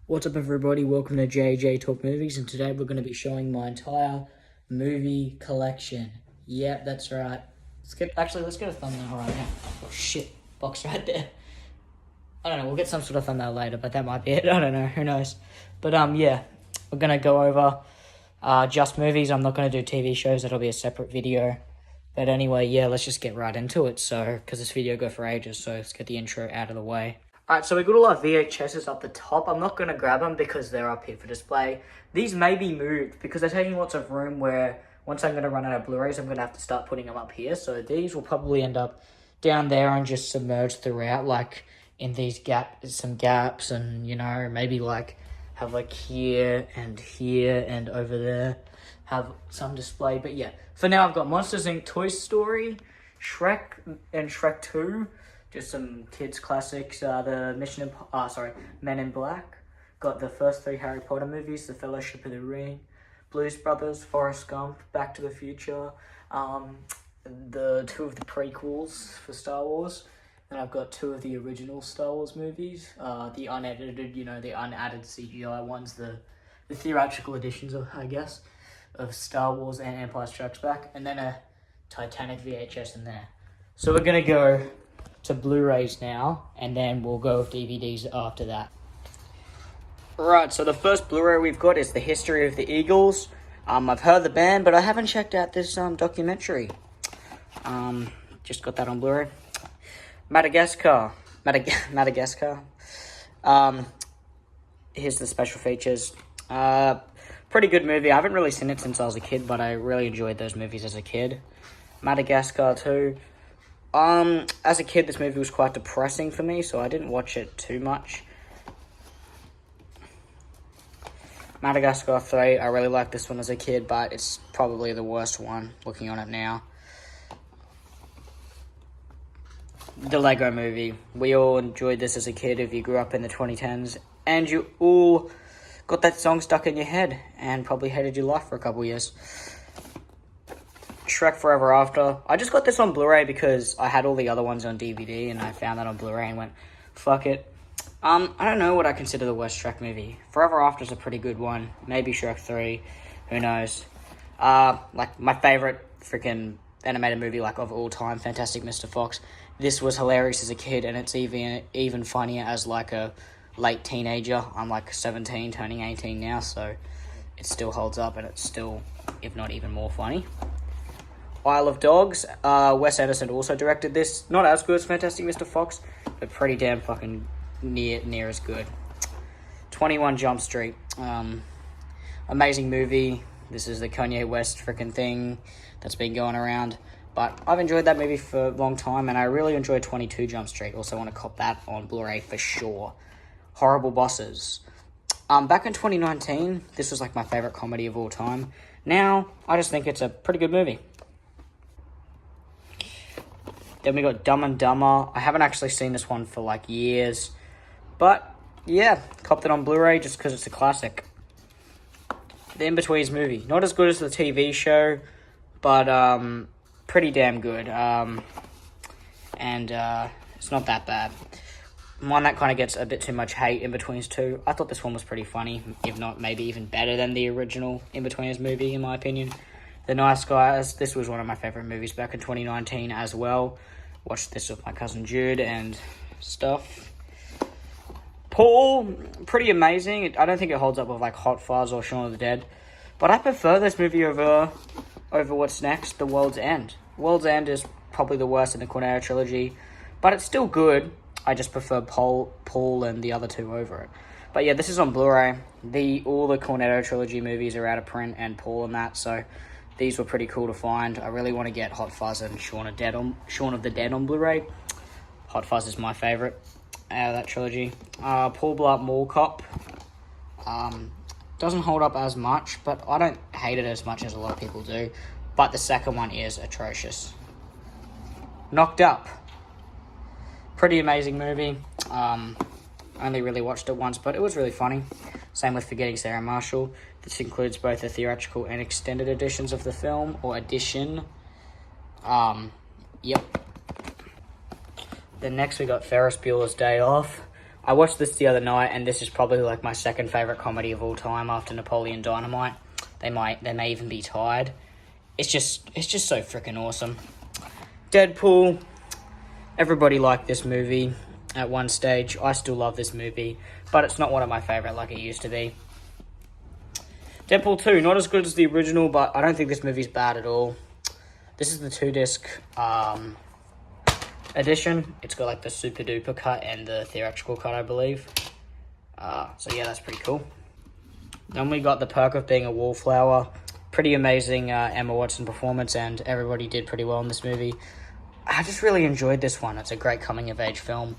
What's up, everybody? Welcome to J.A.J. Talk Movies, and today we're going to be showing my entire movie collection. Yep, that's right. Let's get a thumbnail right now. Oh shit, box right there. I don't know, we'll get some sort of thumbnail later, but that might be it. I don't know, who knows. But yeah, we're going to go over just movies. I'm not going to do TV shows, that'll be a separate video. But anyway, yeah, let's just get right into it. So, because this video go for ages, so let's get the intro out of the way. Alright, so we've got a lot of VHSs up the top. I'm not going to grab them because they're up here for display. These may be moved because they're taking lots of room where once I'm going to run out of Blu-rays, I'm going to have to start putting them up here. So these will probably end up down there and just submerged throughout, like in these some gaps, and, you know, maybe like have like here and over there have some display. But yeah, for now I've got Monsters Inc., Toy Story, Shrek, and Shrek 2. Just some kids classics, the Men in Black. Got the first 3 Harry Potter movies, The Fellowship of the Ring, Blues Brothers, Forrest Gump, Back to the Future, the 2 of the prequels for Star Wars. And I've got 2 of the original Star Wars movies, the unedited, you know, the unadded CGI ones, the theatrical editions, I guess, of Star Wars and Empire Strikes Back, and then a Titanic VHS in there. So we're going to go to Blu-rays now, and then we'll go with DVDs after that. Right, so the first Blu-ray we've got is The History of the Eagles. I've heard the band, but I haven't checked out this documentary. Just got that on Blu-ray. Madagascar. Here's the special features. Pretty good movie. I haven't really seen it since I was a kid, but I really enjoyed those movies as a kid. Madagascar 2. As a kid, this movie was quite depressing for me, so I didn't watch it too much. Madagascar 3, I really liked this one as a kid, but it's probably the worst one, looking on it now. The Lego Movie. We all enjoyed this as a kid if you grew up in the 2010s, and you all got that song stuck in your head, and probably hated your life for a couple years. Shrek Forever After. I just got this on Blu-ray because I had all the other ones on DVD, and I found that on Blu-ray and went, fuck it. I don't know what I consider the worst Shrek movie. Forever After is a pretty good one. Maybe Shrek 3. Who knows? Like, my favorite freaking animated movie, like, of all time, Fantastic Mr. Fox. This was hilarious as a kid, and it's even funnier as, like, a late teenager. I'm, like, 17, turning 18 now, so it still holds up, and it's still, if not even more funny. Isle of Dogs. Wes Anderson also directed this. Not as good as Fantastic Mr. Fox, but pretty damn fucking near as good. 21 Jump Street. Amazing movie. This is the Kanye West freaking thing that's been going around. But I've enjoyed that movie for a long time, and I really enjoyed 22 Jump Street. Also want to cop that on Blu-ray for sure. Horrible Bosses. Back in 2019, this was like my favorite comedy of all time. Now, I just think it's a pretty good movie. Then we got Dumb and Dumber. I haven't actually seen this one for like years. But yeah, copped it on Blu-ray just because it's a classic. The In-Betweens movie. Not as good as the TV show, but pretty damn good. It's not that bad. One that kind of gets a bit too much hate, In-Betweens 2. I thought this one was pretty funny, if not maybe even better than the original In-Betweeners movie, in my opinion. The Nice Guys. This was one of my favorite movies back in 2019 as well. Watched this with my cousin Jude and stuff. Paul, pretty amazing. I don't think it holds up with like Hot Fuzz or Shaun of the Dead, but I prefer this movie over what's next, The World's End. World's End is probably the worst in the Cornetto trilogy, but it's still good. I just prefer Paul and the other 2 over it. But yeah, this is on Blu-ray. All the Cornetto trilogy movies are out of print, and Paul and that, so these were pretty cool to find. I really want to get Hot Fuzz and Shaun of the Dead on Blu-ray. Hot Fuzz is my favorite out of that trilogy. Paul Blart Mall Cop. Doesn't hold up as much, but I don't hate it as much as a lot of people do. But the second one is atrocious. Knocked Up. Pretty amazing movie. Only really watched it once, but it was really funny. Same with Forgetting Sarah Marshall. This includes both the theatrical and extended editions of the film, or edition. Yep. Then next we got Ferris Bueller's Day Off. I watched this the other night, and this is probably like my second favorite comedy of all time after Napoleon Dynamite. They may even be tied. It's just so freaking awesome. Deadpool. Everybody liked this movie at one stage. I still love this movie, but it's not one of my favorite like it used to be. Deadpool 2, not as good as the original, but I don't think this movie's bad at all. This is the 2-disc edition. It's got like the super duper cut and the theatrical cut, I believe. So yeah, that's pretty cool. Then we got the perk of being a wallflower. Pretty amazing Emma Watson performance, and everybody did pretty well in this movie. I just really enjoyed this one. It's a great coming of age film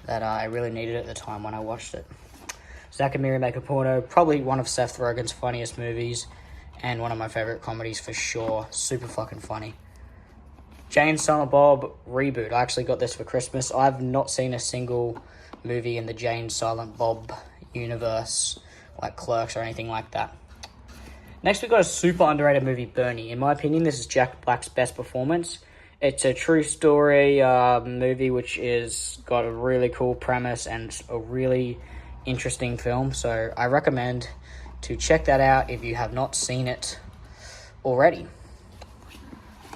that I really needed at the time when I watched it. Zack and Miri Make a Porno, probably one of Seth Rogen's funniest movies, and one of my favorite comedies for sure. Super fucking funny. Jay and Silent Bob reboot. I actually got this for Christmas. I've not seen a single movie in the Jay and Silent Bob universe, like Clerks or anything like that. Next, we got a super underrated movie, Bernie. In my opinion, this is Jack Black's best performance. It's a true story movie which is got a really cool premise and a really interesting film. So I recommend to check that out if you have not seen it already.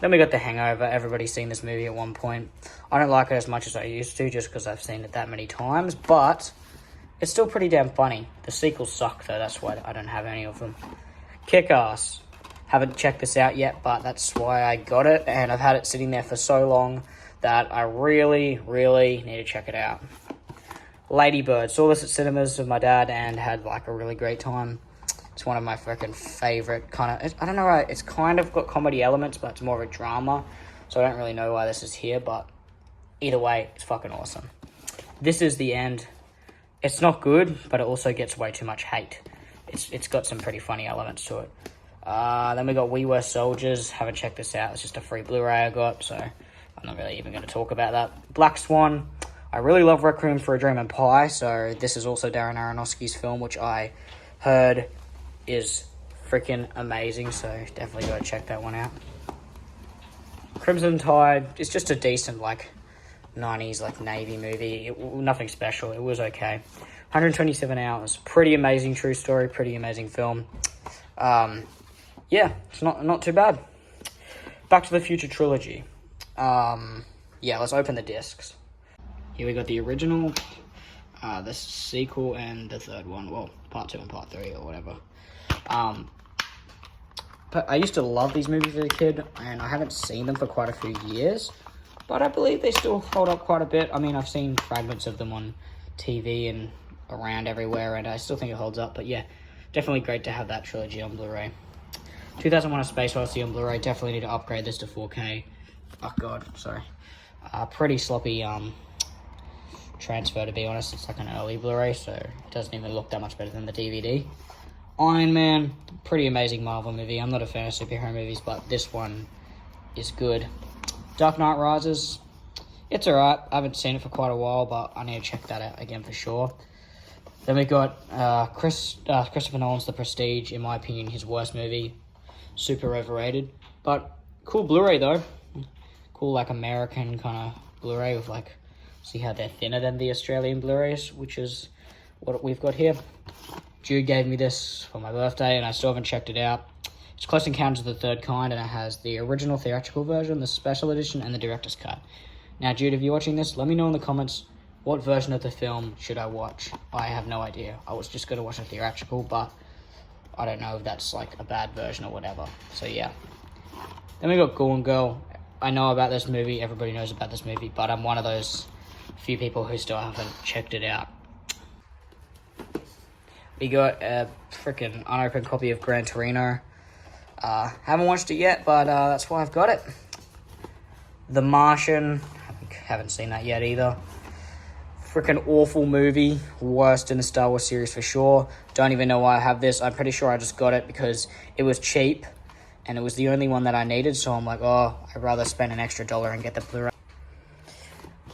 Then we got The Hangover. Everybody's seen this movie at one point. I don't like it as much as I used to just because I've seen it that many times, but it's still pretty damn funny. The sequels suck though, that's why I don't have any of them. Kick-Ass. Haven't checked this out yet, but that's why I got it, and I've had it sitting there for so long that I really, really need to check it out. Lady Bird. Saw this at cinemas with my dad and had like a really great time. It's one of my freaking favorite kind of... I don't know, it's kind of got comedy elements, but it's more of a drama, so I don't really know why this is here, but either way, it's fucking awesome. This Is the End. It's not good, but it also gets way too much hate. It's got some pretty funny elements to it. Then we got We Were Soldiers. Haven't checked this out. It's just a free Blu-ray I got, so I'm not really even going to talk about that. Black Swan. I really love Requiem for a Dream and Pie, so this is also Darren Aronofsky's film, which I heard is freaking amazing, so definitely got to check that one out. Crimson Tide. It's just a decent, like, 90s, like, Navy movie. Nothing special. It was okay. 127 hours. Pretty amazing true story. Pretty amazing film. Yeah, it's not too bad. Back to the Future trilogy. Yeah, let's open the discs. Here we got the original, the sequel, and the third one. Well, part 2 and part 3 or whatever. But I used to love these movies as a kid, and I haven't seen them for quite a few years. But I believe they still hold up quite a bit. I mean, I've seen fragments of them on TV and around everywhere, and I still think it holds up. But yeah, definitely great to have that trilogy on Blu-ray. 2001: A Space Odyssey on Blu-ray. Definitely need to upgrade this to 4K. Oh god, sorry. Pretty sloppy transfer, to be honest. It's like an early Blu-ray, so it doesn't even look that much better than the DVD. Iron Man, pretty amazing Marvel movie. I'm not a fan of superhero movies, but this one is good. Dark Knight Rises, it's alright. I haven't seen it for quite a while, but I need to check that out again for sure. Then we got Christopher Nolan's The Prestige. In my opinion, his worst movie. Super overrated, but cool Blu-ray though. Cool, like, American kind of Blu-ray with, like, see how they're thinner than the Australian Blu-rays, which is what we've got here. Jude gave me this for my birthday, and I still haven't checked it out. It's Close Encounters of the Third Kind, and it has the original theatrical version, the special edition, and the director's cut. Now, Jude, if you're watching this, let me know in the comments what version of the film should I watch. I have no idea. I was just going to watch a theatrical, but I don't know if that's, like, a bad version or whatever. So, yeah. Then we got Gone Girl. I know about this movie. Everybody knows about this movie, but I'm one of those few people who still haven't checked it out. We got a freaking unopened copy of Gran Torino. Haven't watched it yet, but that's why I've got it. The Martian. Haven't seen that yet either. Freaking awful movie. Worst in the Star Wars series for sure. Don't even know why I have this. I'm pretty sure I just got it because it was cheap. And it was the only one that I needed. So I'm like, oh, I'd rather spend an extra $1 and get the Blu-ray.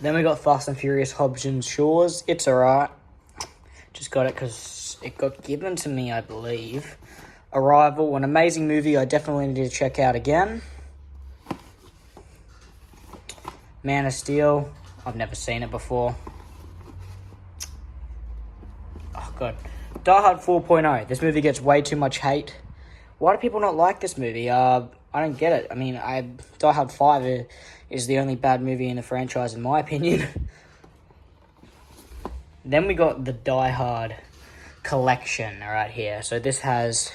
Then we got Fast and Furious Hobbs and Shaws. It's alright. Just got it because it got given to me, I believe. Arrival, an amazing movie I definitely need to check out again. Man of Steel, I've never seen it before. God. Die Hard 4.0. This movie gets way too much hate. Why do people not like this movie? I don't get it. I mean, Die Hard 5 is the only bad movie in the franchise, in my opinion. Then we got the Die Hard collection right here. So this has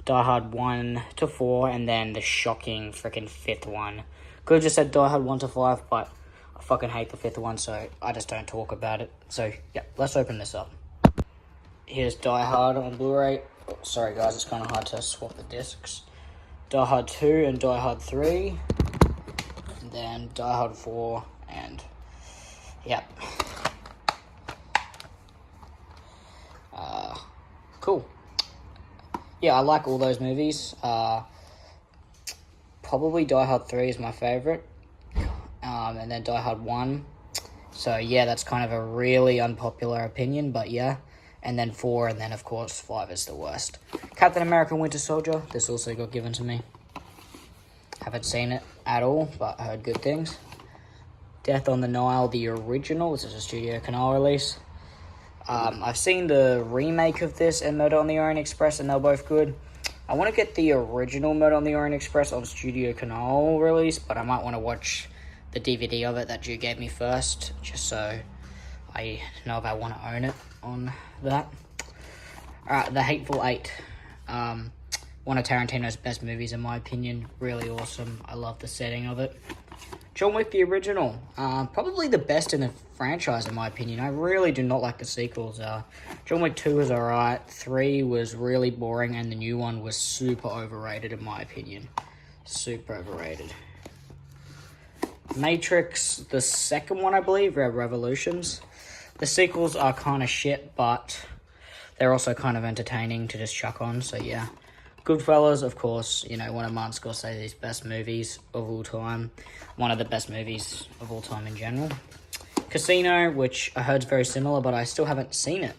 Die Hard 1 to 4, and then the shocking freaking 5th one. Could have just said Die Hard 1 to 5, but I fucking hate the 5th one, so I just don't talk about it. So, yeah, let's open this up. Here's Die Hard on Blu-ray. Oh, sorry, guys, it's kind of hard to swap the discs. Die Hard 2 and Die Hard 3. And then Die Hard 4, and, yeah. Cool. Yeah, I like all those movies. Probably Die Hard 3 is my favourite. And then Die Hard 1. So, yeah, that's kind of a really unpopular opinion, but yeah. And then 4, and then, of course, 5 is the worst. Captain America Winter Soldier. This also got given to me. Haven't seen it at all, but heard good things. Death on the Nile, the original. This is a Studio Canal release. I've seen the remake of this and Murder on the Orient Express, and they're both good. I want to get the original Murder on the Orient Express on Studio Canal release, but I might want to watch the DVD of it that you gave me first, just so I know if I want to own it on that. Alright, The Hateful Eight. One of Tarantino's best movies, in my opinion. Really awesome. I love the setting of it. John Wick, the original. Probably the best in the franchise, in my opinion. I really do not like the sequels. John Wick 2 was alright. 3 was really boring, and the new one was super overrated, in my opinion. Super overrated. Matrix, the second one, I believe, Revolutions. The sequels are kind of shit, but they're also kind of entertaining to just chuck on, so yeah. Goodfellas, of course, you know, one of Martin Scorsese's best movies of all time. One of the best movies of all time in general. Casino, which I heard is very similar, but I still haven't seen it.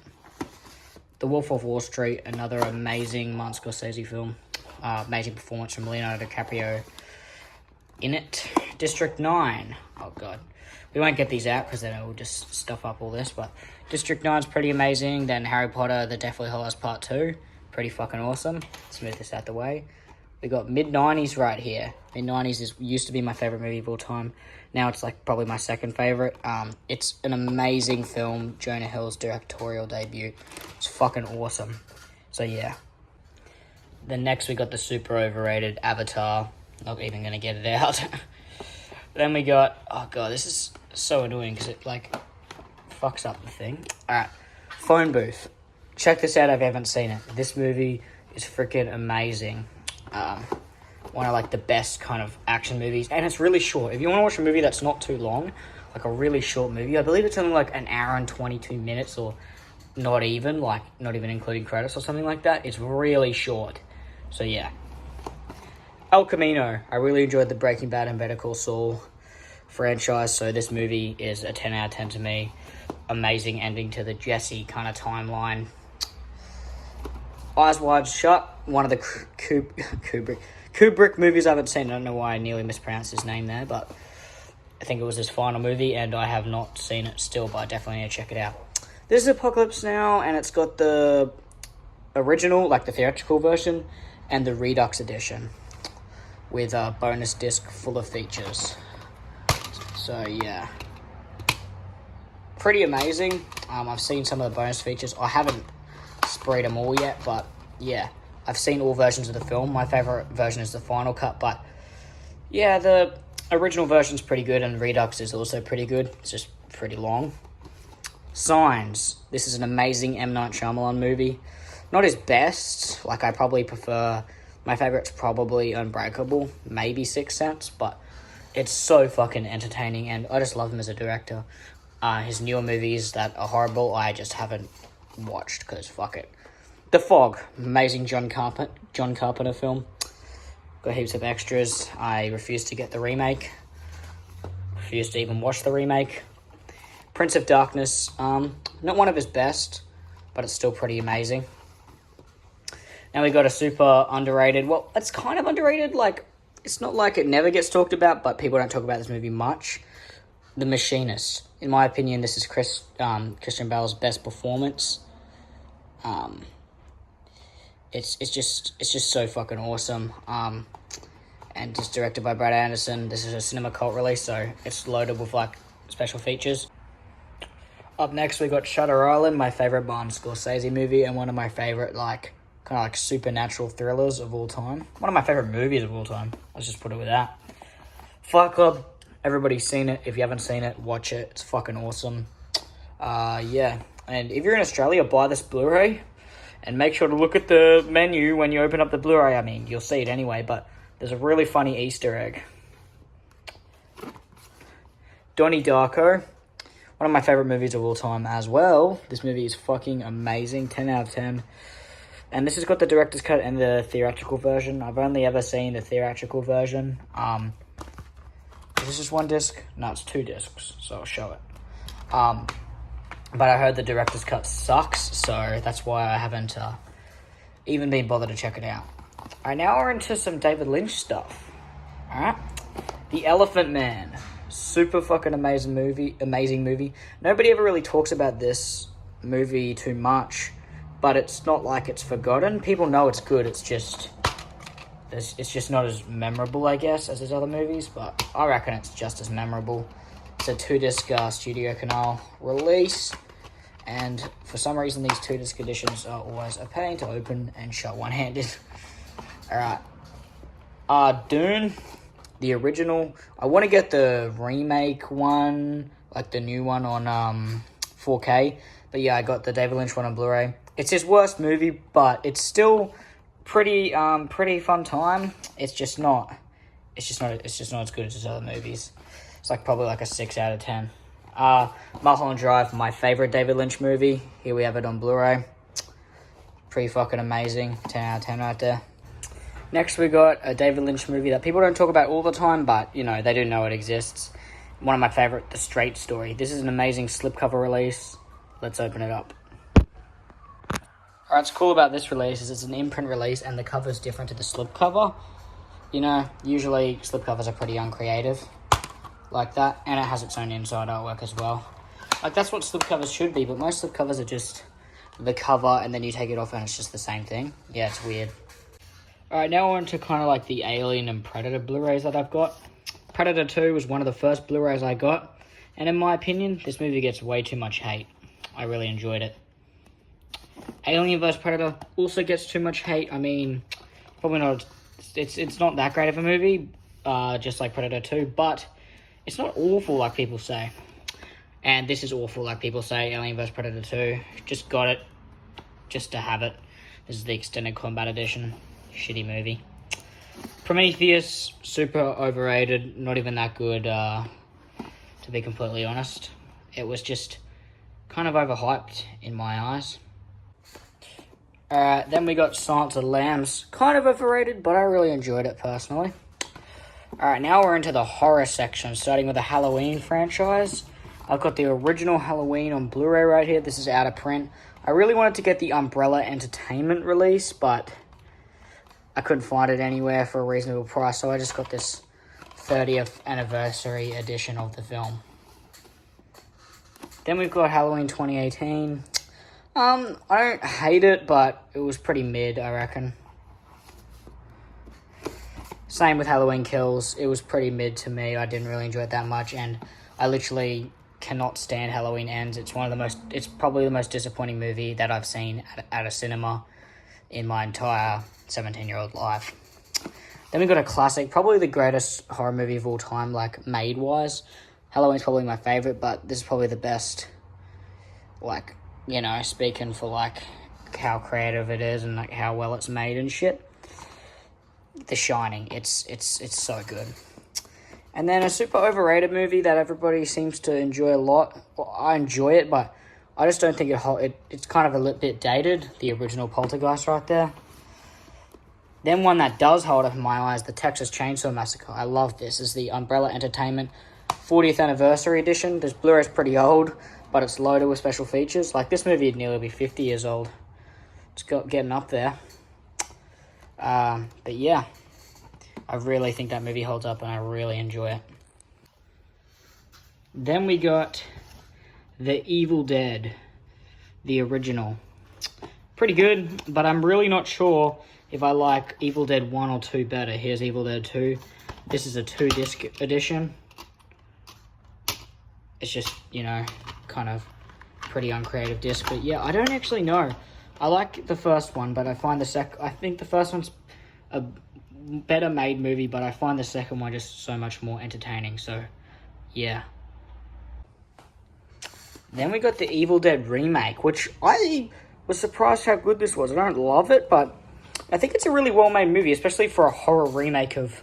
The Wolf of Wall Street, another amazing Martin Scorsese film. Amazing performance from Leonardo DiCaprio in it. District 9. Oh, God. We won't get these out because then it will just stuff up all this, but District 9 is pretty amazing. Then Harry Potter, The Deathly Hallows Part 2. Pretty fucking awesome. Let's move this out the way. We got mid-90s right here. Mid-90s used to be my favorite movie of all time. Now it's like probably my second favorite. It's an amazing film. Jonah Hill's directorial debut. It's fucking awesome. So yeah. Then next we got the super overrated Avatar. Not even gonna get it out. Then we got, oh god, this is so annoying because it like fucks up the thing. Alright, Phone Booth. Check this out if you haven't seen it. This movie is freaking amazing. One of like the best kind of action movies, and it's really short. If you want to watch a movie that's not too long, like a really short movie, I believe it's only like an hour and 22 minutes, or not even including credits or something like that. It's really short. So yeah. El Camino. I really enjoyed the Breaking Bad and Better Call Saul franchise, so this movie is a 10 out of 10 to me. Amazing ending to the Jesse kind of timeline. Eyes Wide Shut, one of the Kubrick movies I haven't seen. I don't know why I nearly mispronounced his name there, but I think it was his final movie, and I have not seen it still, but I definitely need to check it out. This is Apocalypse Now, and it's got the original, like the theatrical version, and the Redux edition, with a bonus disc full of features. So, yeah. Pretty amazing. I've seen some of the bonus features. I haven't sprayed them all yet, but yeah, I've seen all versions of the film. My favorite version is the final cut, but yeah, the original version's pretty good, and Redux is also pretty good. It's just pretty long. Signs. This is an amazing M. Night Shyamalan movie. Not his best. Like, I probably prefer, my favorite's probably Unbreakable, maybe Sixth Sense, but it's so fucking entertaining, and I just love him as a director. His newer movies that are horrible, I just haven't watched, because fuck it. The Fog, amazing John Carpenter film. Got heaps of extras. I refuse to get the remake. Refuse to even watch the remake. Prince of Darkness, not one of his best, but it's still pretty amazing. Now we got a super underrated, well, it's kind of underrated, like, it's not like it never gets talked about, but people don't talk about this movie much. The Machinist. In my opinion, this is Christian Bale's best performance. It's just so fucking awesome. And just directed by Brad Anderson. This is a cinema cult release, so it's loaded with like special features. Up next, we got Shutter Island, my favorite Martin Scorsese movie, and one of my favorite like kind of like supernatural thrillers of all time. One of my favorite movies of all time. Let's just put it with that. Fight Club. Everybody's seen it. If you haven't seen it, watch it. It's fucking awesome. Yeah. And if you're in Australia, buy this Blu-ray. And make sure to look at the menu when you open up the Blu-ray. I mean, you'll see it anyway, but there's a really funny Easter egg. Donnie Darko. One of my favorite movies of all time as well. This movie is fucking amazing. 10 out of 10. And this has got the director's cut and the theatrical version. I've only ever seen the theatrical version. Is this just one disc? No, it's 2 discs, so I'll show it. But I heard the director's cut sucks, so that's why I haven't even been bothered to check it out. Alright, now we're into some David Lynch stuff. Alright? The Elephant Man. Super fucking amazing movie. Nobody ever really talks about this movie too much, but it's not like it's forgotten. People know it's good, it's just not as memorable, I guess, as his other movies, but I reckon it's just as memorable. It's a 2-disc Studio Canal release, and for some reason these 2-disc editions are always a pain to open and shut one-handed. Alright. Dune, the original. I want to get the remake one, like the new one on 4K, but yeah, I got the David Lynch one on Blu-ray. It's his worst movie, but it's still pretty fun time. It's just not as good as his other movies. It's like probably like a 6 out of 10. Mulholland Drive, my favorite David Lynch movie. Here we have it on Blu-ray. Pretty fucking amazing. 10 out of 10 right there. Next we got a David Lynch movie that people don't talk about all the time, but you know, they do know it exists. One of my favorite, The Straight Story. This is an amazing slipcover release. Let's open it up. Alright, what's cool about this release is it's an imprint release and the cover's different to the slipcover. You know, usually slipcovers are pretty uncreative like that, and it has its own inside artwork as well. Like, that's what slipcovers should be, but most slipcovers are just the cover and then you take it off and it's just the same thing. Yeah, it's weird. Alright, now on to kind of like the Alien and Predator Blu-rays that I've got. Predator 2 was one of the first Blu-rays I got, and in my opinion, this movie gets way too much hate. I really enjoyed it. Alien vs. Predator also gets too much hate. I mean, probably not. It's not that great of a movie, just like Predator 2, but it's not awful like people say. And this is awful like people say, Alien vs. Predator 2. Just got it, just to have it. This is the Extended Combat Edition. Shitty movie. Prometheus, super overrated, not even that good, to be completely honest. It was just kind of overhyped in my eyes. Then we got Silence of the Lambs, kind of overrated, but I really enjoyed it personally. Alright, now we're into the horror section, starting with the Halloween franchise. I've got the original Halloween on Blu-ray right here. This is out of print. I really wanted to get the Umbrella Entertainment release, but I couldn't find it anywhere for a reasonable price, so I just got this 30th anniversary edition of the film. Then we've got Halloween 2018. I don't hate it, but it was pretty mid, I reckon. Same with Halloween Kills. It was pretty mid to me. I didn't really enjoy it that much, and I literally cannot stand Halloween Ends. It's probably the most disappointing movie that I've seen at a cinema in my entire 17-year-old life. Then we got a classic, probably the greatest horror movie of all time, like, made-wise. Halloween's probably my favorite, but this is probably the best, like, you know, speaking for, like, how creative it is and, like, how well it's made and shit. The Shining, it's so good. And then a super overrated movie that everybody seems to enjoy a lot. Well, I enjoy it, but I just don't think it's kind of a little bit dated, the original Poltergeist right there. Then one that does hold up in my eyes, the Texas Chainsaw Massacre. I love this. It's the Umbrella Entertainment 40th Anniversary Edition. This Blu-ray's pretty old, but it's loaded with special features. Like, this movie would nearly be 50 years old. It's getting up there. But yeah, I really think that movie holds up and I really enjoy it. Then we got The Evil Dead, the original. pretty good, but I'm really not sure if I like Evil Dead 1 or 2 better. Here's Evil Dead 2. This is a 2-disc edition. It's just, you know, kind of pretty uncreative disc, but yeah, I don't actually know. I like the first one, but I find I think the first one's a better made movie, but I find the second one just so much more entertaining, so yeah. Then we got the Evil Dead remake, which I was surprised how good this was. I don't love it, but I think it's a really well made movie, especially for a horror remake of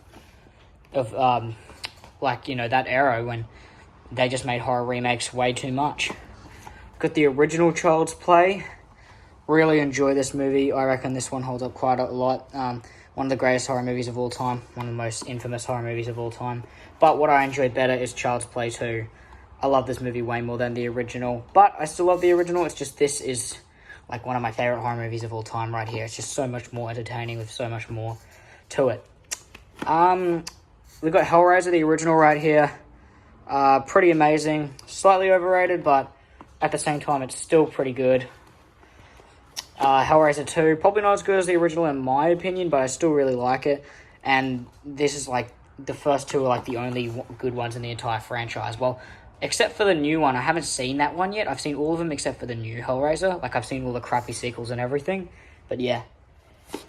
like, you know, that era when they just made horror remakes way too much. Got the original Child's Play. Really enjoy this movie. I reckon this one holds up quite a lot. One of the greatest horror movies of all time. One of the most infamous horror movies of all time. But what I enjoyed better is Child's Play 2. I love this movie way more than the original. But I still love the original. It's just this is like one of my favorite horror movies of all time right here. It's just so much more entertaining with so much more to it. We've got Hellraiser, the original right here. Pretty amazing. Slightly overrated, but at the same time, it's still pretty good. Hellraiser 2, probably not as good as the original in my opinion, but I still really like it. And this is like, the first two are like the only good ones in the entire franchise. Well, except for the new one, I haven't seen that one yet. I've seen all of them except for the new Hellraiser. Like, I've seen all the crappy sequels and everything. But yeah.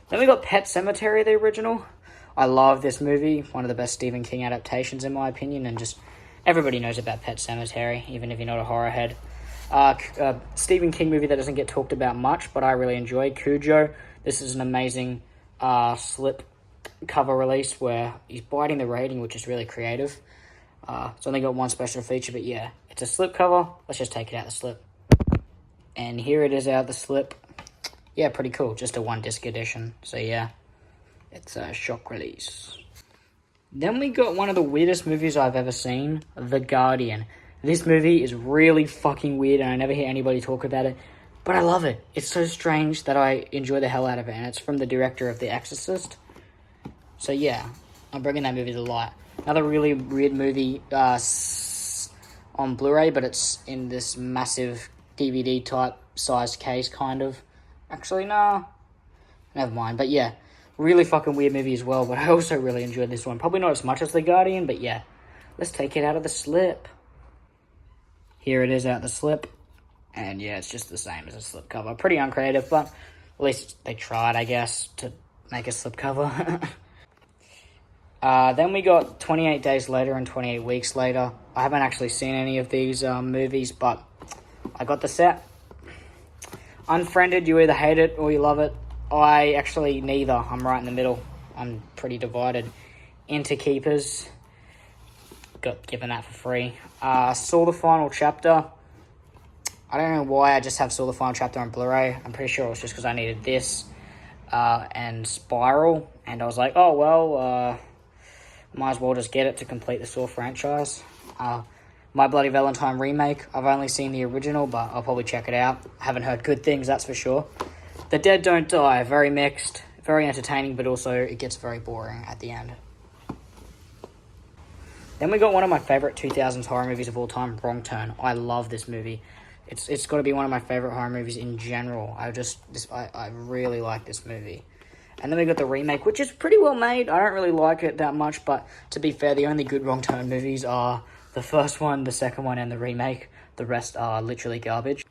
Then we got Pet Sematary, the original. I love this movie. One of the best Stephen King adaptations in my opinion. And just, everybody knows about Pet Sematary, even if you're not a horror head. Stephen King movie that doesn't get talked about much, but I really enjoy. Cujo. This is an amazing slip cover release where he's biting the rating, which is really creative. It's only got one special feature, but yeah, it's a slip cover. Let's just take it out the slip. And here it is out the slip. Yeah, pretty cool. Just a 1-disc edition. So yeah, it's a shock release. Then we got one of the weirdest movies I've ever seen, The Guardian. This movie is really fucking weird, and I never hear anybody talk about it, but I love it. It's so strange that I enjoy the hell out of it, and it's from the director of The Exorcist. So yeah, I'm bringing that movie to light. Another really weird movie on Blu-ray, but it's in this massive DVD type size case, kind of. Actually, nah, never mind. But yeah, really fucking weird movie as well, but I also really enjoyed this one. Probably not as much as The Guardian, but yeah. Let's take it out of the slip. Here it is out the slip. And yeah, it's just the same as a slip cover. Pretty uncreative, but at least they tried, I guess, to make a slip cover. Then we got 28 Days Later and 28 Weeks Later. I haven't actually seen any of these movies, but I got the set. Unfriended, you either hate it or you love it. I actually neither. I'm right in the middle. I'm pretty divided. Into Keepers. Got given that for free. Saw the Final Chapter. I don't know why I just have Saw the Final Chapter on Blu-ray. I'm pretty sure it was just because I needed this and Spiral. And I was like, oh, well, might as well just get it to complete the Saw franchise. My Bloody Valentine remake. I've only seen the original, but I'll probably check it out. Haven't heard good things, that's for sure. The Dead Don't Die. Very mixed. Very entertaining, but also it gets very boring at the end. Then we got one of my favourite 2000s horror movies of all time, Wrong Turn. I love this movie. It's got to be one of my favourite horror movies in general. I really like this movie. And then we got the remake, which is pretty well made. I don't really like it that much, but to be fair, the only good Wrong Turn movies are the first one, the second one, and the remake. The rest are literally garbage.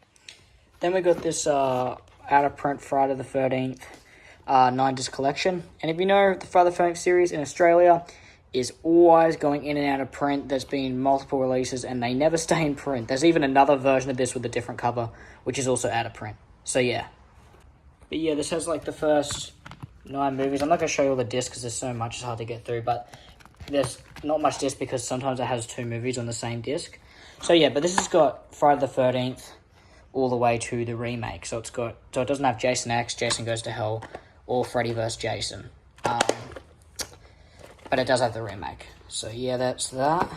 Then we got this out-of-print Friday the 13th 9-disc collection. And if you know, the Friday the 13th series in Australia is always going in and out of print. There's been multiple releases, and they never stay in print. There's even another version of this with a different cover, which is also out of print. So yeah. But yeah, this has like the first 9 movies. I'm not going to show you all the discs because there's so much, it's hard to get through, but there's not much disc because sometimes it has 2 movies on the same disc. So yeah, but this has got Friday the 13th all the way to the remake. So it doesn't have Jason X, Jason Goes to Hell, or Freddy vs. Jason. But it does have the remake. So yeah, that's that.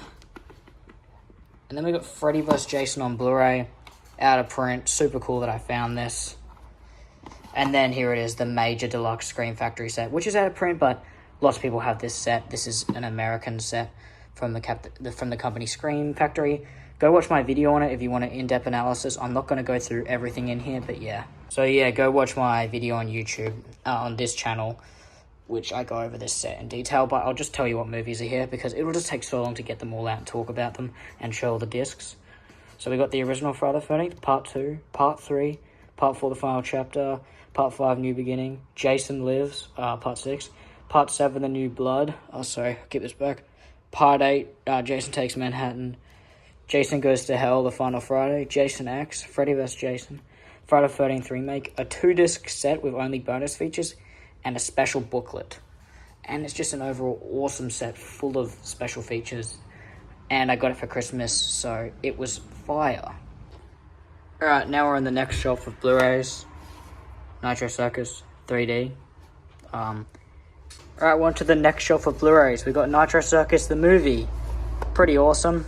And then we got Freddy vs. Jason on Blu-ray, out of print. Super cool that I found this. And then here it is, the Major Deluxe Scream Factory set, which is out of print, but lots of people have this set. This is an American set from the company Scream Factory. Go watch my video on it if you want an in-depth analysis. I'm not going to go through everything in here, but yeah. So yeah, go watch my video on YouTube, on this channel, which I go over this set in detail, but I'll just tell you what movies are here, because it will just take so long to get them all out and talk about them and show all the discs. So we got the original Friday the 13th, Part 2, Part 3, Part 4, The Final Chapter, Part 5, New Beginning, Jason Lives, Part 6, Part 7, The New Blood, I'll keep this back, Part 8, Jason Takes Manhattan, Jason Goes to Hell, The Final Friday, Jason X, Freddy vs. Jason, Friday the 13th Remake, a 2-disc set with only bonus features, and a special booklet. And it's just an overall awesome set full of special features. And I got it for Christmas, so it was fire. Alright, now we're on the next shelf of Blu-rays. Nitro Circus 3D. Alright, we're on to the next shelf of Blu-rays. We got Nitro Circus the movie. Pretty awesome.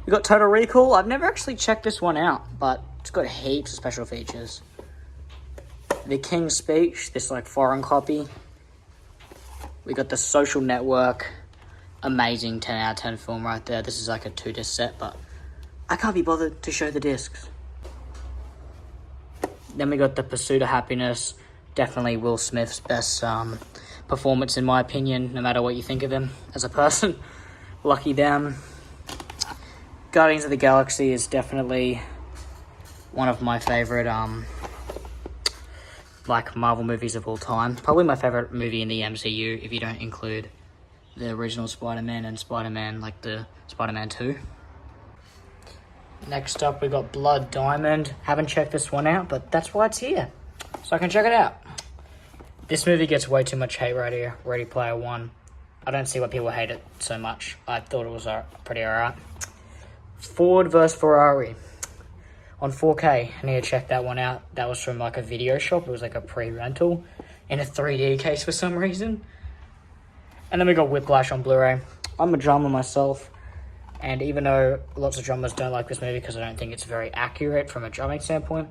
We got Total Recall. I've never actually checked this one out, but it's got heaps of special features. The King's Speech, this like foreign copy. We got The Social Network. Amazing 10 out of 10 film right there. This is like a 2-disc set, but I can't be bothered to show the discs. Then we got The Pursuit of Happiness. Definitely Will Smith's best performance in my opinion, no matter what you think of him as a person. Lucky them. Guardians of the Galaxy is definitely one of my favorite like Marvel movies of all time. Probably my favorite movie in the MCU if you don't include the original Spider-Man and Spider-Man, like the Spider-Man 2. Next up we got Blood Diamond. Haven't checked this one out, but that's why it's here, so I can check it out. This movie gets way too much hate right here. Ready Player One. I don't see why people hate it so much. I thought it was pretty alright. Ford vs Ferrari on 4K. I need to check that one out. That was from like a video shop. It was like a pre-rental in a 3D case for some reason. And then we got Whiplash on Blu-ray. I'm a drummer myself, and even though lots of drummers don't like this movie because I don't think it's very accurate from a drumming standpoint,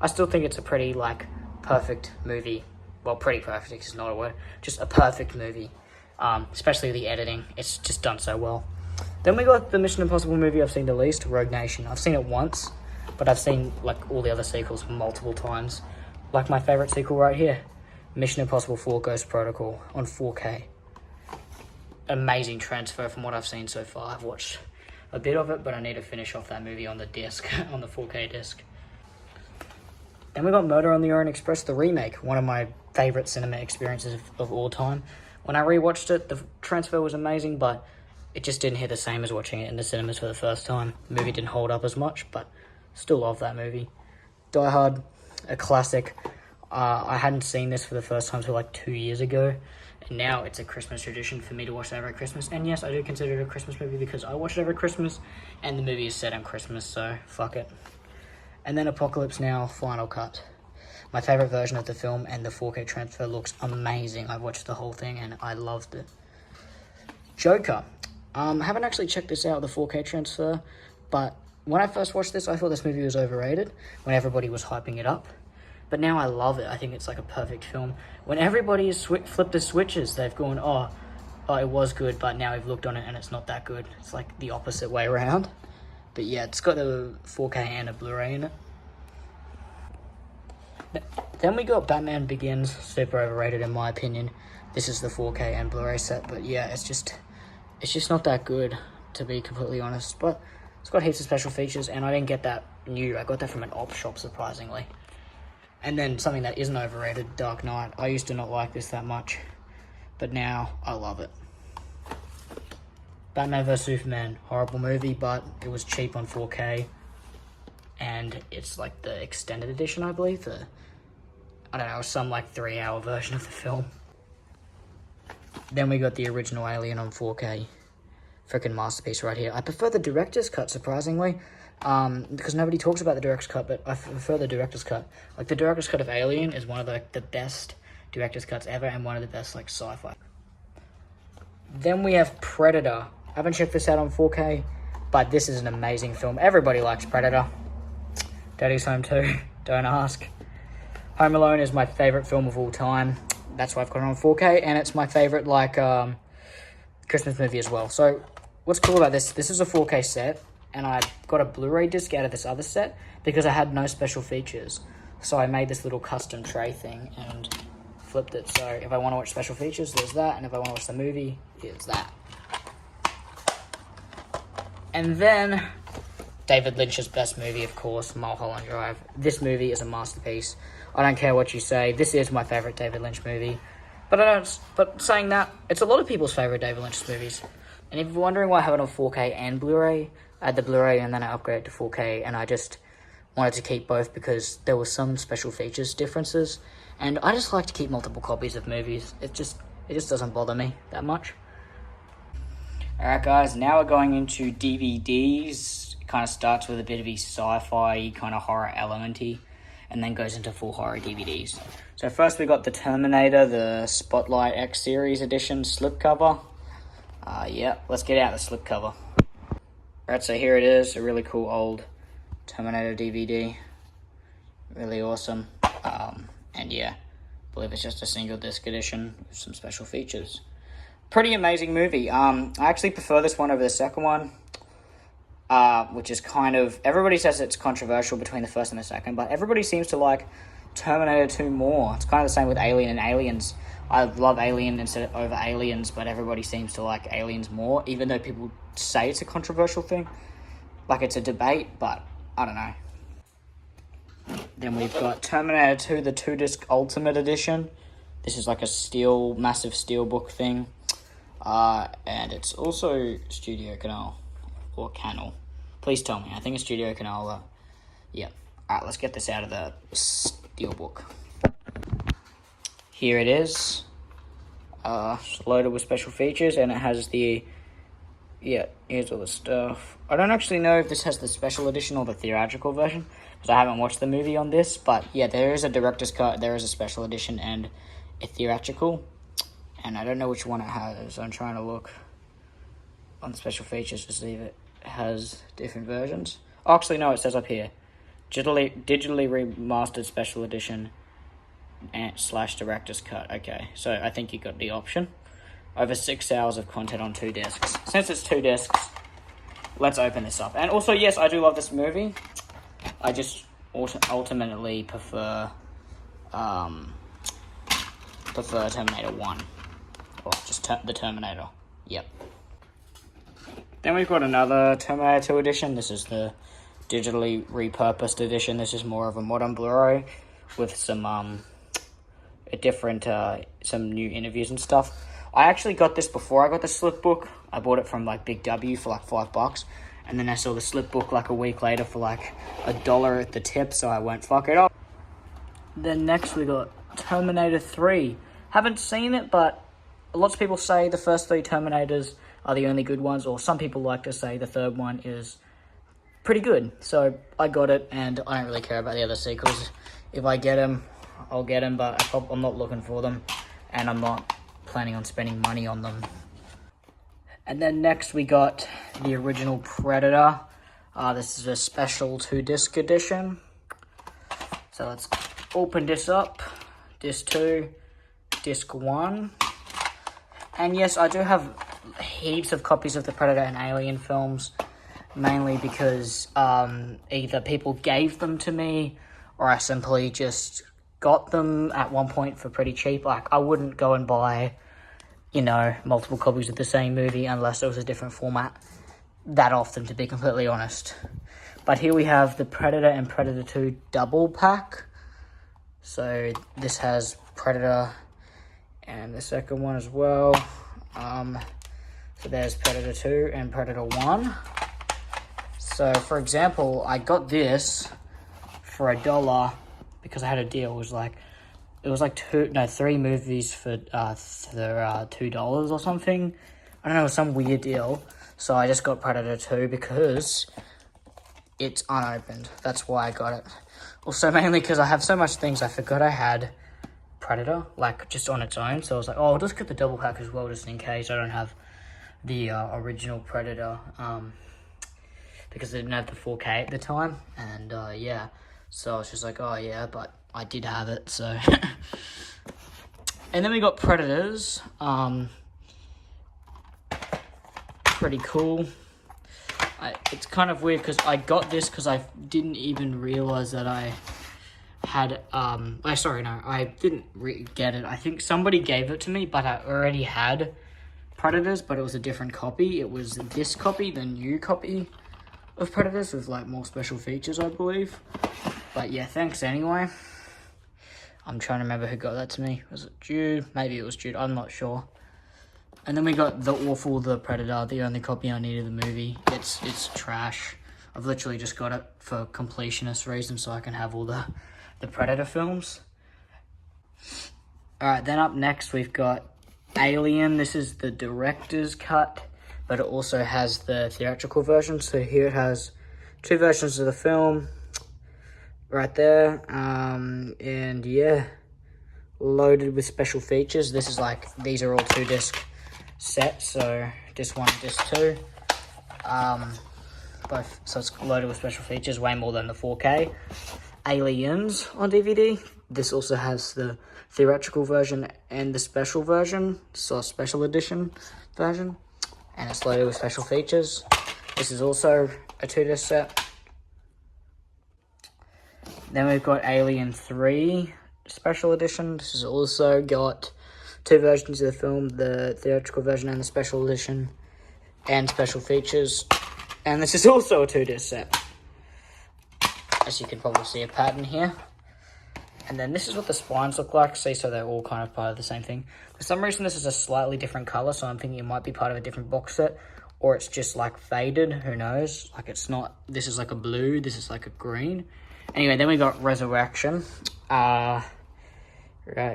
I still think it's a pretty like perfect movie. Well, pretty perfect is not a word. Just a perfect movie. Especially the editing. It's just done so well. Then we got the Mission Impossible movie I've seen the least, Rogue Nation. I've seen it once, but I've seen like all the other sequels multiple times. Like my favorite sequel right here, Mission Impossible 4 Ghost Protocol on 4K. Amazing transfer from what I've seen so far. I've watched a bit of it, but I need to finish off that movie on the disc, on the 4K disc. Then we got Murder on the Orient Express, the remake, one of my favorite cinema experiences of all time. When I rewatched it, the transfer was amazing, but it just didn't hit the same as watching it in the cinemas for the first time. The movie didn't hold up as much, but still love that movie. Die Hard, a classic. I hadn't seen this for the first time until like 2 years ago, and now it's a Christmas tradition for me to watch it every Christmas. And yes, I do consider it a Christmas movie because I watch it every Christmas, and the movie is set on Christmas, so fuck it. And then Apocalypse Now, Final Cut. My favorite version of the film, and the 4K transfer looks amazing. I watched the whole thing and I loved it. Joker. Haven't actually checked this out, the 4K transfer, but when I first watched this, I thought this movie was overrated when everybody was hyping it up. But now I love it. I think it's like a perfect film. When everybody has flipped the switches, they've gone, oh, it was good, but now we've looked on it and it's not that good. It's like the opposite way around. But yeah, it's got a 4K and a Blu-ray in it. Then we got Batman Begins, super overrated in my opinion. This is the 4K and Blu-ray set, but yeah, it's just not that good, to be completely honest. But it's got heaps of special features, and I didn't get that new. I got that from an op shop, surprisingly. And then something that isn't overrated, Dark Knight. I used to not like this that much, but now I love it. Batman vs Superman, horrible movie, but it was cheap on 4K. And it's like the extended edition, I believe. I don't know, some like 3-hour version of the film. Then we got the original Alien on 4K. Freaking masterpiece right here. I prefer the director's cut, surprisingly. Because nobody talks about the director's cut, but I prefer the director's cut. Like, the director's cut of Alien is one of the best director's cuts ever, and one of the best, like, sci-fi. Then we have Predator. I haven't checked this out on 4K, but this is an amazing film. Everybody likes Predator. Daddy's Home 2, don't ask. Home Alone is my favorite film of all time. That's why I've got it on 4K, and it's my favorite, like, Christmas movie as well. So, what's cool about this is a 4K set, and I got a Blu-ray disc out of this other set because I had no special features. So I made this little custom tray thing and flipped it. So if I want to watch special features, there's that. And if I want to watch the movie, here's that. And then David Lynch's best movie, of course, Mulholland Drive. This movie is a masterpiece. I don't care what you say. This is my favorite David Lynch movie. But saying that, it's a lot of people's favorite David Lynch movies. And if you're wondering why I have it on 4K and Blu-ray, I had the Blu-ray and then I upgraded to 4K, and I just wanted to keep both because there were some special features differences, and I just like to keep multiple copies of movies. It just doesn't bother me that much. Alright guys, now we're going into DVDs. It kind of starts with a bit of a sci-fi kind of horror elementy, and then goes into full horror DVDs. So first we got the Terminator, the Spotlight X Series Edition slipcover. Yeah, let's get out the slipcover. Alright, so here it is, a really cool old Terminator DVD. Really awesome. And yeah, I believe it's just a single disc edition with some special features. Pretty amazing movie. I actually prefer this one over the second one, which is kind of, everybody says it's controversial between the first and the second, but everybody seems to like Terminator 2 more. It's kind of the same with Alien and Aliens. I love Alien over Aliens, but everybody seems to like Aliens more, even though people say it's a controversial thing. Like, it's a debate, but I don't know. Then we've got Terminator 2, the 2-disc Ultimate Edition. This is like a massive steelbook thing. And it's also Studio Canal, or Canal. Please tell me. I think it's Studio Canal. Yeah. Alright, let's get this out of the steelbook. Here it is. Loaded with special features, and it has the... Yeah, here's all the stuff. I don't actually know if this has the special edition or the theatrical version, because I haven't watched the movie on this, but yeah, there is a director's cut, there is a special edition, and a theatrical, and I don't know which one it has. I'm trying to look on the special features to see if it has different versions. Oh, actually, no, it says up here, digitally remastered special edition and / director's cut. Okay, so I think you got the option. Over 6 hours of content on 2 discs. Since it's 2 discs, let's open this up. And also, yes, I do love this movie. I just ultimately prefer Terminator 1. Or just the Terminator. Yep. Then we've got another Terminator 2 edition. This is the digitally repurposed edition. This is more of a modern Blu-ray with some some new interviews and stuff. I actually got this before I got the slip book. I bought it from like Big W for like $5, and then I saw the slip book like a week later for like $1 at the tip, so I went fuck it up. Then next we got Terminator 3. Haven't seen it, but lots of people say the first 3 Terminators are the only good ones, or some people like to say the third one is pretty good. So I got it, and I don't really care about the other sequels. If I get them, I'll get them, but I'm not looking for them, and I'm not planning on spending money on them. And then next we got the original Predator. This is a special 2-disc edition. So let's open this up. Disc 2, Disc 1. And yes, I do have heaps of copies of the Predator and Alien films, mainly because either people gave them to me, or I simply just got them at one point for pretty cheap. Like, I wouldn't go and buy, multiple copies of the same movie unless it was a different format that often, to be completely honest. But here we have the Predator and Predator 2 double pack. So this has Predator and the second one as well. So there's Predator 2 and Predator 1. So, for example, I got this for $1 because I had a deal. It was like 3 movies for $2 or something. I don't know, it was some weird deal. So I just got Predator 2 because it's unopened. That's why I got it. Also, mainly because I have so much things, I forgot I had Predator, like, just on its own. So I was like, I'll just get the double pack as well, just in case I don't have the original Predator. Because I didn't have the 4K at the time. And, yeah. So I was just like, oh, yeah, but I did have it, so. And then we got Predators. Pretty cool. It's kind of weird because I got this because I didn't even realize that I had, sorry, no, I didn't get it. I think somebody gave it to me, but I already had Predators, but it was a different copy. It was this copy, the new copy of Predators with like more special features, I believe. But yeah, thanks anyway. I'm trying to remember who got that to me. Was it Jude? Maybe it was Jude, I'm not sure. And then we got The Predator, the only copy I need of the movie. It's trash. I've literally just got it for completionist reasons so I can have all the Predator films. Alright, then up next we've got Alien. This is the director's cut, but it also has the theatrical version. So here it has 2 versions of the film right there. And yeah, loaded with special features. This is like, these are all 2-disc sets, so disc 1 and disc 2. Both, so it's loaded with special features, way more than the 4K. Aliens on DVD. This also has the theatrical version and the special version, so a special edition version, and it's loaded with special features. This is also a 2-disc set. Then we've got Alien 3 special edition. This has also got 2 versions of the film, the theatrical version and the special edition, and special features. And this is also a 2-disc set. As you can probably see a pattern here. And then this is what the spines look like. See, so they're all kind of part of the same thing. For some reason, this is a slightly different color, so I'm thinking it might be part of a different box set, or it's just like faded, who knows? Like it's not, this is like a blue, this is like a green. Anyway, then we got Resurrection, right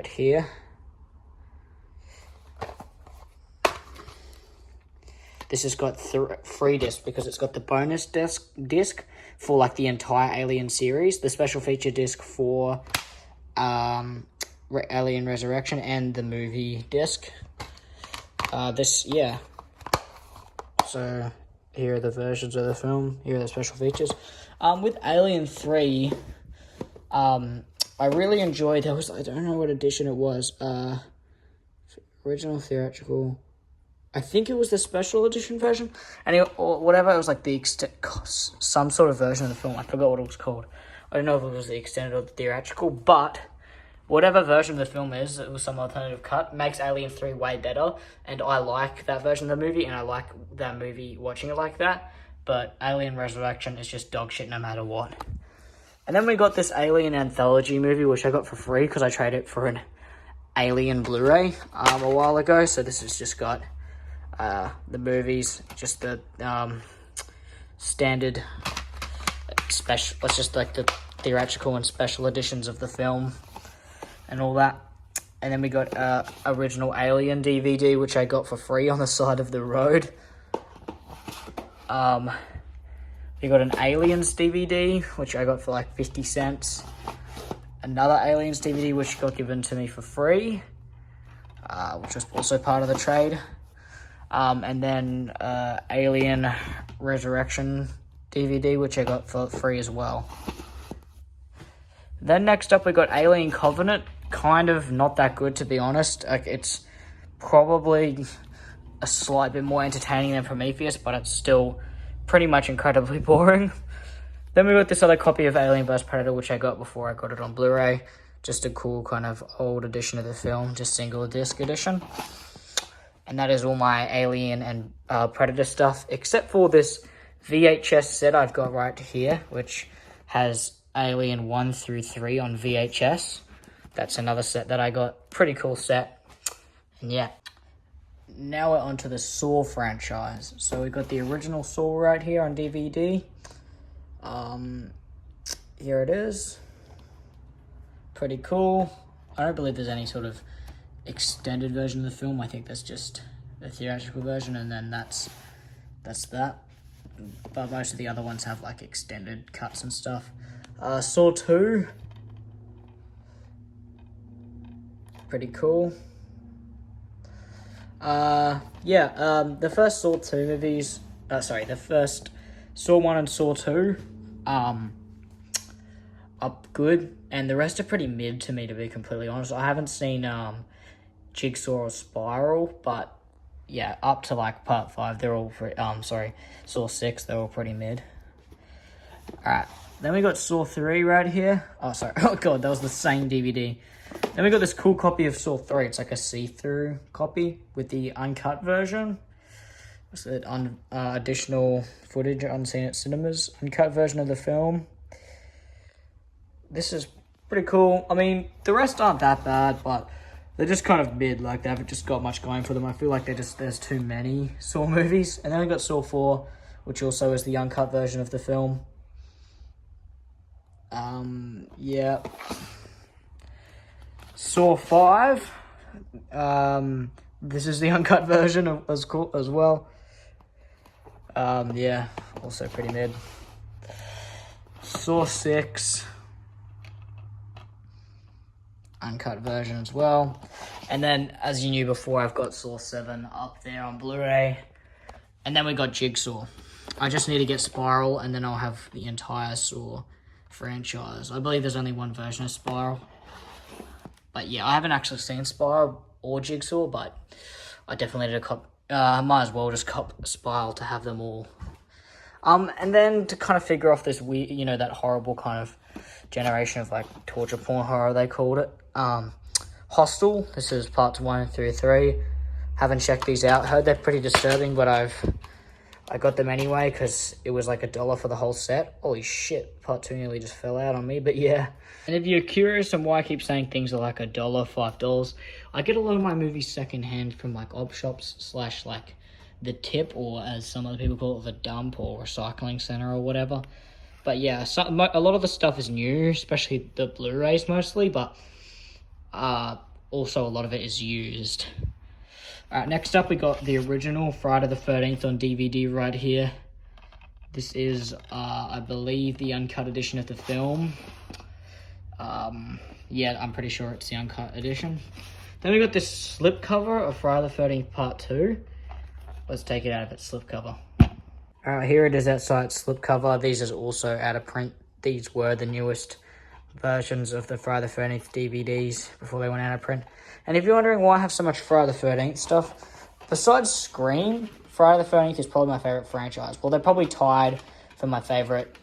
here. This has got 3 discs because it's got the bonus disc for like the entire Alien series, the special feature disc for Alien Resurrection, and the movie disc. Yeah. So here are the versions of the film. Here are the special features. With Alien 3, I really enjoyed. I don't know what edition it was. Original theatrical. I think it was the special edition version, or whatever. It was like some sort of version of the film. I forgot what it was called. I don't know if it was the extended or the theatrical, but whatever version of the film is, it was some alternative cut, makes Alien 3 way better, and I like that version of the movie, and I like that movie watching it like that, but Alien Resurrection is just dog shit no matter what. And then we got this Alien Anthology movie, which I got for free because I traded it for an Alien Blu-ray a while ago, so this has just got the movies, just the standard special, it's just like the theatrical and special editions of the film and all that. And then we got original Alien DVD, which I got for free on the side of the road. We got an Aliens DVD, which I got for like 50 cents. Another Aliens DVD, which got given to me for free, which was also part of the trade. And then Alien Resurrection DVD, which I got for free as well. Then next up we got Alien Covenant. Kind of not that good, to be honest. Like, it's probably a slight bit more entertaining than Prometheus, but it's still pretty much incredibly boring. Then we got this other copy of Alien vs. Predator, which I got before I got it on Blu-ray. Just a cool kind of old edition of the film, just single disc edition. And that is all my Alien and Predator stuff, except for this VHS set I've got right here, which has Alien 1 through 3 on VHS. That's another set that I got. Pretty cool set. And yeah. Now we're on to the Saw franchise. So we got the original Saw right here on DVD. Here it is. Pretty cool. I don't believe there's any sort of extended version of the film. I think that's just the theatrical version, and then that's that. But most of the other ones have like extended cuts and stuff. Saw 2. Pretty cool. The first Saw 2 movies, the first Saw 1 and Saw 2, up good, and the rest are pretty mid to me, to be completely honest. I haven't seen, Jigsaw or Spiral, but, yeah, up to, like, part 5, they're all pretty, Saw 6, they're all pretty mid. Alright, Then we got Saw 3 right here. Oh, sorry. Oh, God, that was the same DVD. Then we got this cool copy of Saw 3. It's like a see-through copy with the uncut version. It's an additional footage unseen at cinemas. Uncut version of the film. This is pretty cool. I mean, the rest aren't that bad, but they're just kind of mid. Like, they haven't just got much going for them. I feel like there's too many Saw movies. And then we got Saw 4, which also is the uncut version of the film. Yeah. Saw 5. This is the uncut version as well. Yeah, also pretty mid. Saw 6. Uncut version as well. And then, as you knew before, I've got Saw 7 up there on Blu-ray. And then we got Jigsaw. I just need to get Spiral, and then I'll have the entire Saw franchise. I believe there's only one version of Spiral. But yeah, I haven't actually seen Spiral or Jigsaw, but I definitely need to cop. Might as well just cop Spiral to have them all. And then to kind of figure off this weird, that horrible kind of generation of like torture porn horror they called it. Hostel. This is parts 1 through 3. Haven't checked these out. Heard they're pretty disturbing, but I got them anyway because it was like $1 for the whole set. Holy shit, part 2 nearly just fell out on me, but yeah. And if you're curious on why I keep saying things are like $1, $5, I get a lot of my movies secondhand from like op shops / like the tip, or as some other people call it, the dump or recycling center or whatever. But yeah, a lot of the stuff is new, especially the Blu-rays mostly, but also a lot of it is used. Alright, next up we got the original Friday the 13th on DVD right here. This is, I believe, the uncut edition of the film. Yeah, I'm pretty sure it's the uncut edition. Then we got this slipcover of Friday the 13th Part 2. Let's take it out of its slipcover. Alright, here it is outside slipcover. These is also out of print. These were the newest versions of the Friday the 13th DVDs before they went out of print. And if you're wondering why I have so much Friday the 13th stuff, besides Scream, Friday the 13th is probably my favourite franchise. Well, they're probably tied for my favourite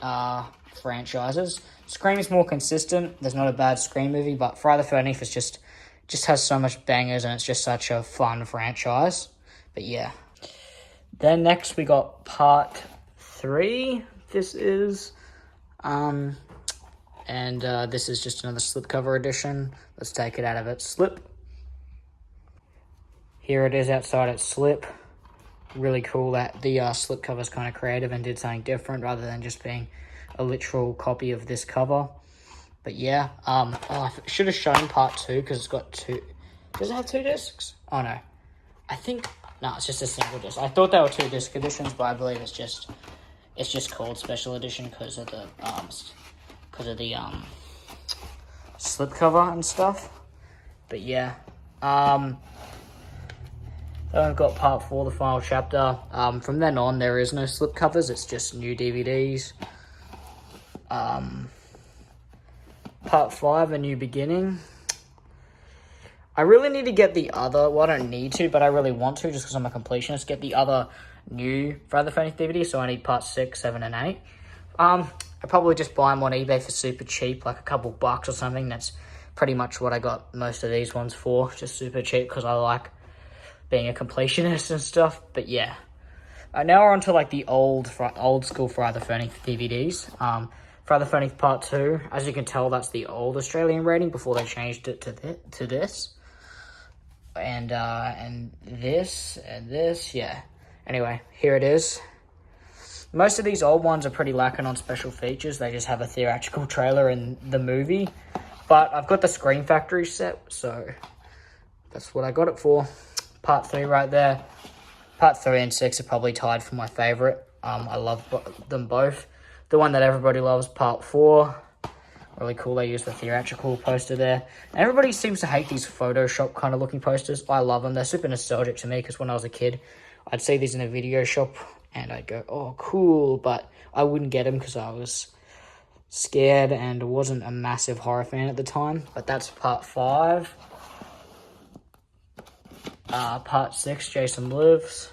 franchises. Scream is more consistent. There's not a bad Scream movie, but Friday the 13th is just has so much bangers, and it's just such a fun franchise. But yeah. Then next we got part 3. This is, and this is just another slipcover edition. Let's take it out of its slip. Here it is outside its slip. Really cool that the slipcover is kind of creative and did something different rather than just being a literal copy of this cover. But yeah, I should have shown part 2 because it's got 2. Does it have 2 discs? Oh no, no, it's just a single disc. I thought they were 2 disc editions, but I believe it's just called special edition because of the slipcover and stuff. But yeah, then I've got part 4, the final chapter. From then on, there is no slipcovers. It's just new DVDs. Part 5, A New Beginning. I really need to get the other, well, I don't need to, but I really want to, just because I'm a completionist, get the other new Friday the 13th DVD, so I need part 6, 7, and 8. I probably just buy them on eBay for super cheap, like a couple bucks or something. That's pretty much what I got most of these ones for, just super cheap, because I like being a completionist and stuff. But yeah. Now we're on to like the old school Friday the 13th DVDs. Friday the 13th Part 2. As you can tell, that's the old Australian rating before they changed it to this. And this, yeah. Anyway, here it is. Most of these old ones are pretty lacking on special features. They just have a theatrical trailer in the movie. But I've got the Scream Factory set, so that's what I got it for. Part 3 right there. Part 3 and 6 are probably tied for my favourite. I love them both. The one that everybody loves, Part 4. Really cool, they use the theatrical poster there. And everybody seems to hate these Photoshop kind of looking posters. I love them. They're super nostalgic to me because when I was a kid, I'd see these in a video shop and I'd go, oh, cool. But I wouldn't get them because I was scared and wasn't a massive horror fan at the time. But that's Part 5. Part 6, Jason Lives.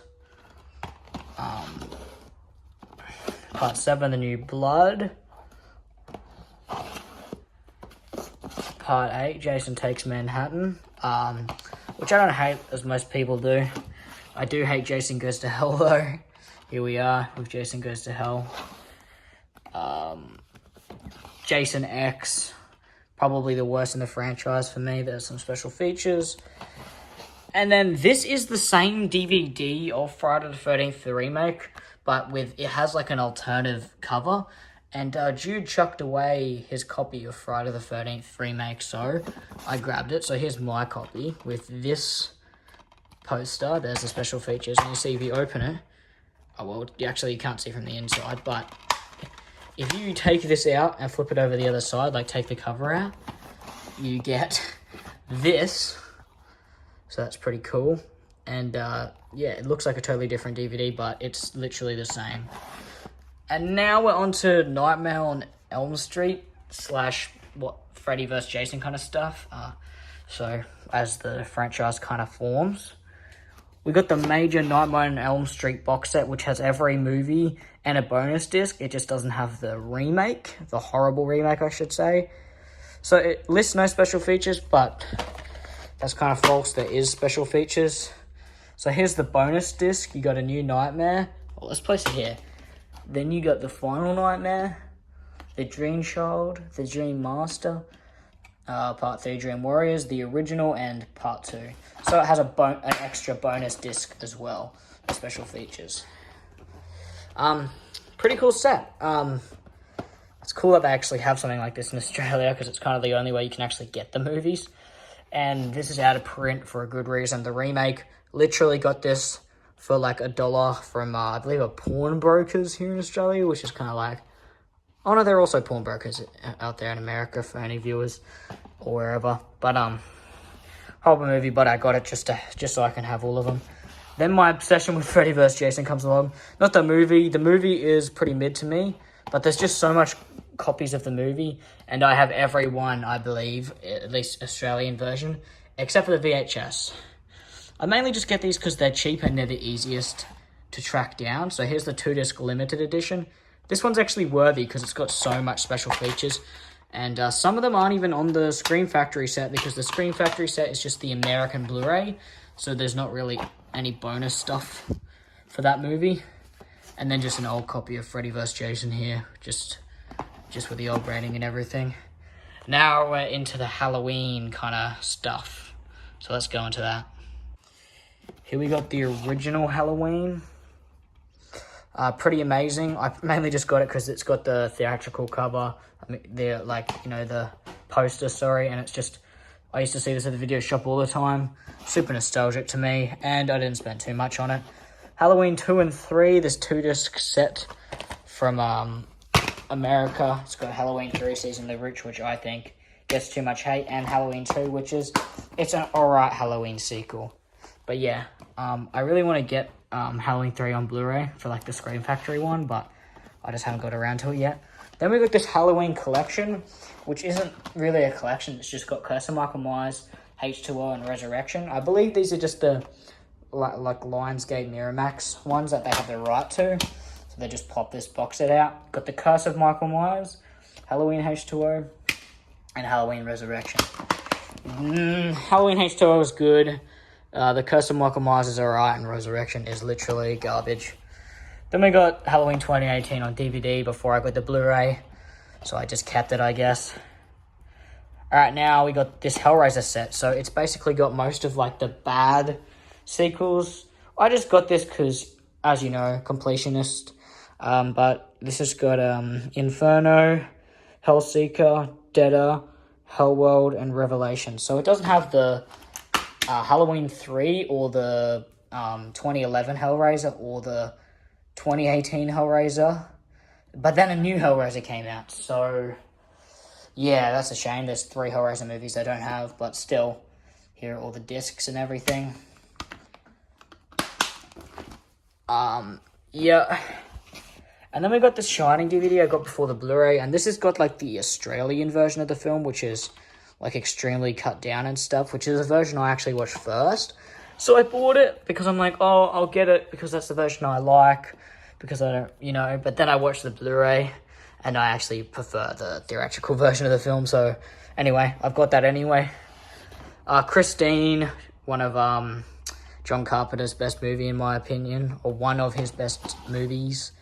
Part 7, The New Blood. Part 8, Jason Takes Manhattan, which I don't hate as most people do. I do hate Jason Goes to Hell, though. Here we are with Jason Goes to Hell. Jason X, probably the worst in the franchise for me. There's some special features. And then this is the same DVD of Friday the 13th, the remake, but it has like an alternative cover. And Jude chucked away his copy of Friday the 13th remake, so I grabbed it. So here's my copy with this poster. There's the special features, and you see if you open it, oh well, you can't see from the inside, but if you take this out and flip it over the other side, like take the cover out, you get this. So that's pretty cool. And yeah, it looks like a totally different DVD, but it's literally the same. And now we're on to Nightmare on Elm Street / what, Freddy vs. Jason kind of stuff. So as the franchise kind of forms, we got the major Nightmare on Elm Street box set, which has every movie and a bonus disc. It just doesn't have the remake, the horrible remake, I should say. So it lists no special features, but that's kind of false. There is special features. So here's the bonus disc. You got a new Nightmare. Well, let's place it here. Then you got the Final Nightmare, the Dream Child, the Dream Master, Part 3 Dream Warriors, the original, and Part 2. So it has an extra bonus disc as well, special features. Pretty cool set. It's cool that they actually have something like this in Australia, because it's kind of the only way you can actually get the movies. And this is out of print for a good reason. The remake literally got this for like $1 from, I believe, a pawnbrokers here in Australia, which is kind of like, oh no, they're also pawnbrokers out there in America for any viewers or wherever. But horrible movie, but I got it just so I can have all of them. Then my obsession with Freddy vs. Jason comes along. Not the movie. The movie is pretty mid to me, but there's just so much copies of the movie, and I have every one, I believe, at least Australian version, except for the VHS. I mainly just get these because they're cheap and they're the easiest to track down. So here's the 2-disc limited edition. This one's actually worthy because it's got so much special features. And some of them aren't even on the Scream Factory set, because the Scream Factory set is just the American Blu-ray. So there's not really any bonus stuff for that movie. And then just an old copy of Freddy vs. Jason here, just with the old branding and everything. Now we're into the Halloween kind of stuff. So let's go into that. Here we got the original Halloween. Pretty amazing. I mainly just got it because it's got the theatrical cover. I mean, the poster, sorry. And it's just, I used to see this at the video shop all the time. Super nostalgic to me, and I didn't spend too much on it. Halloween 2 and 3, this 2-disc set from America. It's got Halloween 3, Season of the Rich, which I think gets too much hate, and Halloween 2, which is, it's an alright Halloween sequel. But yeah, I really want to get Halloween 3 on Blu-ray for like the Scream Factory one, but I just haven't got around to it yet. Then we got this Halloween collection, which isn't really a collection. It's just got Curse of Michael Myers, H2O, and Resurrection. I believe these are just the like Lionsgate Miramax ones that they have the right to. So they just pop this box set out. Got the Curse of Michael Myers, Halloween H2O, and Halloween Resurrection. Halloween H2O is good. The Curse of Michael Myers is alright, and Resurrection is literally garbage. Then we got Halloween 2018 on DVD before I got the Blu-ray, so I just kept it, I guess. Alright, now we got this Hellraiser set, so it's basically got most of like the bad sequels. I just got this because, as you know, completionist, but this has got Inferno, Hellseeker, Deader, Hellworld, and Revelation. So it doesn't have the Halloween 3 or the 2011 Hellraiser or the 2018 Hellraiser, but then a new Hellraiser came out, so yeah, that's a shame. There's 3 Hellraiser movies I don't have, but still, here are all the discs and everything. Yeah, and then we got this Shining DVD I got before the Blu-ray, and this has got like the Australian version of the film, which is like extremely cut down and stuff, which is a version I actually watched first. So I bought it because I'm like, oh, I'll get it because that's the version I like, because I don't, but then I watched the Blu-ray and I actually prefer the theatrical version of the film. So Anyway, I've got that anyway. Christine, one of John Carpenter's best movie in my opinion, or one of his best movies.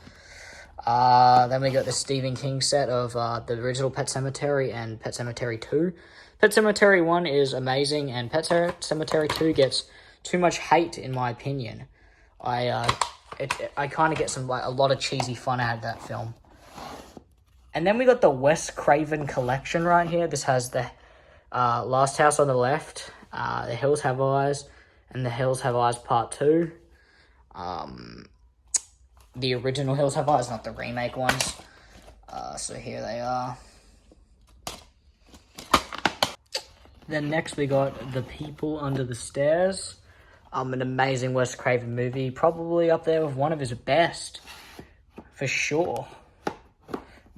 Then we got the Stephen King set of the original Pet Sematary and Pet Sematary 2. Pet Sematary 1 is amazing, and Pet Sematary 2 gets too much hate in my opinion. I kind of get a lot of cheesy fun out of that film. And then we got the Wes Craven collection right here. This has the Last House on the Left, The Hills Have Eyes, and The Hills Have Eyes Part 2. The original Hills Have Eyes, not the remake ones. So here they are. Then next we got The People Under the Stairs. An amazing Wes Craven movie, probably up there with one of his best, for sure.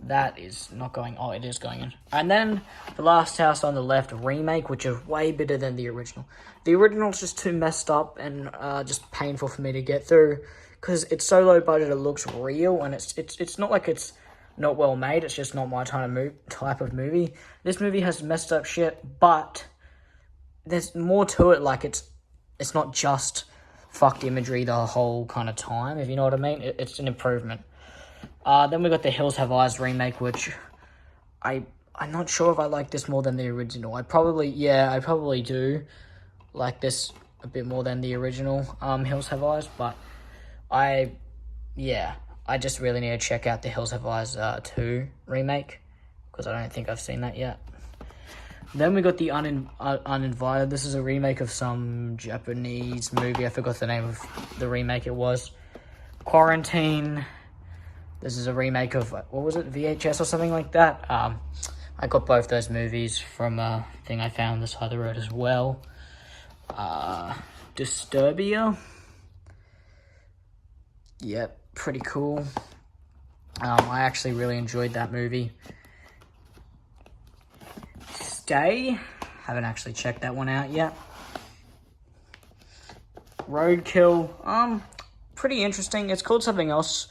That is not going, oh, it is going in. And then The Last House on the Left remake, which is way better than the original. The original's just too messed up and just painful for me to get through, because it's so low budget it looks real, and it's not like it's not well made, it's just not my type of movie. This movie has messed up shit, but there's more to it, like it's not just fucked imagery the whole kind of time, if you know what I mean. It's an improvement. Then we got the Hills Have Eyes remake, which I'm not sure if I like this more than the original. I probably do like this a bit more than the original Hills Have Eyes, but I just really need to check out the Hills Have Eyes 2 remake, because I don't think I've seen that yet. Then we got the Uninvited. This is a remake of some Japanese movie. I forgot the name of the remake it was. Quarantine. This is a remake of, what was it, VHS or something like that? I got both those movies from a thing I found on the side of the road as well. Disturbia. Yep, pretty cool. I actually really enjoyed that movie. Stay. Haven't actually checked that one out yet. Roadkill. Pretty interesting. It's called something else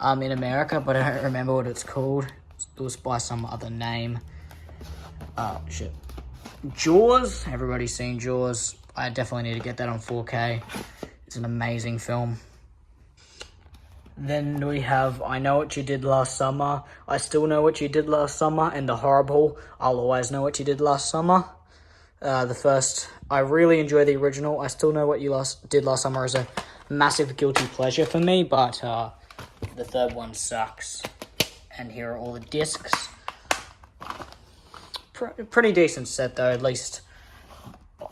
in America, but I don't remember what it's called. It was by some other name. Oh, shit. Jaws. Everybody's seen Jaws. I definitely need to get that on 4K. It's an amazing film. Then we have I Know What You Did Last Summer, I Still Know What You Did Last Summer, and The Horrible, I'll Always Know What You Did Last Summer. I really enjoy the original. I Still Know What You Did Last Summer is a massive guilty pleasure for me, but the third one sucks. And here are all the discs. Pretty decent set though, at least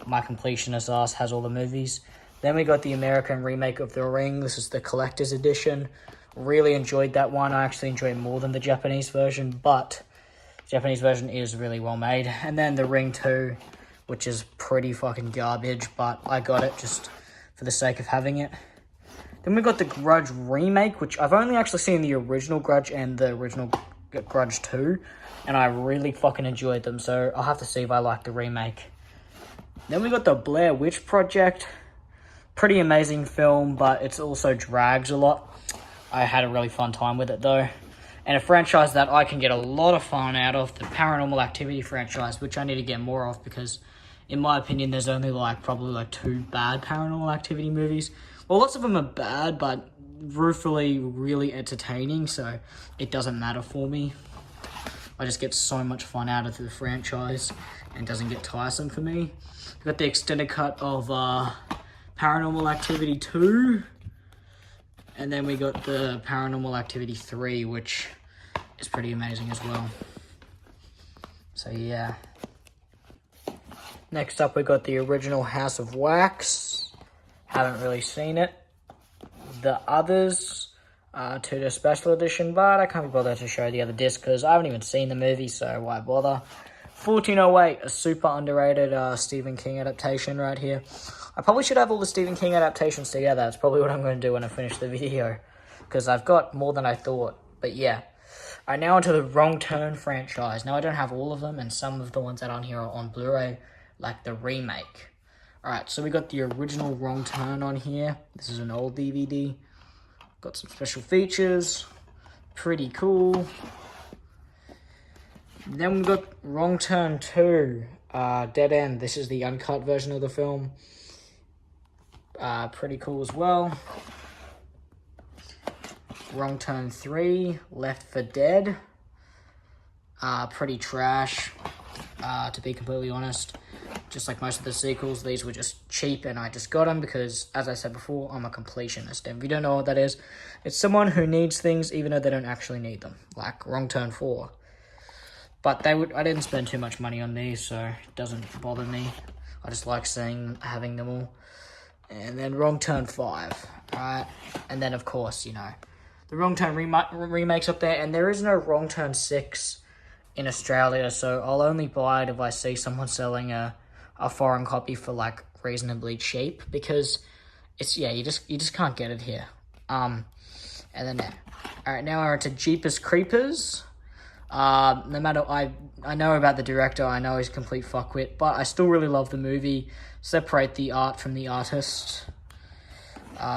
my completionist ass has all the movies. Then we got the American remake of The Ring. This is the collector's edition. Really enjoyed that one. I actually enjoy it more than the Japanese version, but the Japanese version is really well made. And then The Ring 2, which is pretty fucking garbage, but I got it just for the sake of having it. Then we got the Grudge remake, which I've only actually seen the original Grudge and the original Grudge 2, and I really fucking enjoyed them, so I'll have to see if I like the remake. Then we got the Blair Witch Project. Pretty amazing film, but it also drags a lot. I had a really fun time with it though. And a franchise that I can get a lot of fun out of, the Paranormal Activity franchise, which I need to get more of because, in my opinion, there's only probably 2 bad Paranormal Activity movies. Well, lots of them are bad, but ruefully really entertaining, so it doesn't matter for me. I just get so much fun out of the franchise, and it doesn't get tiresome for me. We've got the extended cut of Paranormal Activity 2, and then we got the Paranormal Activity 3, which is pretty amazing as well. So yeah. Next up we got the original House of Wax. Haven't really seen it. The Others, to the special edition, but I can't be bothered to show the other disc because I haven't even seen the movie, so why bother. 1408, a super underrated Stephen King adaptation right here. I probably should have all the Stephen King adaptations together. That's probably what I'm going to do when I finish the video, because I've got more than I thought. But yeah, Alright, now onto the Wrong Turn franchise. Now I don't have all of them, and some of the ones that are on here are on Blu-ray, like the remake. Alright, so we got the original Wrong Turn on here. This is an old DVD. Got some special features. Pretty cool. Then we've got Wrong Turn 2, Dead End. This is the uncut version of the film. Pretty cool as well. Wrong Turn 3, Left for Dead. Pretty trash, to be completely honest. Just like most of the sequels, these were just cheap and I just got them because, as I said before, I'm a completionist. And if you don't know what that is, it's someone who needs things even though they don't actually need them. Like Wrong Turn 4. But I didn't spend too much money on these, so it doesn't bother me. I just like having them all. And then Wrong Turn 5, right? And then, of course, you know, the Wrong Turn remakes up there. And there is no Wrong Turn 6 in Australia, so I'll only buy it if I see someone selling a foreign copy for, like, reasonably cheap. Because, it's, yeah, you just can't get it here. And then, alright, now we're into Jeepers Creepers. No matter, I know about the director, I know he's a complete fuckwit, but I still really love the movie. Separate the art from the artist.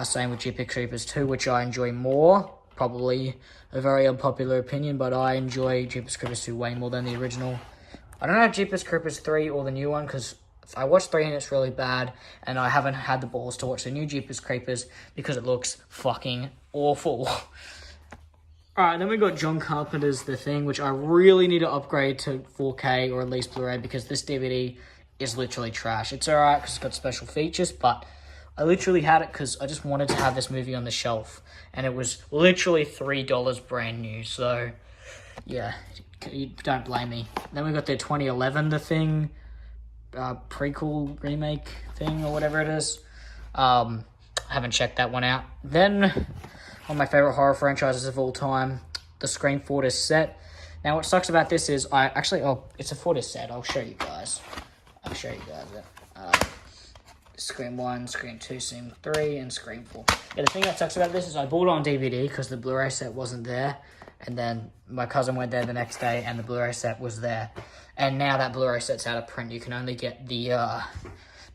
Same with Jeepers Creepers 2, which I enjoy more. Probably a very unpopular opinion, but I enjoy Jeepers Creepers 2 way more than the original. I don't have Jeepers Creepers 3 or the new one, because I watched 3 and it's really bad, and I haven't had the balls to watch the new Jeepers Creepers because it looks fucking awful. Alright, then we got John Carpenter's The Thing, which I really need to upgrade to 4K or at least Blu-ray because this DVD is literally trash. It's alright because it's got special features, but I literally had it because I just wanted to have this movie on the shelf. And it was literally $3 brand new, so yeah, you don't blame me. Then we got the 2011 The Thing, prequel remake thing or whatever it is. I haven't checked that one out. Then, one of my favorite horror franchises of all time, the Scream 4 disc set. Now, what sucks about this is it's a 4 disc set. I'll show you guys. it. Scream 1, Scream 2, Scream 3, and Scream 4. Yeah, the thing that sucks about this is I bought it on DVD because the Blu-ray set wasn't there. And then my cousin went there the next day and the Blu-ray set was there. And now that Blu-ray set's out of print, you can only get the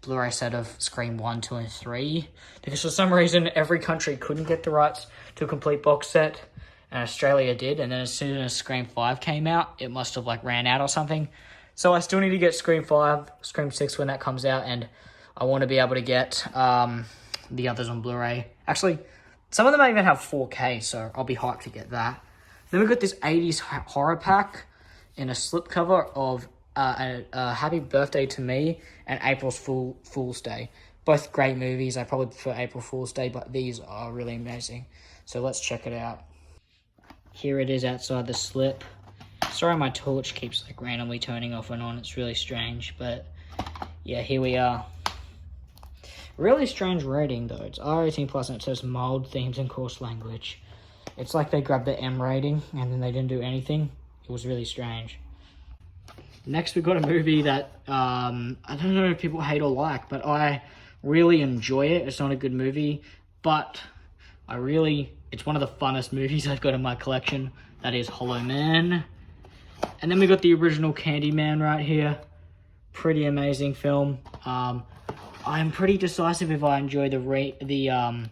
Blu-ray set of Scream 1, 2, and 3. Because for some reason, every country couldn't get the rights to a complete box set. And Australia did. And then as soon as Scream 5 came out, it must have ran out or something. So I still need to get Scream 5, Scream 6 when that comes out. And I want to be able to get the others on Blu-ray. Actually, some of them even have 4K, so I'll be hyped to get that. Then we've got this 80s horror pack in a slipcover of a Happy Birthday to Me and April's Fool's Day. Both great movies. I probably prefer April Fool's Day, but these are really amazing. So let's check it out. Here it is outside the slip. Sorry my torch keeps randomly turning off and on. It's really strange, but yeah, here we are. Really strange rating though. It's R18+ and it says mild themes and coarse language. It's like they grabbed the M rating and then they didn't do anything. It was really strange. Next we've got a movie that I don't know if people hate or like, but I really enjoy it. It's not a good movie, but it's one of the funnest movies I've got in my collection. That is Hollow Man. And then we got the original Candyman right here. Pretty amazing film. I'm pretty decisive if I enjoy the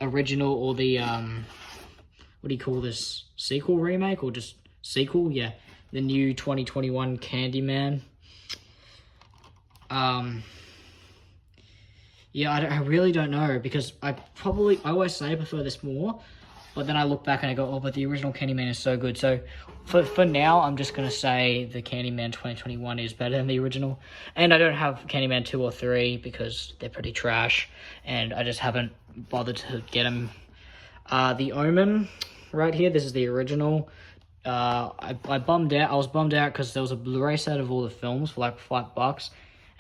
original or the what do you call this, sequel remake or just sequel? Yeah, the new 2021 Candyman. Yeah, I really don't know because I always say I prefer this more, but then I look back and I go, oh, but the original Candyman is so good. So for now, I'm just going to say the Candyman 2021 is better than the original. And I don't have Candyman 2 or 3 because they're pretty trash. And I just haven't bothered to get them. The Omen right here, this is the original. I was bummed out because there was a Blu-ray set of all the films for $5.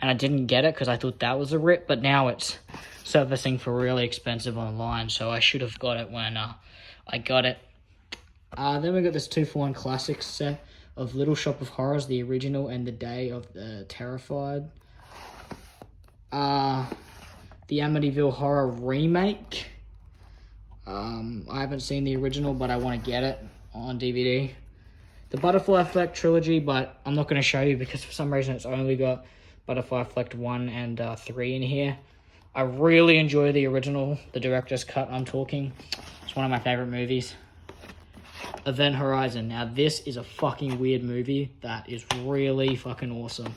And I didn't get it because I thought that was a rip. But now it's surfacing for really expensive online. So I should have got it when I got it. Then we got this 2-for-1 classics set of Little Shop of Horrors, the original and the Day of the Terrified. The Amityville Horror remake. I haven't seen the original, but I want to get it on DVD. The Butterfly Effect trilogy, but I'm not going to show you because for some reason it's only got Butterfly Effect 1 and 3 in here. I really enjoy the original, the director's cut I'm talking. It's one of my favorite movies. Event Horizon. Now, this is a fucking weird movie that is really fucking awesome.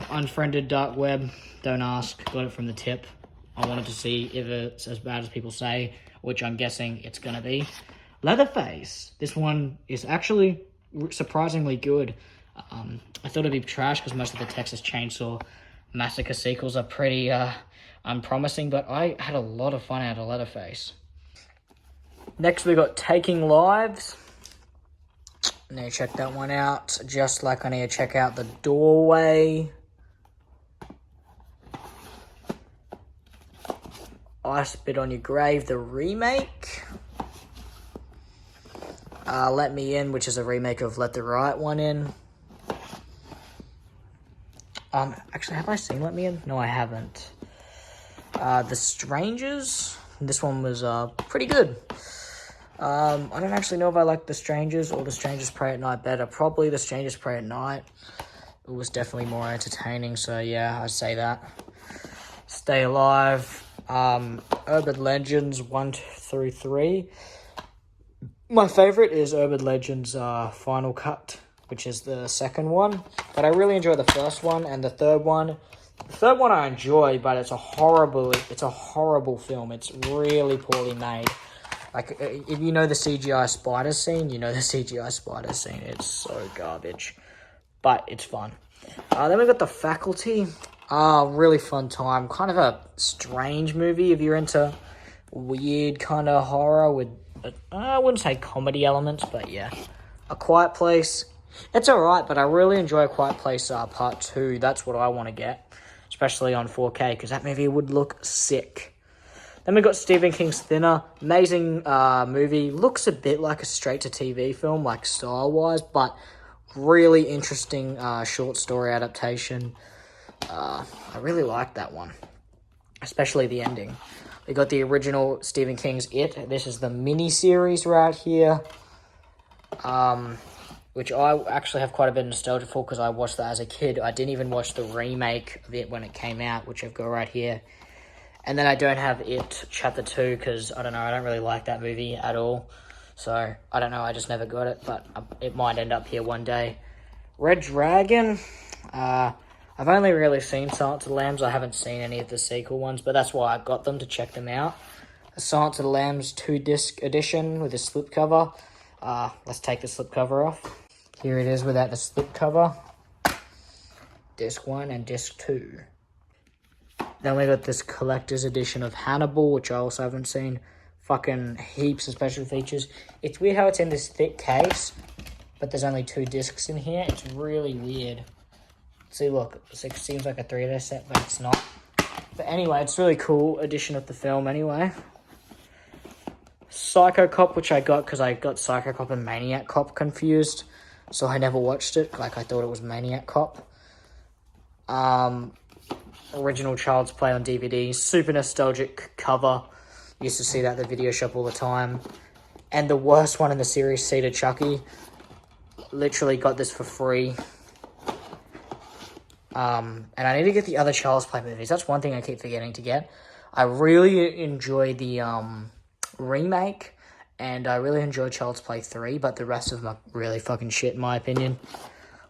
Unfriended Dark Web. Don't ask. Got it from the tip. I wanted to see if it's as bad as people say, which I'm guessing it's going to be. Leatherface. This one is actually surprisingly good. I thought it'd be trash because most of the Texas Chainsaw Massacre sequels are pretty unpromising, but I had a lot of fun out of Leatherface. Next, we got Taking Lives. I need to check that one out. Just like I need to check out The Doorway. I Spit on Your Grave, the remake. Let Me In, which is a remake of Let the Right One In. Actually, have I seen Let Me In? No, I haven't. The Strangers. This one was pretty good. I don't actually know if I like The Strangers or The Strangers Pray at Night better. Probably The Strangers Pray at Night. It was definitely more entertaining, so yeah, I'd say that. Stay Alive. Urban Legends 1 through 3. My favorite is Urban Legends Final Cut, which is the second one. But I really enjoy the first one and the third one. The third one I enjoy, but it's a horrible film. It's really poorly made. Like, if you know the CGI spider scene, you know the CGI spider scene. It's so garbage. But it's fun. Then we've got The Faculty. Really fun time. Kind of a strange movie if you're into weird kind of horror with, I wouldn't say comedy elements, but yeah. A Quiet Place. It's alright, but I really enjoy A Quiet Place Part 2. That's what I want to get. Especially on 4K, because that movie would look sick. Then we got Stephen King's Thinner. Amazing movie. Looks a bit like a straight-to-TV film, like style-wise, but really interesting short story adaptation. I really like that one, especially the ending. We got the original Stephen King's It. This is the mini-series right here, which I actually have quite a bit of nostalgia for because I watched that as a kid. I didn't even watch the remake of It when it came out, which I've got right here. And then I don't have It Chapter 2 because, I don't know, I don't really like that movie at all. So, I don't know, I just never got it, but it might end up here one day. Red Dragon. I've only really seen Silence of the Lambs. I haven't seen any of the sequel ones, but that's why I got them, to check them out. A Silence of the Lambs 2-disc edition with a slipcover. Let's take the slipcover off. Here it is without the slipcover. Disc 1 and Disc 2. Then we got this collector's edition of Hannibal, which I also haven't seen. Fucking heaps of special features. It's weird how it's in this thick case, but there's only 2 discs in here. It's really weird. See, look, it seems like a 3D set, but it's not. But anyway, it's a really cool edition of the film anyway. Psycho Cop, which I got because I got Psycho Cop and Maniac Cop confused. So I never watched it, like I thought it was Maniac Cop. Original Child's Play on DVD. Super nostalgic cover. Used to see that at the video shop all the time. And the worst one in the series, Cedar Chucky. Literally got this for free. And I need to get the other Child's Play movies. That's one thing I keep forgetting to get. I really enjoy the remake, and I really enjoy Child's Play 3, but the rest of them are really fucking shit in my opinion.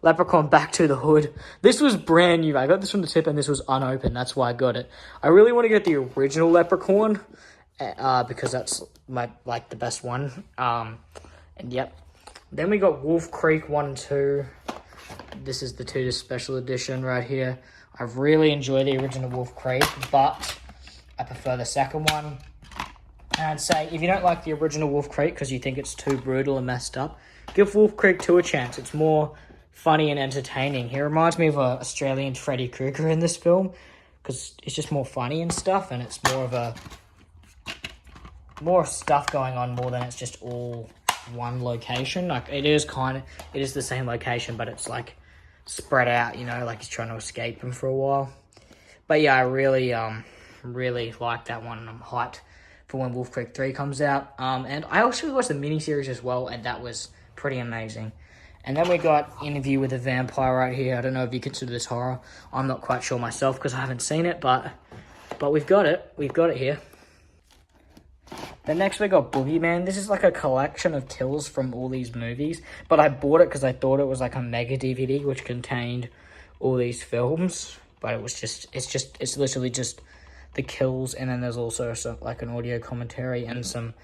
Leprechaun Back to the Hood. This was brand new. I got this from the tip, and this was unopened. That's why I got it. I really want to get the original Leprechaun, because that's the best one. And yep. Then we got Wolf Creek 1 and 2. This is the 2-disc special edition right here. I really enjoy the original Wolf Creek, but I prefer the second one. And I'd say, if you don't like the original Wolf Creek because you think it's too brutal and messed up, give Wolf Creek 2 a chance. It's more funny and entertaining. He reminds me of an Australian Freddy Krueger in this film because it's just more funny and stuff, and it's more stuff going on more than it's just all one location. Like, it is the same location, but it's like spread out, you know, like he's trying to escape him for a while. But yeah, I really like that one, and I'm hyped for when Wolf Creek 3 comes out. And I also watched the miniseries as well, and that was pretty amazing. And then we got Interview with a Vampire right here. I don't know if you consider this horror. I'm not quite sure myself because I haven't seen it, but we've got it. We've got it here. Then next we got Boogeyman. This is like a collection of kills from all these movies, but I bought it because I thought it was like a mega DVD which contained all these films, but it's literally just the kills, and then there's also like an audio commentary and some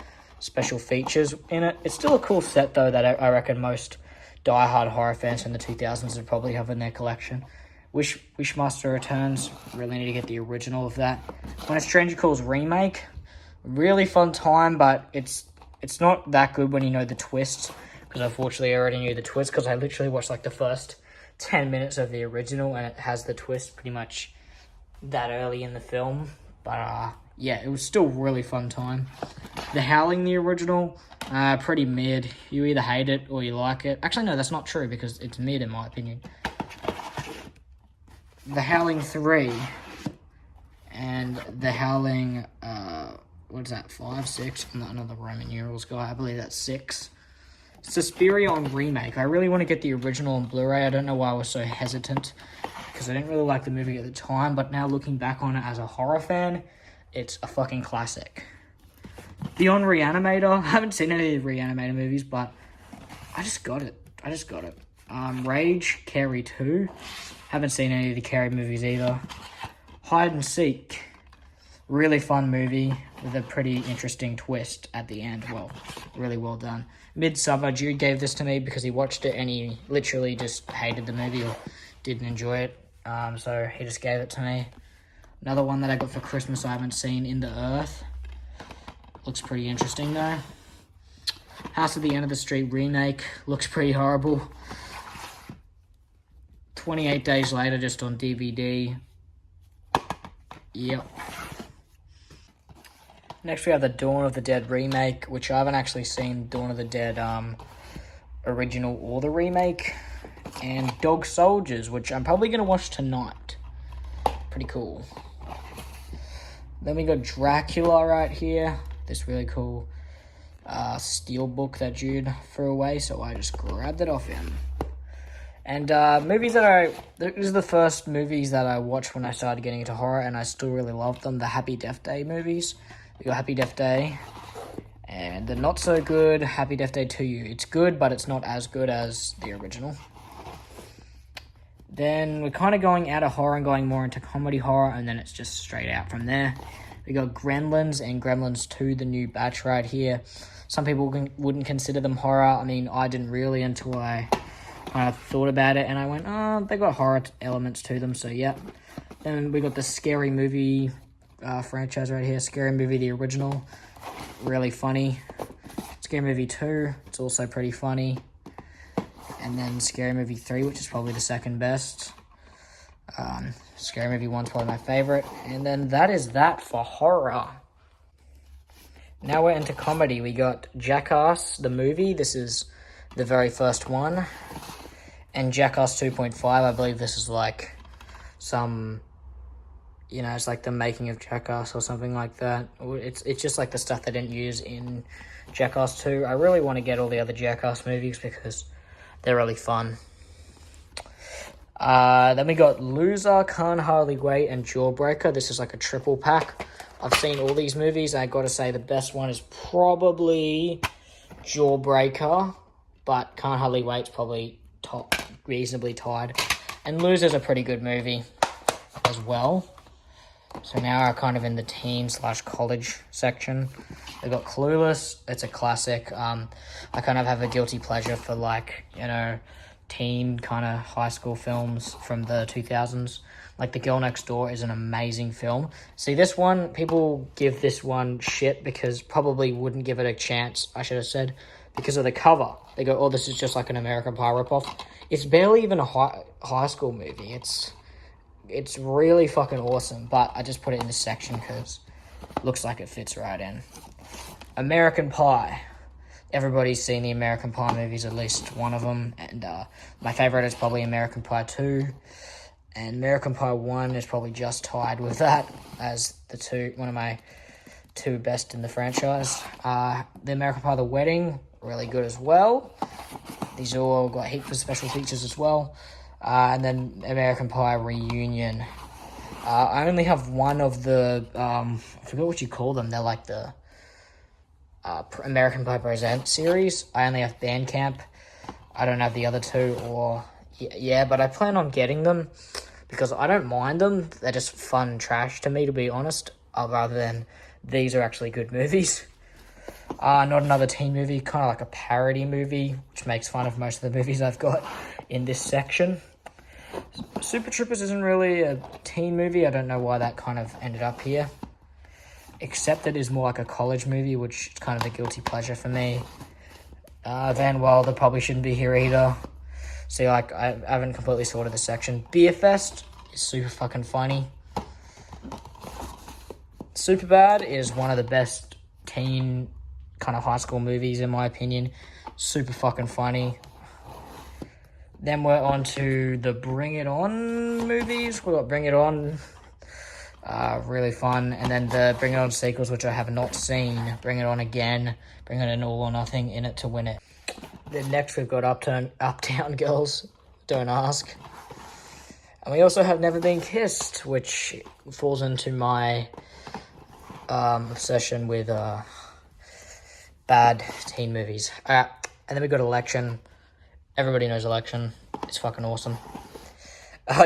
special features in it. It's still a cool set though that I reckon most diehard horror fans from the 2000s would probably have in their collection. Wishmaster Returns, really need to get the original of that. When a Stranger Calls remake, really fun time, but it's not that good when you know the twist, because unfortunately I already knew the twist because I literally watched like the first 10 minutes of the original and it has the twist pretty much that early in the film. But yeah, it was still really fun time. The Howling, the original, pretty mid. You either hate it or you like it. Actually no, that's not true because it's mid in my opinion. The Howling 3 and The Howling, what's that, 5, 6? I'm not another Roman numerals guy, I believe that's 6. Suspiria on remake. I really want to get the original on Blu-ray. I don't know why I was so hesitant, because I didn't really like the movie at the time, but now looking back on it as a horror fan, it's a fucking classic. Beyond Reanimator. I haven't seen any of the Reanimator movies, but I just got it. Rage, Carrie 2. Haven't seen any of the Carrie movies either. Hide and Seek. Really fun movie with a pretty interesting twist at the end. Well, really well done. Midsummer, Jude gave this to me because he watched it and he literally just hated the movie or didn't enjoy it. So he just gave it to me. Another one that I got for Christmas I haven't seen, In the Earth. Looks pretty interesting though. House at the End of the Street remake. Looks pretty horrible. 28 Days Later, just on DVD. Yep. Next we have the Dawn of the Dead remake, which I haven't actually seen Dawn of the Dead original or the remake. And Dog Soldiers, which I'm probably going to watch tonight. Pretty cool. Then we got Dracula right here. This really cool steelbook that Jude threw away, so I just grabbed it off him. And movies that these are the first movies that I watched when I started getting into horror, and I still really love them. The Happy Death Day movies. We got Happy Death Day, and the not so good Happy Death Day to You. It's good, but it's not as good as the original. Then we're kind of going out of horror and going more into comedy horror, and then it's just straight out from there. We got Gremlins and Gremlins 2, the new batch right here. Some people wouldn't consider them horror. I mean, I didn't really until I kind of thought about it, and I went, oh, they got horror elements to them, so yeah. Then we got the Scary Movie franchise right here. Scary Movie, the original. Really funny. Scary Movie 2, it's also pretty funny. And then Scary Movie 3, which is probably the second best. Scary Movie 1's probably my favorite. And then that is that for horror. Now we're into comedy. We got Jackass, the movie. This is the very first one. And Jackass 2.5, I believe this is like some, you know, it's like the making of Jackass or something like that. It's just like the stuff they didn't use in Jackass 2. I really want to get all the other Jackass movies because they're really fun. Then we got Loser, Can't Hardly Wait, and Jawbreaker. This is like a triple pack. I've seen all these movies. I got to say the best one is probably Jawbreaker, but Can't Hardly Wait's probably reasonably tied. And Loser's a pretty good movie as well. So now we're kind of in the teen/college section. We've got Clueless. It's a classic. I kind of have a guilty pleasure for, like, you know, teen kind of high school films from the 2000s. Like The Girl Next Door is an amazing film. See, this one, people give this one shit because probably wouldn't give it a chance, I should have said, because of the cover. They go, oh, this is just like an American Pie ripoff. It's barely even a high school movie. It's really fucking awesome, but I just put it in this section because it looks like it fits right in. American Pie. Everybody's seen the American Pie movies, at least one of them, and my favorite is probably American Pie 2, and American Pie 1 is probably just tied with that as one of my two best in the franchise. The American Pie The Wedding, really good as well. These all got heaps of special features as well. And then American Pie Reunion. I only have one of the, I forget what you call them. They're like the American Pie Presents series. I only have Bandcamp. I don't have the other two, or yeah, but I plan on getting them because I don't mind them. They're just fun trash to me, to be honest, rather than these are actually good movies. Not another teen movie, kind of like a parody movie, which makes fun of most of the movies I've got in this section. Super Troopers isn't really a teen movie. I don't know why that kind of ended up here. Except it is more like a college movie, which is kind of a guilty pleasure for me. Van Wilder probably shouldn't be here either. See, like, I haven't completely sorted the section. Beer Fest is super fucking funny. Superbad is one of the best teen kind of high school movies, in my opinion. Super fucking funny. Then we're on to the Bring It On movies. We got Bring It On. Really fun. And then the Bring It On sequels, which I have not seen. Bring It On Again. Bring It In All or Nothing. In It to Win It. Then next we've got Uptown Girls. Don't ask. And we also have Never Been Kissed, which falls into my obsession with bad teen movies. And then we got Election. Everybody knows Election. It's fucking awesome.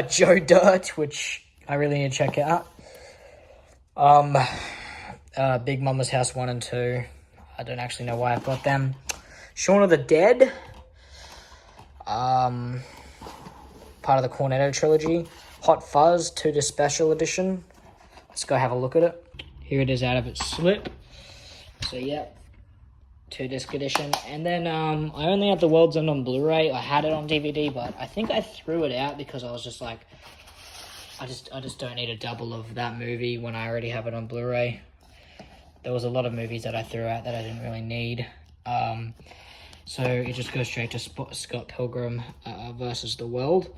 Joe Dirt, which I really need to check out. Big Mama's House 1 and 2. I don't actually know why I've got them. Shaun of the Dead. Part of the Cornetto trilogy. Hot Fuzz 2 Special Edition. Let's go have a look at it. Here it is out of its slip. So, yeah. 2-disc edition. And then I only have The World's End on Blu-ray. I had it on DVD, but I think I threw it out because I was just like, I just don't need a double of that movie when I already have it on Blu-ray. There was a lot of movies that I threw out that I didn't really need. So it just goes straight to Scott Pilgrim versus the World.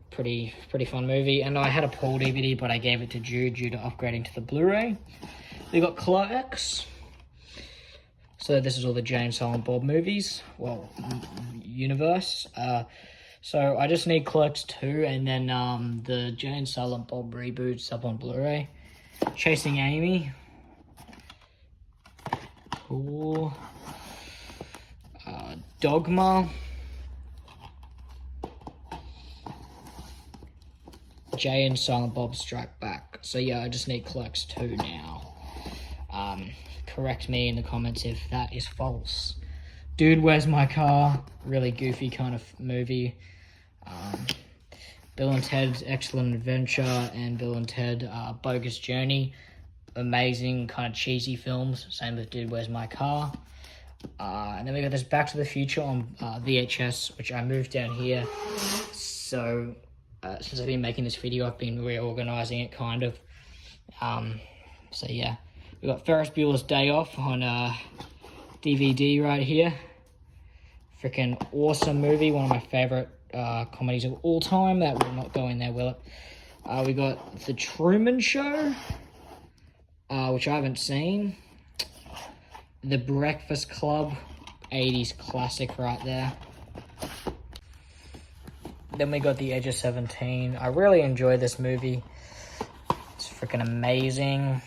Pretty fun movie. And I had a Paul DVD, but I gave it to Jude due to upgrading to the Blu-ray. We got Clerks. So this is all the Jay and Silent Bob movies. Well, universe. So I just need Clerks 2 and then the Jay and Silent Bob reboots up on Blu-ray. Chasing Amy. Cool. Dogma. Jay and Silent Bob Strike Back. So yeah, I just need Clerks 2 now. Correct me in the comments if that is false. Dude, Where's My Car? Really goofy kind of movie. Bill and Ted's Excellent Adventure and Bill and Ted Bogus Journey. Amazing kind of cheesy films. Same with Dude, Where's My Car? And then we got this Back to the Future on VHS, which I moved down here. So since I've been making this video, I've been reorganizing it kind of. So yeah. We got Ferris Bueller's Day Off on DVD right here. Freaking awesome movie. One of my favorite comedies of all time. That will not go in there, will it? We got The Truman Show, which I haven't seen. The Breakfast Club, 80s classic right there. Then we got The Age of 17. I really enjoy this movie. It's freaking amazing.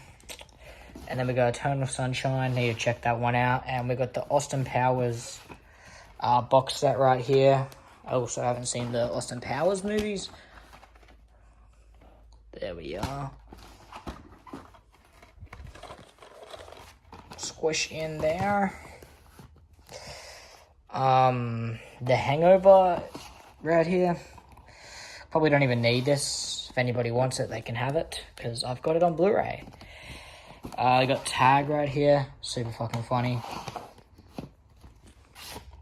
And then we got Eternal Sunshine. Need to check that one out. And we got the Austin Powers box set right here. I also haven't seen the Austin Powers movies. There we are. Squish in there. The Hangover right here. Probably don't even need this. If anybody wants it, they can have it. Because I've got it on Blu-ray. I got Tag right here. Super fucking funny.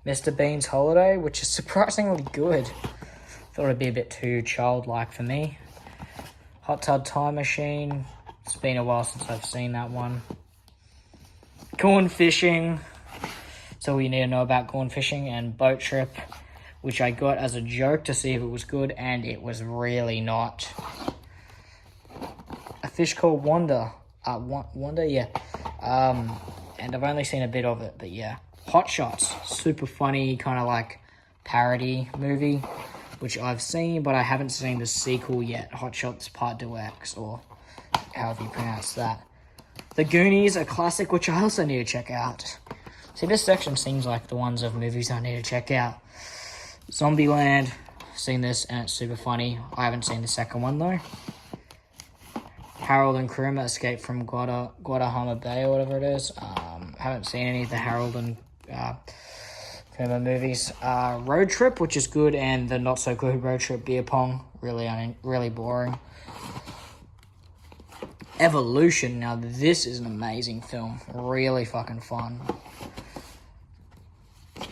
Mr. Bean's Holiday, which is surprisingly good. Thought it'd be a bit too childlike for me. Hot Tub Time Machine. It's been a while since I've seen that one. Corn Fishing. That's all you need to know about corn fishing. And Boat Trip, which I got as a joke to see if it was good, and it was really not. A Fish Called Wanda. Wonder, yeah. And I've only seen a bit of it, but yeah. Hot Shots, super funny, kind of like parody movie, which I've seen, but I haven't seen the sequel yet. Hot Shots Part 2X, or however you pronounce that. The Goonies, a classic, which I also need to check out. See, this section seems like the ones of movies I need to check out. Zombieland, seen this, and it's super funny. I haven't seen the second one, though. Harold and Kumar Escape from Guantanamo Bay, or whatever it is. Haven't seen any of the Harold and Kumar movies. Road Trip, which is good, and the not so good Road Trip Beer Pong, really boring. Evolution, now this is an amazing film, really fucking fun.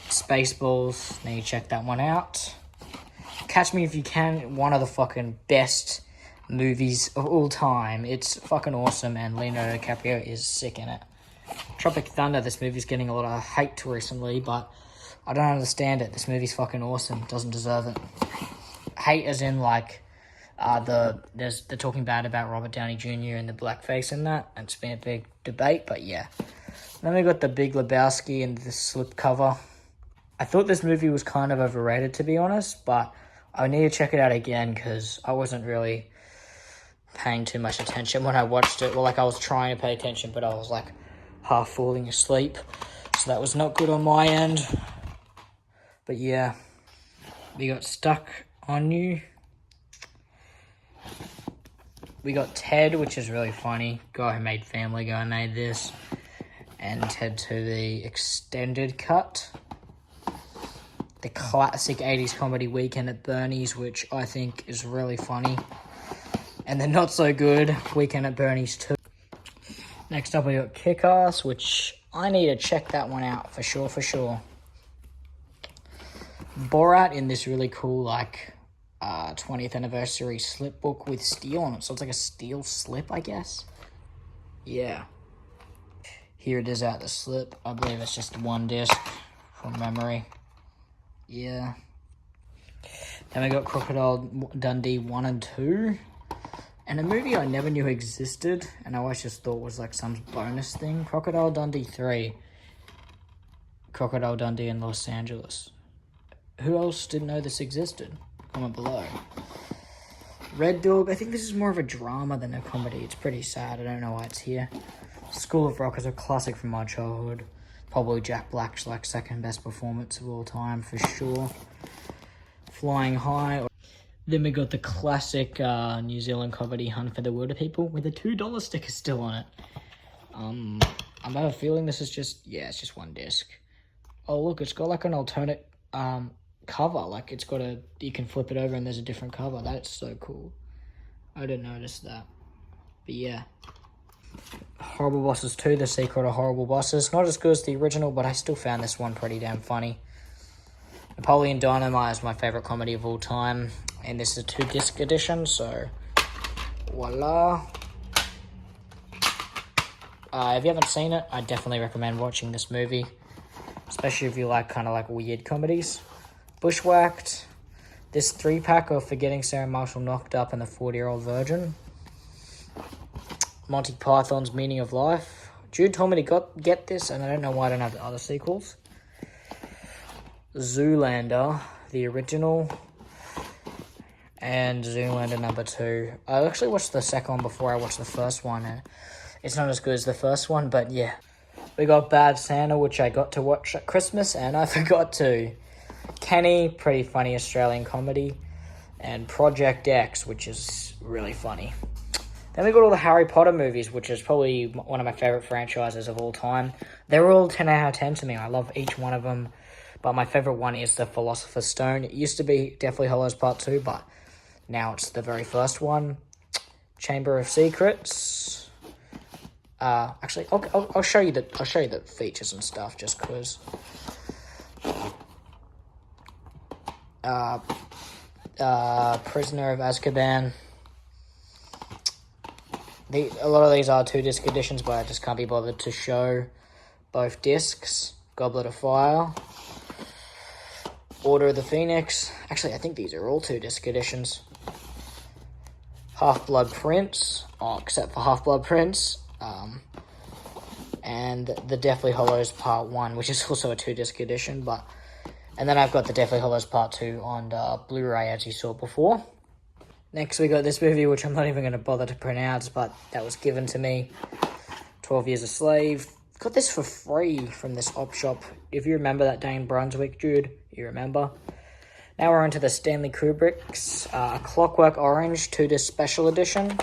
Spaceballs, need to check that one out. Catch Me If You Can, one of the fucking best movies of all time. It's fucking awesome, and Leonardo DiCaprio is sick in it. Tropic Thunder, this movie's getting a lot of hate recently, but I don't understand it. This movie's fucking awesome, doesn't deserve it. Hate as in, like, they're talking bad about Robert Downey Jr. and the blackface in that, and it's been a big debate, but yeah. Then we got The Big Lebowski and the slipcover. I thought this movie was kind of overrated, to be honest, but I need to check it out again, because I wasn't really paying too much attention when I watched it. Well, like, I was trying to pay attention, but I was, like, half falling asleep, so that was not good on my end. But yeah, we got Stuck on You. We got Ted, which is really funny. Guy who made Family Guy made this. And Ted 2, the extended cut. The classic 80s comedy Weekend at Bernie's, which I think is really funny. And the not so good Weekend at Bernie's 2. Next up we got Kick-Ass, which I need to check that one out for sure. Borat in this really cool, like, 20th anniversary slip book with steel on it. So it's like a steel slip, I guess. Yeah. Here it is out the slip. I believe it's just one disc from memory. Yeah. Then we got Crocodile Dundee 1 and 2. And a movie I never knew existed, and I always just thought was like some bonus thing. Crocodile Dundee 3. Crocodile Dundee in Los Angeles. Who else didn't know this existed? Comment below. Red Dog, I think this is more of a drama than a comedy. It's pretty sad, I don't know why it's here. School of Rock is a classic from my childhood. Probably Jack Black's like second best performance of all time for sure. Flying High. Then we got the classic New Zealand comedy Hunt for the Wilder People with a $2 sticker still on it. I'm have a feeling this is just, yeah, it's just one disc. Oh look, it's got like an alternate cover, like it's got a, you can flip it over and there's a different cover. That's so cool. I didn't notice that. But yeah. Horrible Bosses 2, The Secret of Horrible Bosses. Not as good as the original, but I still found this one pretty damn funny. Napoleon Dynamite is my favourite comedy of all time. And this is a 2-disc edition, so voila. If you haven't seen it, I definitely recommend watching this movie. Especially if you like kind of like weird comedies. Bushwhacked. This 3-pack of Forgetting Sarah Marshall Knocked Up and the 40-Year-Old Virgin. Monty Python's Meaning of Life. Jude told me to get this, and I don't know why I don't have the other sequels. Zoolander, the original. And Zoolander number 2. I actually watched the second one before I watched the first one, and it's not as good as the first one, but yeah. We got Bad Santa, which I got to watch at Christmas, and I forgot to. Kenny, pretty funny Australian comedy. And Project X, which is really funny. Then we got all the Harry Potter movies, which is probably one of my favourite franchises of all time. They're all 10 out of 10 to me. I love each one of them. But my favourite one is the Philosopher's Stone. It used to be Deathly Hallows Part 2, but now it's the very first one. Chamber of Secrets. Actually, I'll show you the features and stuff, just cause. Prisoner of Azkaban. A lot of these are 2-disc editions, but I just can't be bothered to show both discs. Goblet of Fire. Order of the Phoenix. Actually, I think these are all 2-disc editions. Half-Blood Prince. Oh, except for Half-Blood Prince. And the Deathly Hallows Part 1, which is also a 2-disc edition. And then I've got the Deathly Hallows Part 2 on Blu-ray, as you saw before. Next, we got this movie, which I'm not even going to bother to pronounce, but that was given to me. 12 Years a Slave. Got this for free from this op shop. If you remember that day in Brunswick, dude, you remember. Now we're onto the Stanley Kubrick's Clockwork Orange 2-disc special edition.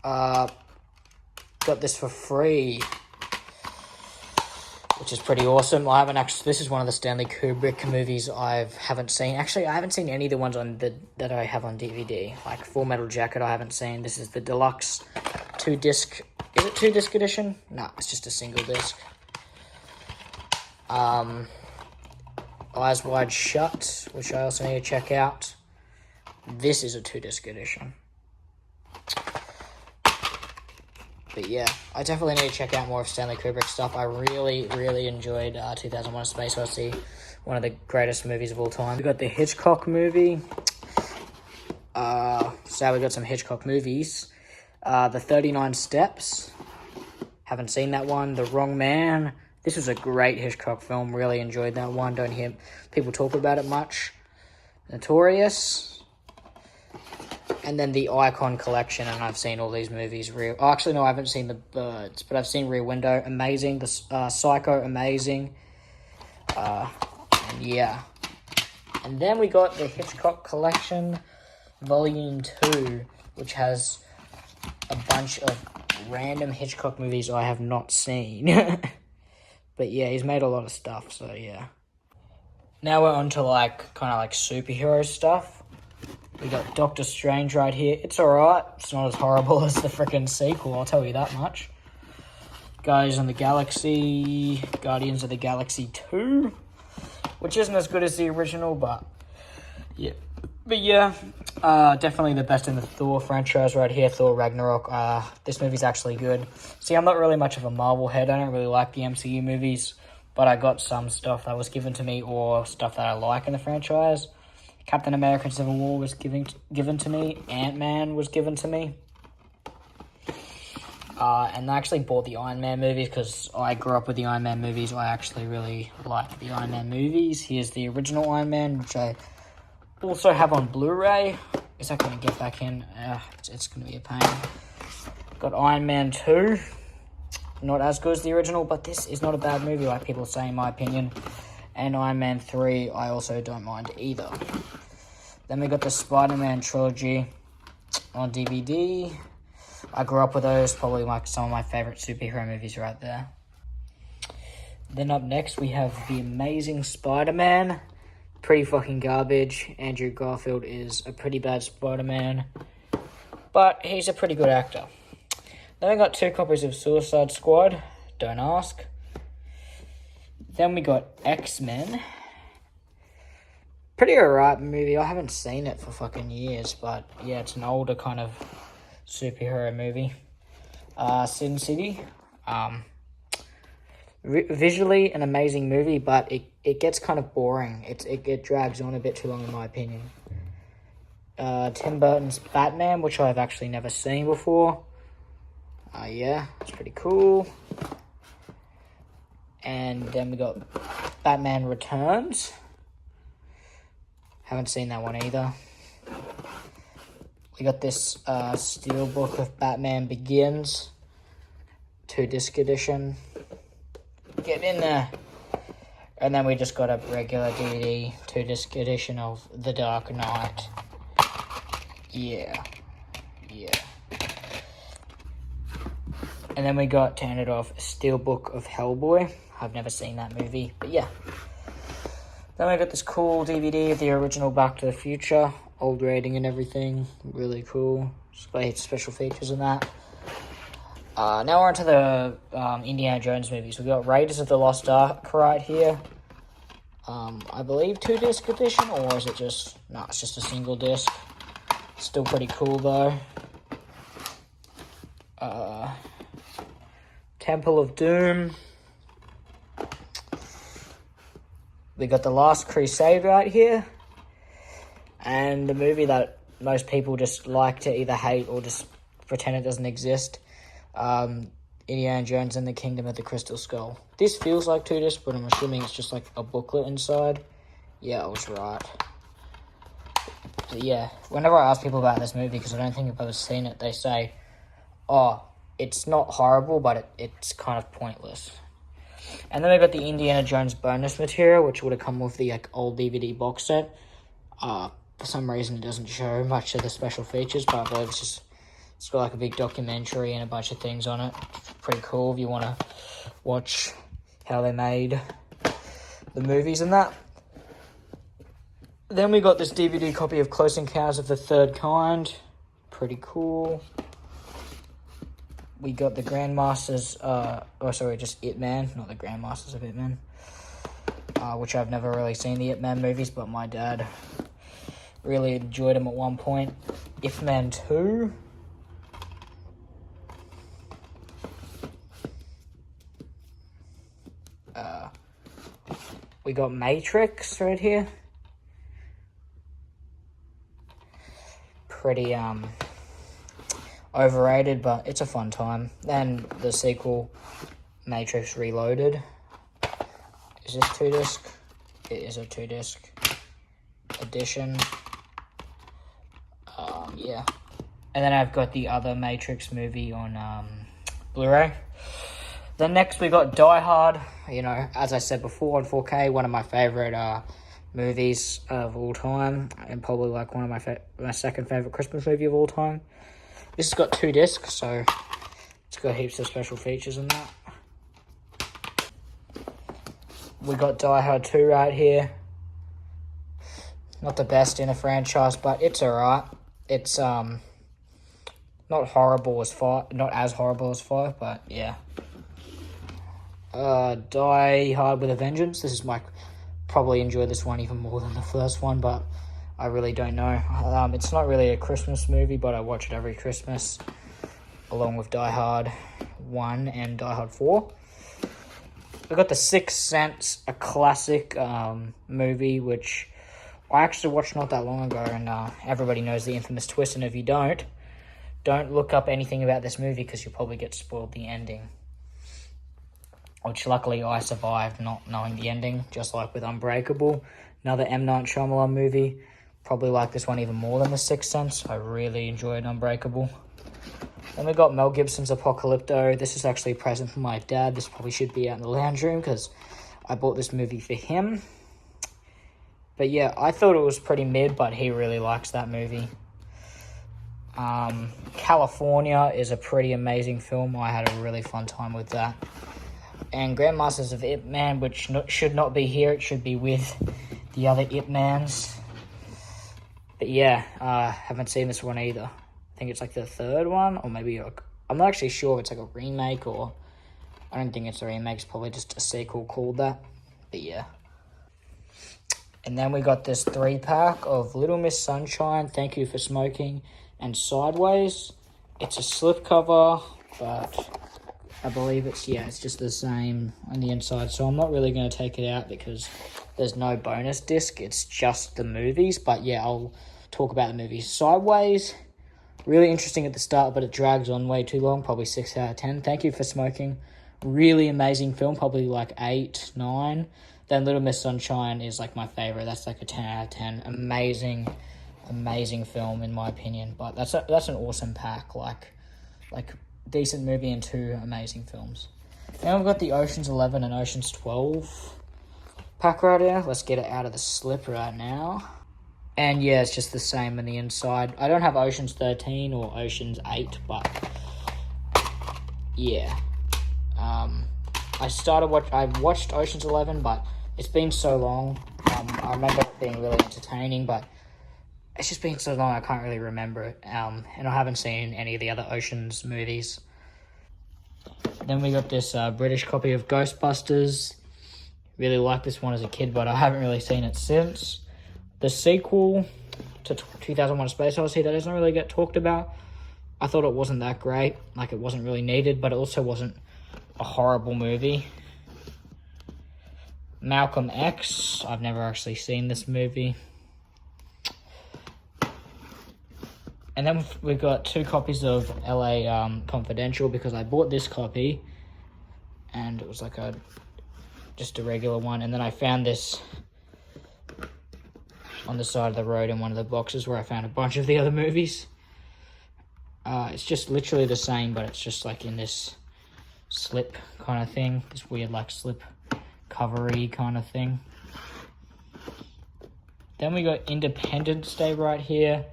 Got this for free, which is pretty awesome. I haven't actually. This is one of the Stanley Kubrick movies I haven't seen. Actually, I haven't seen any of the ones on that I have on DVD. Like Full Metal Jacket, I haven't seen. This is the deluxe 2-disc. Is it 2-disc edition? No, it's just a single disc. Eyes Wide Shut, which I also need to check out. This is a 2-disc edition. But yeah, I definitely need to check out more of Stanley Kubrick stuff. I really, really enjoyed 2001: A Space Odyssey, one of the greatest movies of all time. We got the Hitchcock movie. So we got some Hitchcock movies. The 39 Steps. Haven't seen that one. The Wrong Man. This was a great Hitchcock film. Really enjoyed that one. Don't hear people talk about it much. Notorious. And then the Icon Collection, and I've seen all these movies. Actually, no, I haven't seen The Birds, but I've seen Rear Window, amazing. The Psycho, amazing. And yeah. And then we got the Hitchcock Collection, Volume 2, which has a bunch of random Hitchcock movies I have not seen. But yeah, he's made a lot of stuff, so yeah. Now we're on to kind of superhero stuff. We got Doctor Strange right here. It's alright. It's not as horrible as the freaking sequel, I'll tell you that much. Guardians of the Galaxy 2, which isn't as good as the original, but yeah. But yeah, definitely the best in the Thor franchise right here, Thor Ragnarok. This movie's actually good. See, I'm not really much of a Marvel head. I don't really like the MCU movies, but I got some stuff that was given to me or stuff that I like in the franchise. Captain America Civil War was given to me. Ant-Man was given to me. And I actually bought the Iron Man movies because I grew up with the Iron Man movies. I actually really like the Iron Man movies. Here's the original Iron Man, which I also have on Blu-ray. Is that going to get back in? It's going to be a pain. Got Iron Man 2. Not as good as the original, but this is not a bad movie like people say, in my opinion. And Iron Man 3, I also don't mind either. Then we got the Spider-Man trilogy on DVD. I grew up with those, probably some of my favorite superhero movies right there. Then up next, we have The Amazing Spider-Man. Pretty fucking garbage. Andrew Garfield is a pretty bad Spider-Man, but he's a pretty good actor. Then we got 2 copies of Suicide Squad. Don't ask. Then we got X-Men. Pretty alright movie. I haven't seen it for fucking years, but yeah, it's an older kind of superhero movie. Sin City. Visually an amazing movie, but it gets kind of boring. It drags on a bit too long, in my opinion. Tim Burton's Batman, which I've actually never seen before. Yeah, it's pretty cool. And then we got Batman Returns. Haven't seen that one either. We got this Steelbook of Batman Begins. 2-disc edition. Get in there. And then we just got a regular DVD 2-disc edition of The Dark Knight. Yeah. And then we got, to end it off, Steelbook of Hellboy. I've never seen that movie, but yeah. Then we got this cool DVD of the original Back to the Future. Old rating and everything. Really cool. Just got special features in that. Now we're onto the Indiana Jones movies. We got Raiders of the Lost Ark right here. I believe 2-disc edition, or is it just... No, it's just a single disc. Still pretty cool, though. Temple of Doom. We got The Last Crusade right here. And the movie that most people just like to either hate or just pretend it doesn't exist. Indiana Jones and the Kingdom of the Crystal Skull. This feels like 2-disc, but I'm assuming it's just like a booklet inside. Yeah, I was right. But yeah, whenever I ask people about this movie, because I don't think I've ever seen it, they say, oh, It's not horrible, but it's kind of pointless. And then we got the Indiana Jones bonus material, which would have come with the like old DVD box set. For some reason, it doesn't show much of the special features, but I believe it's got like a big documentary and a bunch of things on it. It's pretty cool if you want to watch how they made the movies and that. Then we got this DVD copy of Close Encounters of the Third Kind. Pretty cool. We got the Grandmasters, just Ip Man, not the Grandmasters of Ip Man. Which I've never really seen the Ip Man movies, but my dad really enjoyed them at one point. Ip Man 2. We got Matrix right here. Pretty overrated, but it's a fun time. Then the sequel, Matrix Reloaded. Is this 2-disc? It is a 2-disc edition. Yeah. And then I've got the other Matrix movie on Blu-ray. Then next we got Die Hard. You know, as I said before, on 4K, one of my favorite movies of all time, and probably like one of my second favorite Christmas movie of all time. This has got 2 discs, so it's got heaps of special features in that. We got Die Hard 2 right here. Not the best in a franchise, but it's alright. It's not horrible as 5, not as horrible as 5, but yeah. Die Hard with a Vengeance. This is probably enjoy this one even more than the first one, but I really don't know. It's not really a Christmas movie, but I watch it every Christmas, along with Die Hard 1 and Die Hard 4. We got The Sixth Sense, a classic movie, which I actually watched not that long ago, and everybody knows the infamous twist, and if you don't look up anything about this movie, because you'll probably get spoiled the ending. Which luckily I survived not knowing the ending, just like with Unbreakable, another M. Night Shyamalan movie. Probably like this one even more than The Sixth Sense. I really enjoyed Unbreakable. Then we got Mel Gibson's Apocalypto. This is actually a present from my dad. This probably should be out in the lounge room because I bought this movie for him. But yeah, I thought it was pretty mid, but he really likes that movie. California is a pretty amazing film. I had a really fun time with that. And Grandmasters of Ip Man, which should not be here. It should be with the other Ip Mans. But yeah, haven't seen this one either. I think it's like the third one, or maybe I'm not actually sure if it's like a remake or I don't think it's a remake. It's probably just a sequel called that. But yeah. And then we got this 3-pack of Little Miss Sunshine, Thank You for Smoking, and Sideways. It's a slipcover, but I believe it's just the same on the inside. So I'm not really going to take it out because there's no bonus disc. It's just the movies. But yeah, I'll talk about the movies. Sideways, really interesting at the start, but it drags on way too long. Probably 6 out of 10. Thank You for Smoking. Really amazing film. Probably like 8, 9. Then Little Miss Sunshine is like my favorite. That's like a 10 out of 10. Amazing film in my opinion. But that's an awesome pack. Like decent movie and 2 amazing films. Now we've got the Ocean's 11 and Ocean's 12 pack right here. Let's get it out of the slip right now. And yeah, it's just the same on the inside. I don't have Ocean's 13 or Ocean's 8, but yeah. I've watched Ocean's 11, but it's been so long. I remember it being really entertaining, but it's just been so long I can't really remember it. And I haven't seen any of the other Ocean's movies. Then we got this British copy of Ghostbusters. Really liked this one as a kid, but I haven't really seen it since. The sequel to 2001: A Space Odyssey that doesn't really get talked about. I thought it wasn't that great. Like, it wasn't really needed, but it also wasn't a horrible movie. Malcolm X. I've never actually seen this movie. And then we've got 2 copies of LA Confidential because I bought this copy and it was like just a regular one. And then I found this on the side of the road in one of the boxes where I found a bunch of the other movies. It's just literally the same, but it's just like in this slip kind of thing. This weird like slip covery kind of thing. Then we got Independence Day right here.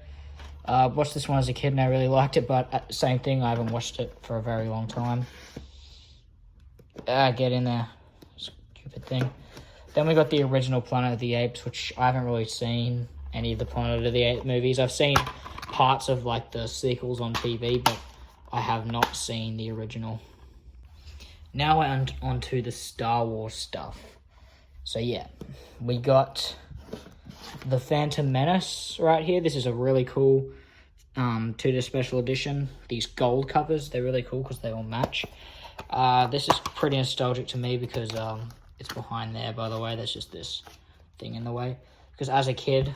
Watched this one as a kid and I really liked it, but same thing, I haven't watched it for a very long time. Get in there. Stupid thing. Then we got the original Planet of the Apes, which I haven't really seen any of the Planet of the Apes movies. I've seen parts of like the sequels on TV, but I have not seen the original. Now we're on to the Star Wars stuff. So yeah, we got the Phantom Menace right here. This is a really cool 2D special edition. These gold covers, they're really cool because they all match. This is pretty nostalgic to me because it's behind there, by the way. There's just this thing in the way. Because as a kid,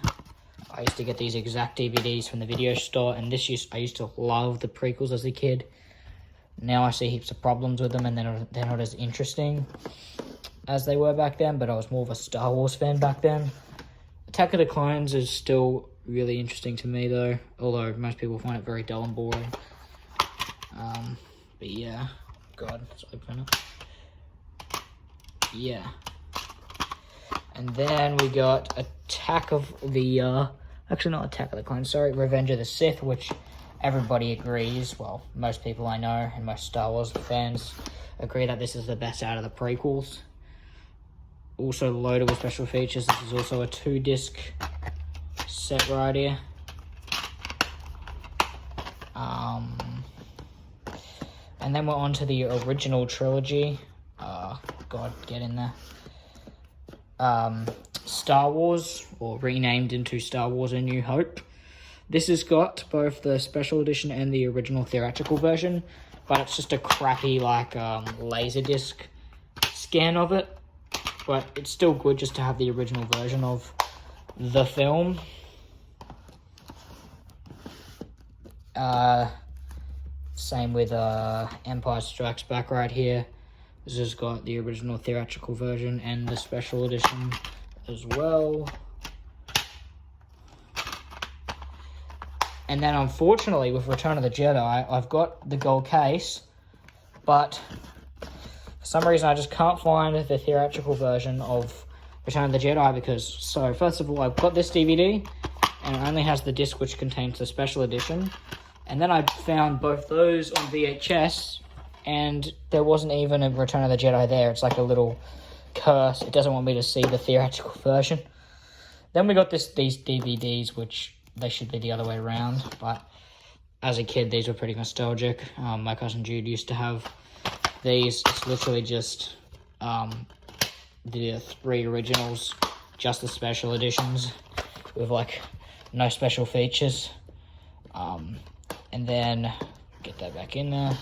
I used to get these exact DVDs from the video store, and I used to love the prequels as a kid. Now I see heaps of problems with them, and they're not as interesting as they were back then, but I was more of a Star Wars fan back then. Attack of the Clones is still really interesting to me, though, although most people find it very dull and boring. But yeah, God, let's open it. Yeah. And then we got Attack of the, actually not Attack of the Clones, sorry, Revenge of the Sith, which everybody agrees, well, most people I know and most Star Wars fans agree that this is the best out of the prequels. Also loaded with special features. This is also a 2-disc set right here. And then we're on to the original trilogy. God, get in there. Star Wars, or renamed into Star Wars A New Hope. This has got both the special edition and the original theatrical version, but it's just a crappy, like, Laserdisc scan of it. But it's still good just to have the original version of the film. Same with Empire Strikes Back right here. This has got the original theatrical version and the special edition as well. And then unfortunately with Return of the Jedi, I've got the gold case, but for some reason I just can't find the theatrical version of Return of the Jedi so first of all, I've got this DVD and it only has the disc which contains the special edition. And then I found both those on VHS and there wasn't even a Return of the Jedi there. It's like a little curse. It doesn't want me to see the theatrical version. Then we got these DVDs, which they should be the other way around, but as a kid, these were pretty nostalgic. My cousin Jude used to have these. It's literally just the 3 originals, just the special editions with like no special features. And then get that back in there.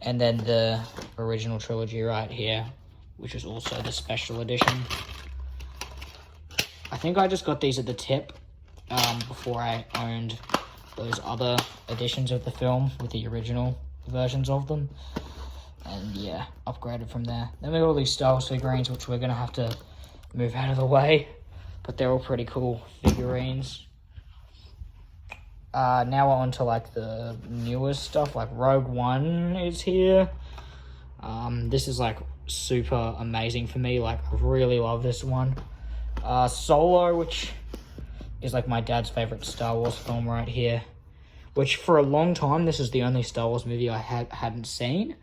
And then the original trilogy right here, which is also the special edition. I think I just got these at the tip before I owned those other editions of the film with the original versions of them. And yeah, upgraded from there. Then we got all these Star Wars figurines, which we're going to have to move out of the way. But they're all pretty cool figurines. Now we're on to like the newest stuff, like Rogue One is here. This is like super amazing for me, like I really love this one. Solo, which is like my dad's favorite Star Wars film right here, which for a long time this is the only Star Wars movie I hadn't seen,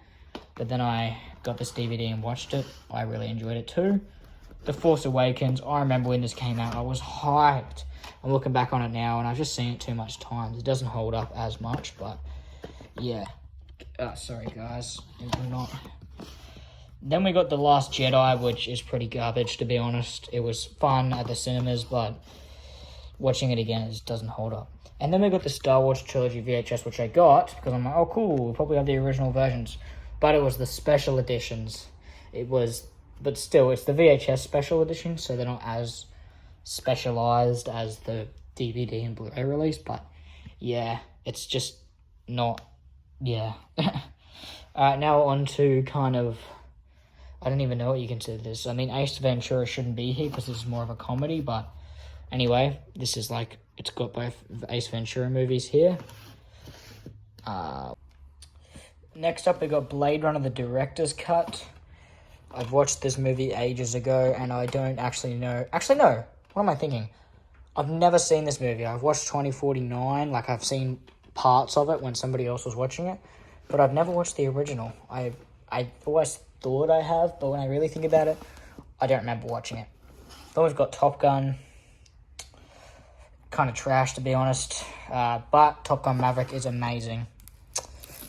but then I got this DVD and watched it. I really enjoyed it too. The Force Awakens, I remember when this came out, I was hyped. I'm looking back on it now, and I've just seen it too much times. It doesn't hold up as much, but yeah. Sorry, guys. It will not. Then we got The Last Jedi, which is pretty garbage, to be honest. It was fun at the cinemas, but watching it again, it just doesn't hold up. And then we got the Star Wars Trilogy VHS, which I got, because I'm like, oh, cool, we'll probably have the original versions. But it was the special editions. But still, it's the VHS special edition, so they're not as specialized as the DVD and Blu-ray release, but yeah, it's just not, yeah. Alright, now on to kind of, I don't even know what you consider this. I mean, Ace Ventura shouldn't be here because this is more of a comedy, but anyway, this is like, it's got both Ace Ventura movies here. Next up, we got Blade Runner, the director's cut. I've watched this movie ages ago, and I don't actually know... Actually, no. What am I thinking? I've never seen this movie. I've watched 2049. Like, I've seen parts of it when somebody else was watching it. But I've never watched the original. I always thought I have, but when I really think about it, I don't remember watching it. Then we've got Top Gun. Kind of trash, to be honest. But Top Gun Maverick is amazing.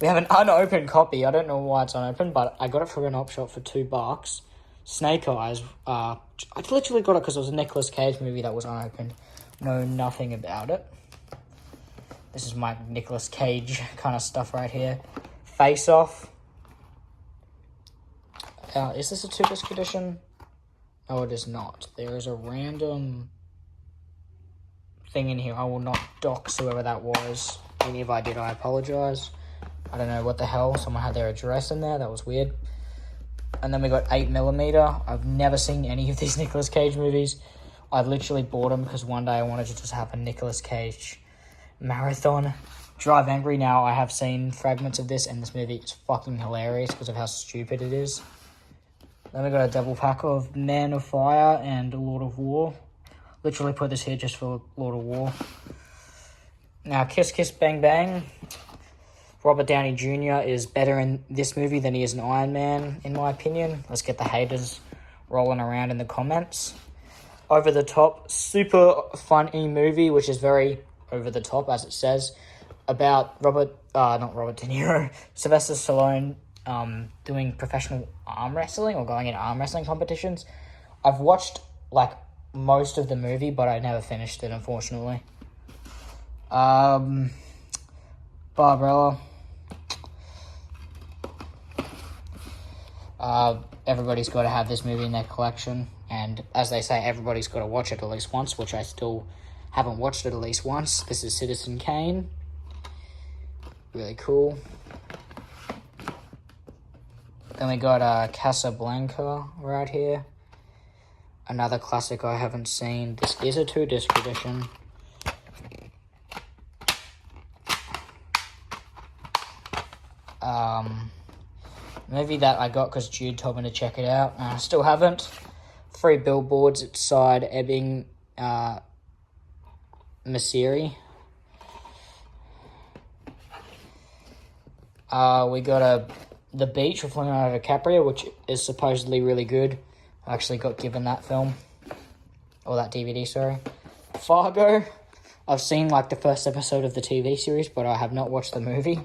We have an unopened copy. I don't know why it's unopened, but I got it from an op shop for $2. Snake Eyes. I literally got it because it was a Nicolas Cage movie that was unopened. Know nothing about it. This is my Nicolas Cage kind of stuff right here. Face Off. Is this a 2-disc edition? No, it is not. There is a random thing in here. I will not dox whoever that was. And if I did, I apologize. I don't know what the hell. Someone had their address in there. That was weird. And then we got 8mm. I've never seen any of these Nicolas Cage movies. I literally bought them because one day I wanted to just have a Nicolas Cage marathon. Drive Angry. Now, I have seen fragments of this, and this movie is fucking hilarious because of how stupid it is. Then we got a double pack of Man of Fire and Lord of War. Literally put this here just for Lord of War. Now, Kiss Kiss Bang Bang. Robert Downey Jr. is better in this movie than he is in Iron Man, in my opinion. Let's get the haters rolling around in the comments. Over the top, super funny movie, which is very over the top, as it says, about not Robert De Niro, Sylvester Stallone doing professional arm wrestling or going in arm wrestling competitions. I've watched, like, most of the movie, but I never finished it, unfortunately. Barbarella. Everybody's got to have this movie in their collection, and as they say, everybody's got to watch it at least once, which I still haven't watched it at least once. This is Citizen Kane. Really cool. Then we got Casablanca right here. Another classic I haven't seen. This is a 2-disc edition. Movie that I got because Jude told me to check it out. I still haven't. 3 Billboards outside Ebbing, Missouri. We got The Beach with Leonardo DiCaprio, which is supposedly really good. I actually got given that film. Or that DVD, sorry. Fargo. I've seen, like, the first episode of the TV series, but I have not watched the movie.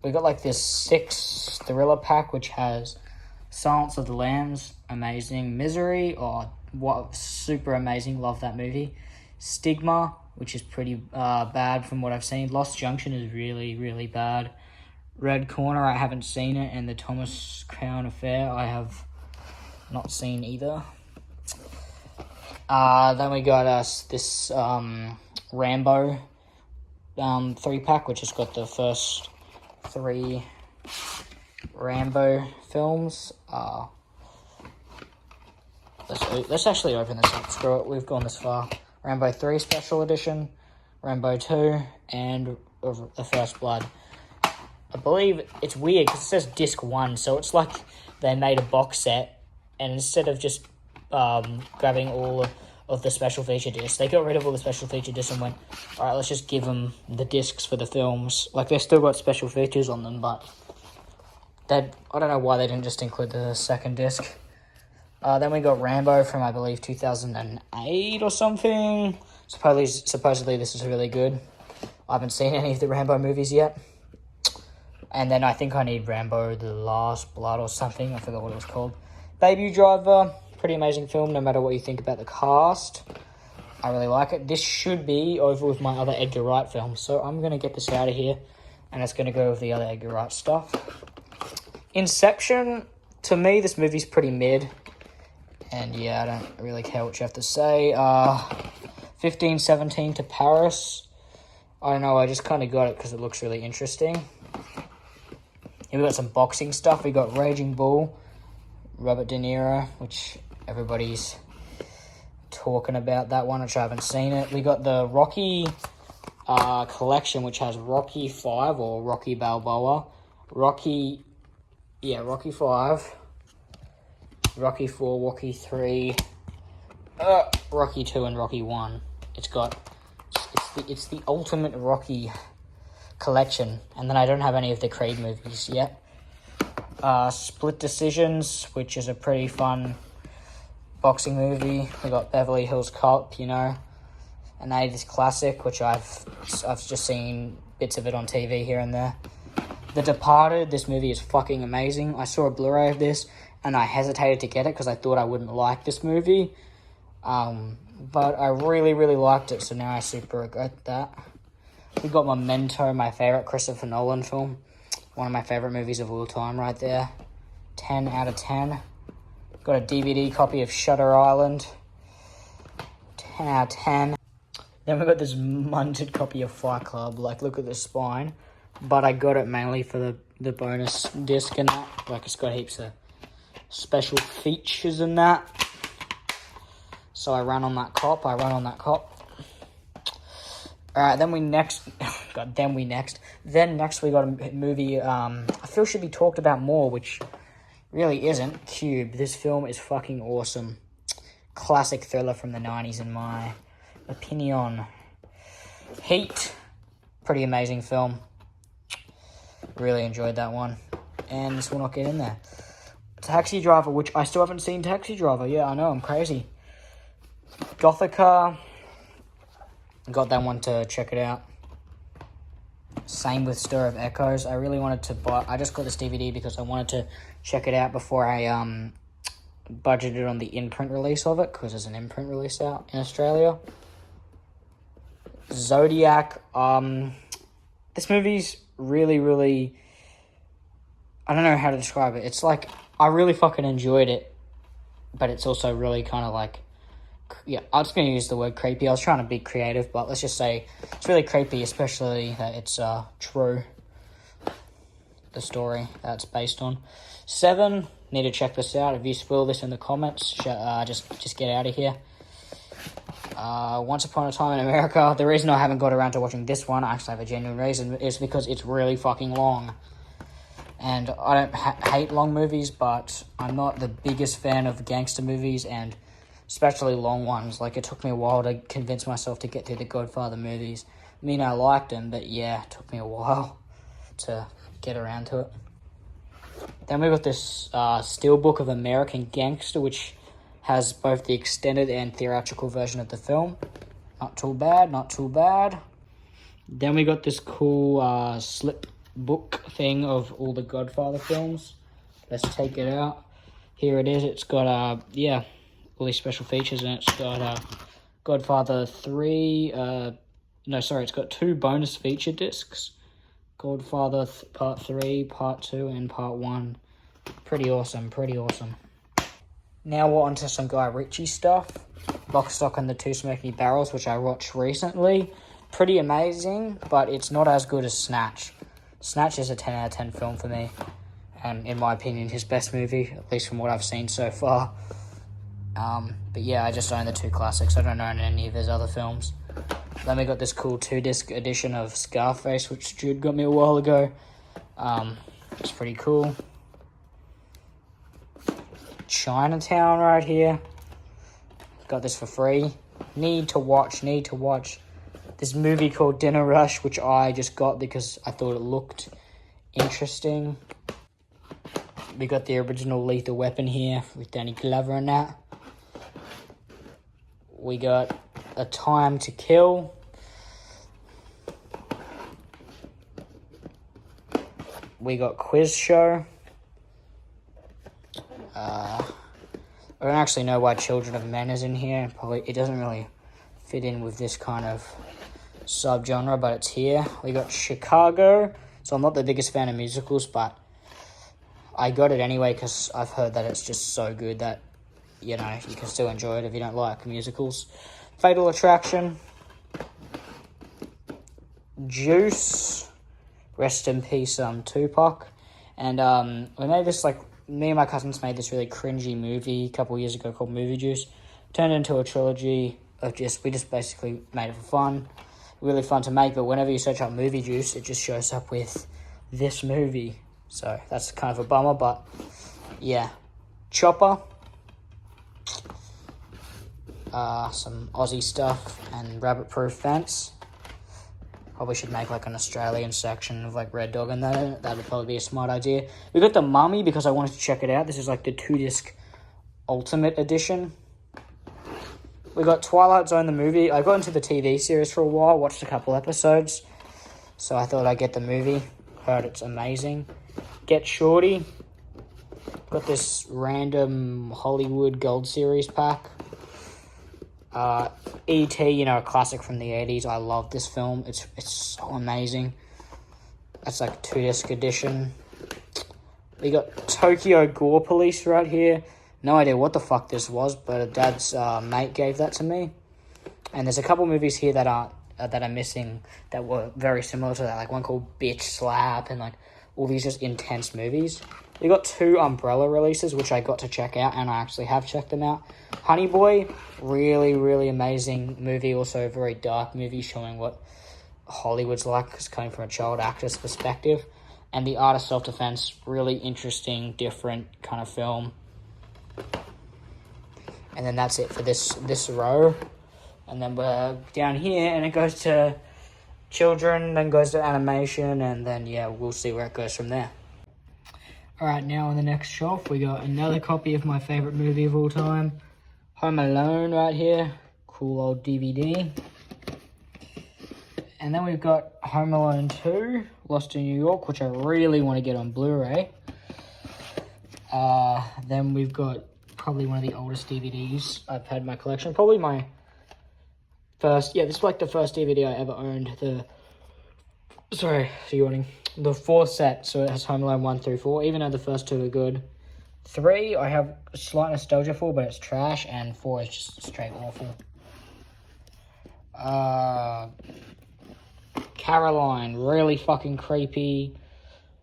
We got, like, this 6 thriller pack, which has Silence of the Lambs, amazing. Misery, what, super amazing, love that movie. Stigma, which is pretty bad from what I've seen. Lost Junction is really, really bad. Red Corner, I haven't seen it, and The Thomas Crown Affair, I have not seen either. Then we got this Rambo 3-pack, which has got the first 3 Rambo films. Let's actually open this up. Screw it, we've gone this far. Rambo 3 Special Edition, Rambo 2, and The First Blood. I believe it's weird because it says disc 1, so it's like they made a box set, and instead of just grabbing all of the special feature discs, they got rid of all the special feature discs and went, alright, let's just give them the discs for the films. Like, they still got special features on them, but I don't know why they didn't just include the second disc. Then we got Rambo from, I believe, 2008 or something. Supposedly this is really good. I haven't seen any of the Rambo movies yet. And then I think I need Rambo The Last Blood or something. I forgot what it was called. Baby Driver, pretty amazing film, no matter what you think about the cast. I really like it. This should be over with my other Edgar Wright films, so I'm going to get this out of here, and it's going to go with the other Edgar Wright stuff. Inception, to me, this movie's pretty mid. And yeah, I don't really care what you have to say. 1517 to Paris. I don't know, I just kind of got it because it looks really interesting. Here we got some boxing stuff. We got Raging Bull, Robert De Niro, which everybody's talking about that one, which I haven't seen it. We got the Rocky collection, which has Rocky 5 or Rocky Balboa, Rocky 5, Rocky 4, Rocky 3, Rocky 2, and Rocky 1. It's the ultimate Rocky collection, and then I don't have any of the Creed movies yet. Split Decisions, which is a pretty fun boxing movie. We got Beverly Hills Cop, an 80s classic, which I've just seen bits of it on TV here and there. The Departed, this movie is fucking amazing. I saw a Blu-ray of this, and I hesitated to get it because I thought I wouldn't like this movie. But I really, really liked it, so now I super regret that. We got Memento, my favourite Christopher Nolan film. One of my favourite movies of all time right there. 10 out of 10. Got a DVD copy of Shutter Island. 10 out of 10. Then we got this munted copy of Fight Club. Look at the spine. But I got it mainly for the bonus disc and that. It's got heaps of special features in that. So I ran on that cop. Alright, then next we got a movie I feel should be talked about more, which really isn't. Cube. This film is fucking awesome. Classic thriller from the 90s in my opinion. Heat. Pretty amazing film. Really enjoyed that one. And this will not get in there. Taxi Driver, which I still haven't seen Taxi Driver. Yeah, I know, I'm crazy. Gothica. Got that one to check it out. Same with Stir of Echoes. I really wanted to buy... I just got this DVD because I wanted to check it out before I budgeted on the in-print release of it, because there's an in-print release out in Australia. Zodiac. This movie's really, really... I don't know how to describe it. It's I really fucking enjoyed it, but it's also really kind of yeah, I'm just going to use the word creepy. I was trying to be creative, but let's just say it's really creepy, especially that it's true, the story that it's based on. 7, need to check this out. If you spoil this in the comments, just get out of here. Once Upon a Time in America. The reason I haven't got around to watching this one, I actually have a genuine reason, is because it's really fucking long. And I don't hate long movies, but I'm not the biggest fan of gangster movies, and especially long ones. It took me a while to convince myself to get through the Godfather movies. I liked them, but yeah, it took me a while to get around to it. Then we got this Steelbook of American Gangster, which has both the extended and theatrical version of the film. Not too bad. Then we got this cool slip book thing of all the Godfather films. Let's take it out. Here it is. It's got all these special features, and it's got Godfather 3, it's got 2 bonus feature discs. Godfather Part 3, Part 2, and Part 1. Pretty awesome. Now we're on to some Guy Ritchie stuff. Lock, Stock, and the Two Smoking Barrels, which I watched recently. Pretty amazing, but it's not as good as Snatch. Snatch is a 10 out of 10 film for me, and in my opinion, his best movie, at least from what I've seen so far. But yeah, I just own the 2 classics. I don't own any of his other films. Then we got this cool 2-disc edition of Scarface, which Jude got me a while ago. It's pretty cool. Chinatown right here. Got this for free. Need to watch. This movie called Dinner Rush, which I just got because I thought it looked interesting. We got the original Lethal Weapon here with Danny Glover and that. We got A Time to Kill. We got Quiz Show. I don't actually know why Children of Men is in here. Probably it doesn't really fit in with this kind of subgenre, but it's here. We got Chicago. So I'm not the biggest fan of musicals, but I got it anyway because I've heard that it's just so good that, you can still enjoy it if you don't like musicals. Fatal Attraction. Juice. Rest in peace, Tupac. And we made this, me and my cousins made this really cringy movie a couple years ago called Movie Juice. Turned into a trilogy of we just basically made it for fun. It really fun to make, but whenever you search up Movie Juice, it just shows up with this movie. So that's kind of a bummer, but yeah. Chopper. Some Aussie stuff and rabbit-proof fence. Probably should make like an Australian section of like Red Dog and that. That would probably be a smart idea. We got The Mummy because I wanted to check it out. This is like the 2-disc Ultimate Edition. We got Twilight Zone the movie. I got into the TV series for a while, watched a couple episodes, so I thought I'd get the movie. Heard it's amazing. Get Shorty. Got this random Hollywood Gold Series pack. E.T., you know, a classic from the 80s. I love this film. It's so amazing. That's like a 2-disc edition. We got Tokyo Gore Police right here. No idea what the fuck this was, but Dad's mate gave that to me. And there's a couple movies here that are missing that were very similar to that. Like one called Bitch Slap and like all these just intense movies. We got 2 Umbrella releases, which I got to check out, and I actually have checked them out. Honey Boy, really, really amazing movie. Also a very dark movie showing what Hollywood's like, because coming from a child actor's perspective. And The Art of Self-Defense, really interesting, different kind of film. And then that's it for this row. And then we're down here, and it goes to children, then goes to animation, and then, yeah, we'll see where it goes from there. Alright, now on the next shelf, we got another copy of my favourite movie of all time, Home Alone right here. Cool old DVD. And then we've got Home Alone 2, Lost in New York, which I really want to get on Blu-ray. Then we've got probably one of the oldest DVDs I've had in my collection. Probably my first, this is like the first DVD I ever owned. The 4th set, so it has Home Alone 1 through 4, even though the first 2 are good. 3, I have slight nostalgia for, but it's trash, and 4 is just straight awful. Caroline, really fucking creepy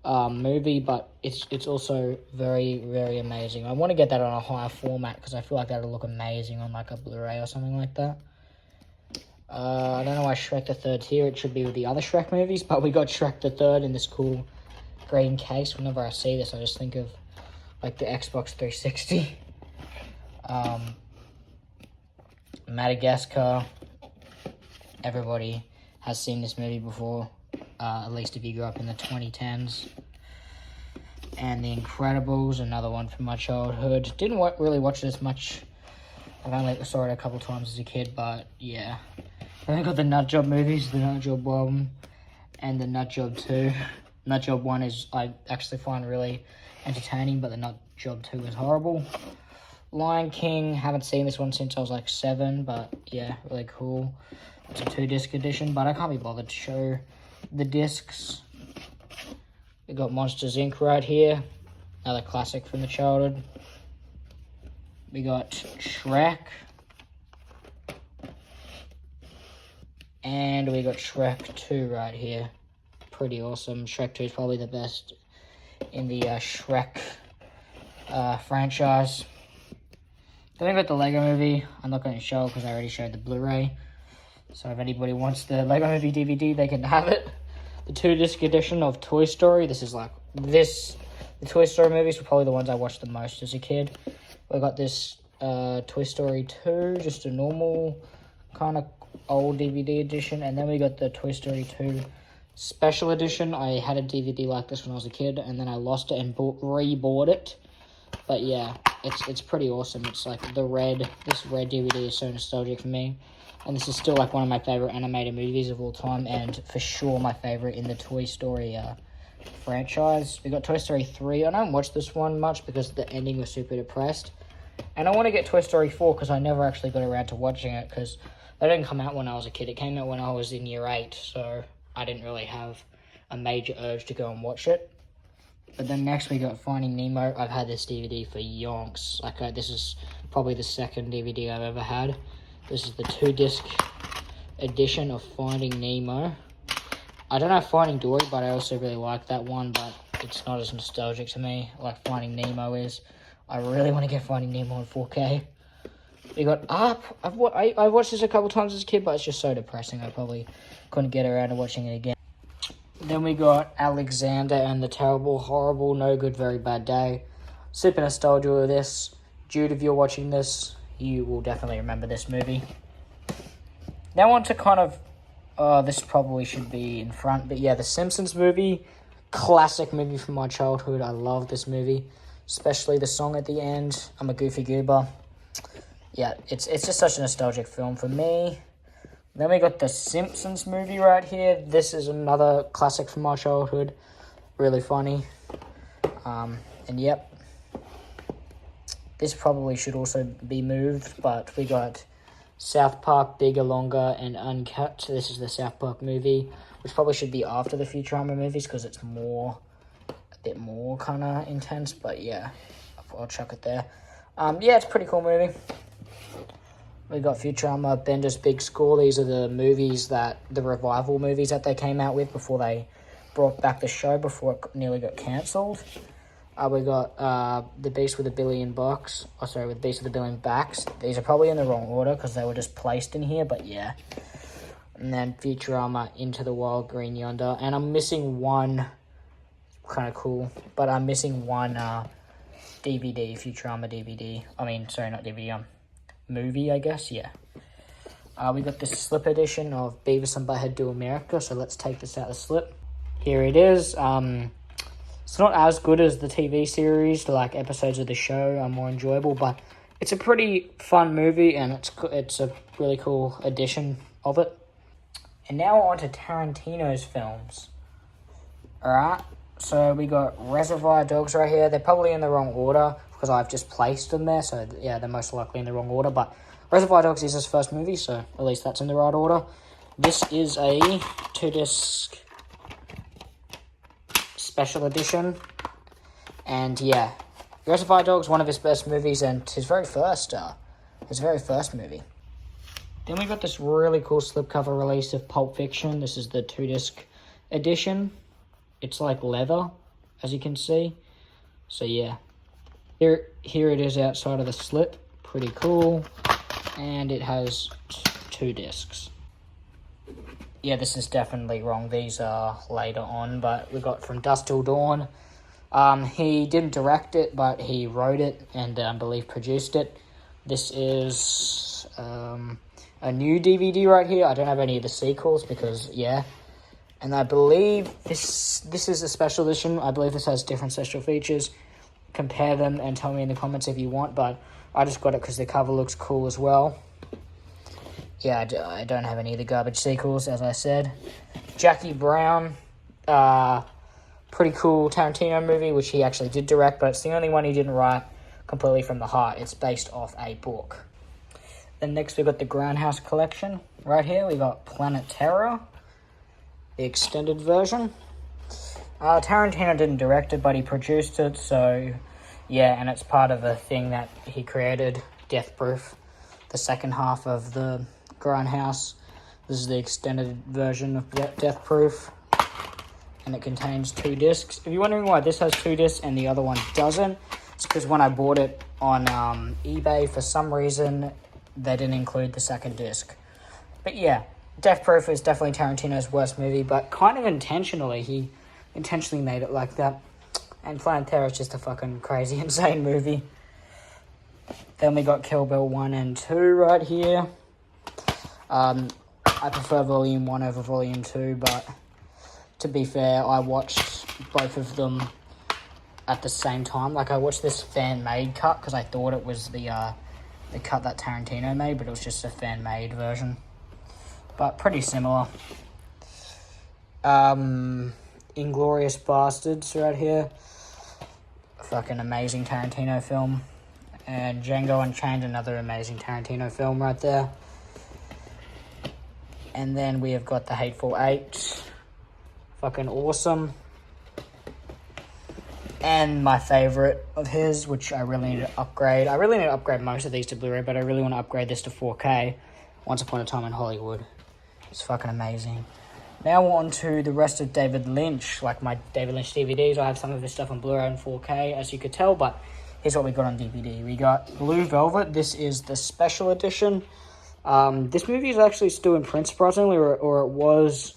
movie, but it's also very, very amazing. I want to get that on a higher format, because I feel like that'll look amazing on like a Blu-ray or something like that. I don't know why Shrek the Third's here. It should be with the other Shrek movies, but we got Shrek the Third in this cool green case. Whenever I see this, I just think of like the Xbox 360. Madagascar. Everybody has seen this movie before, at least if you grew up in the 2010s. And The Incredibles, another one from my childhood. Didn't really watch this much. I've only saw it a couple times as a kid, but yeah. Then I got the Nut Job movies, the Nut Job 1 and the Nut Job 2. Nut Job 1 is, I actually find really entertaining, but the Nut Job 2 is horrible. Lion King, haven't seen this one since I was like 7, but yeah, really cool. It's a 2-disc edition, but I can't be bothered to show the discs. We got Monsters Inc. right here, another classic from the childhood. We got Shrek. And we got Shrek 2 right here. Pretty awesome. Shrek 2 is probably the best in the Shrek franchise. Then we got the Lego Movie. I'm not going to show because I already showed the Blu-ray. So if anybody wants the Lego Movie DVD, they can have it. The 2-disc edition of Toy Story. The Toy Story movies were probably the ones I watched the most as a kid. We got this Toy Story 2, just a normal kind of old DVD edition, and then we got the Toy Story 2 special edition. I had a DVD like this when I was a kid, and then I lost it and re-bought it. But yeah, it's pretty awesome. It's like this red DVD is so nostalgic for me, and this is still like one of my favorite animated movies of all time, and for sure my favorite in the Toy Story franchise. We got Toy Story 3. I don't watch this one much because the ending was super depressed. And I want to get Toy Story 4 because I never actually got around to watching it because they didn't come out when I was a kid. It came out when I was in year 8, so I didn't really have a major urge to go and watch it. But then next we got Finding Nemo. I've had this DVD for yonks. This is probably the second DVD I've ever had. This is the 2-disc edition of Finding Nemo. I don't know Finding Dory, but I also really like that one, but it's not as nostalgic to me like Finding Nemo is. I really want to get Finding Nemo in 4K. We got Up. I watched this a couple times as a kid, but it's just so depressing. I probably couldn't get around to watching it again. Then we got Alexander and the Terrible, Horrible, No Good, Very Bad Day. Super nostalgia with this. Jude, if you're watching this, you will definitely remember this movie. Now on to kind of, this probably should be in front, but yeah, The Simpsons movie. Classic movie from my childhood. I love this movie, especially the song at the end. I'm a goofy goober. Yeah, it's just such a nostalgic film for me. Then we got the Simpsons movie right here. This is another classic from my childhood. Really funny. And yep. This probably should also be moved, but we got South Park, Bigger, Longer, and Uncut. This is the South Park movie, which probably should be after the Futurama movies because it's a bit more kind of intense, but yeah, I'll chuck it there. Yeah, it's a pretty cool movie. We got Futurama, Bender's Big Score. These are the revival movies that they came out with before they brought back the show, before it nearly got cancelled. We got The Beast with a Billion Bucks. With Beast with a Billion Backs. These are probably in the wrong order because they were just placed in here, but yeah. And then Futurama, Into the Wild, Green Yonder. And I'm missing one, kind of cool, but I'm missing one DVD, Futurama DVD. Not DVD, movie, I guess, yeah. We got the slip edition of Beavis and Butthead Do America, so let's take this out of the slip. Here it is. It's not as good as the TV series, like episodes of the show are more enjoyable, but it's a pretty fun movie, and it's a really cool edition of it. And now on to Tarantino's films. Alright, so we got Reservoir Dogs right here. They're probably in the wrong order, because I've just placed them there, so yeah, they're most likely in the wrong order, but Reservoir Dogs is his first movie, so at least that's in the right order. This is a 2-disc special edition, and yeah, Reservoir Dogs, one of his best movies, and his very first movie. Then we got this really cool slipcover release of Pulp Fiction. This is the 2-disc edition. It's like leather, as you can see, so yeah. Here it is outside of the slip. Pretty cool. And it has 2 discs. Yeah, this is definitely wrong. These are later on, but we got From Dusk Till Dawn. He didn't direct it, but he wrote it and I believe produced it. This is a new DVD right here. I don't have any of the sequels because, yeah. And I believe this is a special edition. I believe this has different special features. Compare them and tell me in the comments if you want, but I just got it because the cover looks cool as well. Yeah, I don't have any of the garbage sequels, as I said. Jackie Brown, pretty cool Tarantino movie, which he actually did direct, but it's the only one he didn't write completely from the heart. It's based off a book. Then next we got the Grindhouse Collection. Right here we got Planet Terror, the extended version. Tarantino didn't direct it, but he produced it, so yeah, and it's part of a thing that he created, Death Proof, the second half of the Grindhouse. This is the extended version of Death Proof, and it contains 2 discs. If you're wondering why this has 2 discs and the other one doesn't, it's because when I bought it on eBay, for some reason, they didn't include the second disc. But yeah, Death Proof is definitely Tarantino's worst movie, but kind of intentionally, he intentionally made it like that. And Planet Terror is just a fucking crazy, insane movie. Then we got Kill Bill 1 and 2 right here. I prefer Volume 1 over Volume 2, but to be fair, I watched both of them at the same time. Like, I watched this fan-made cut, because I thought it was the cut that Tarantino made, but it was just a fan-made version. But pretty similar. Inglourious Bastards right here. Fucking amazing Tarantino film. And Django Unchained, another amazing Tarantino film right there. And then we have got The Hateful Eight. Fucking awesome. And my favorite of his, which I really need to upgrade. I really need to upgrade most of these to Blu-ray, but I really want to upgrade this to 4K. Once Upon a Time in Hollywood. It's fucking amazing. Now on to the rest of David Lynch, like my David Lynch DVDs. I have some of his stuff on Blu-ray and 4K, as you could tell, but here's what we got on DVD. We got Blue Velvet. This is the special edition. This movie is actually still in print, surprisingly, or it was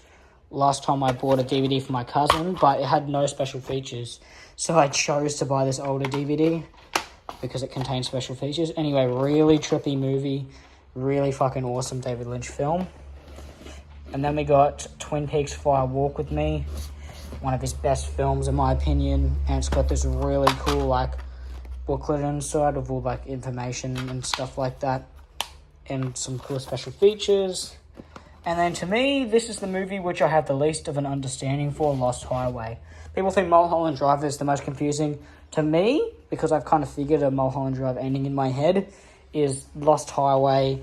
last time I bought a DVD for my cousin, but it had no special features. So I chose to buy this older DVD because it contains special features. Anyway, really trippy movie. Really fucking awesome David Lynch film. And then we got Twin Peaks Fire Walk With Me. One of his best films, in my opinion. And it's got this really cool, like, booklet inside of all, like, information and stuff like that. And some cool special features. And then to me, this is the movie which I have the least of an understanding for, Lost Highway. People think Mulholland Drive is the most confusing. To me, because I've kind of figured a Mulholland Drive ending in my head, is Lost Highway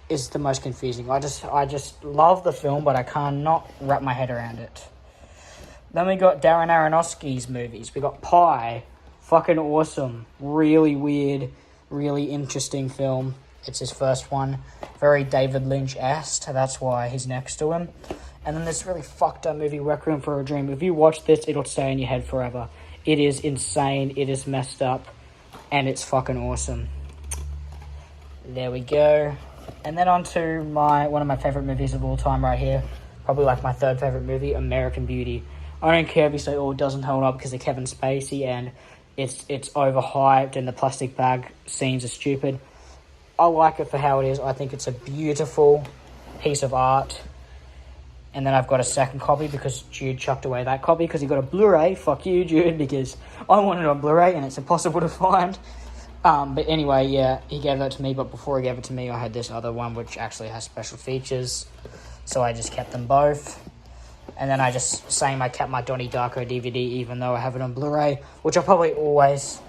is the most confusing. I just love the film, but I cannot wrap my head around it. Then we got Darren Aronofsky's movies. We got Pi. Fucking awesome. Really weird, really interesting film. It's his first one. Very David Lynch-esque. That's why he's next to him. And then this really fucked up movie, Requiem for a Dream. If you watch this, it'll stay in your head forever. It is insane. It is messed up. And it's fucking awesome. There we go. And then on to one of my favourite movies of all time right here. Probably like my third favourite movie, American Beauty. I don't care if you say, oh, it doesn't hold up because of Kevin Spacey and it's overhyped and the plastic bag scenes are stupid. I like it for how it is. I think it's a beautiful piece of art. And then I've got a second copy because Jude chucked away that copy because he got a Blu-ray. Fuck you, Jude, because I wanted it on Blu-ray and it's impossible to find. But anyway, yeah, he gave that to me. But before he gave it to me, I had this other one which actually has special features. So I just kept them both. And then I kept my Donnie Darko DVD even though I have it on Blu-ray. Which I'll probably also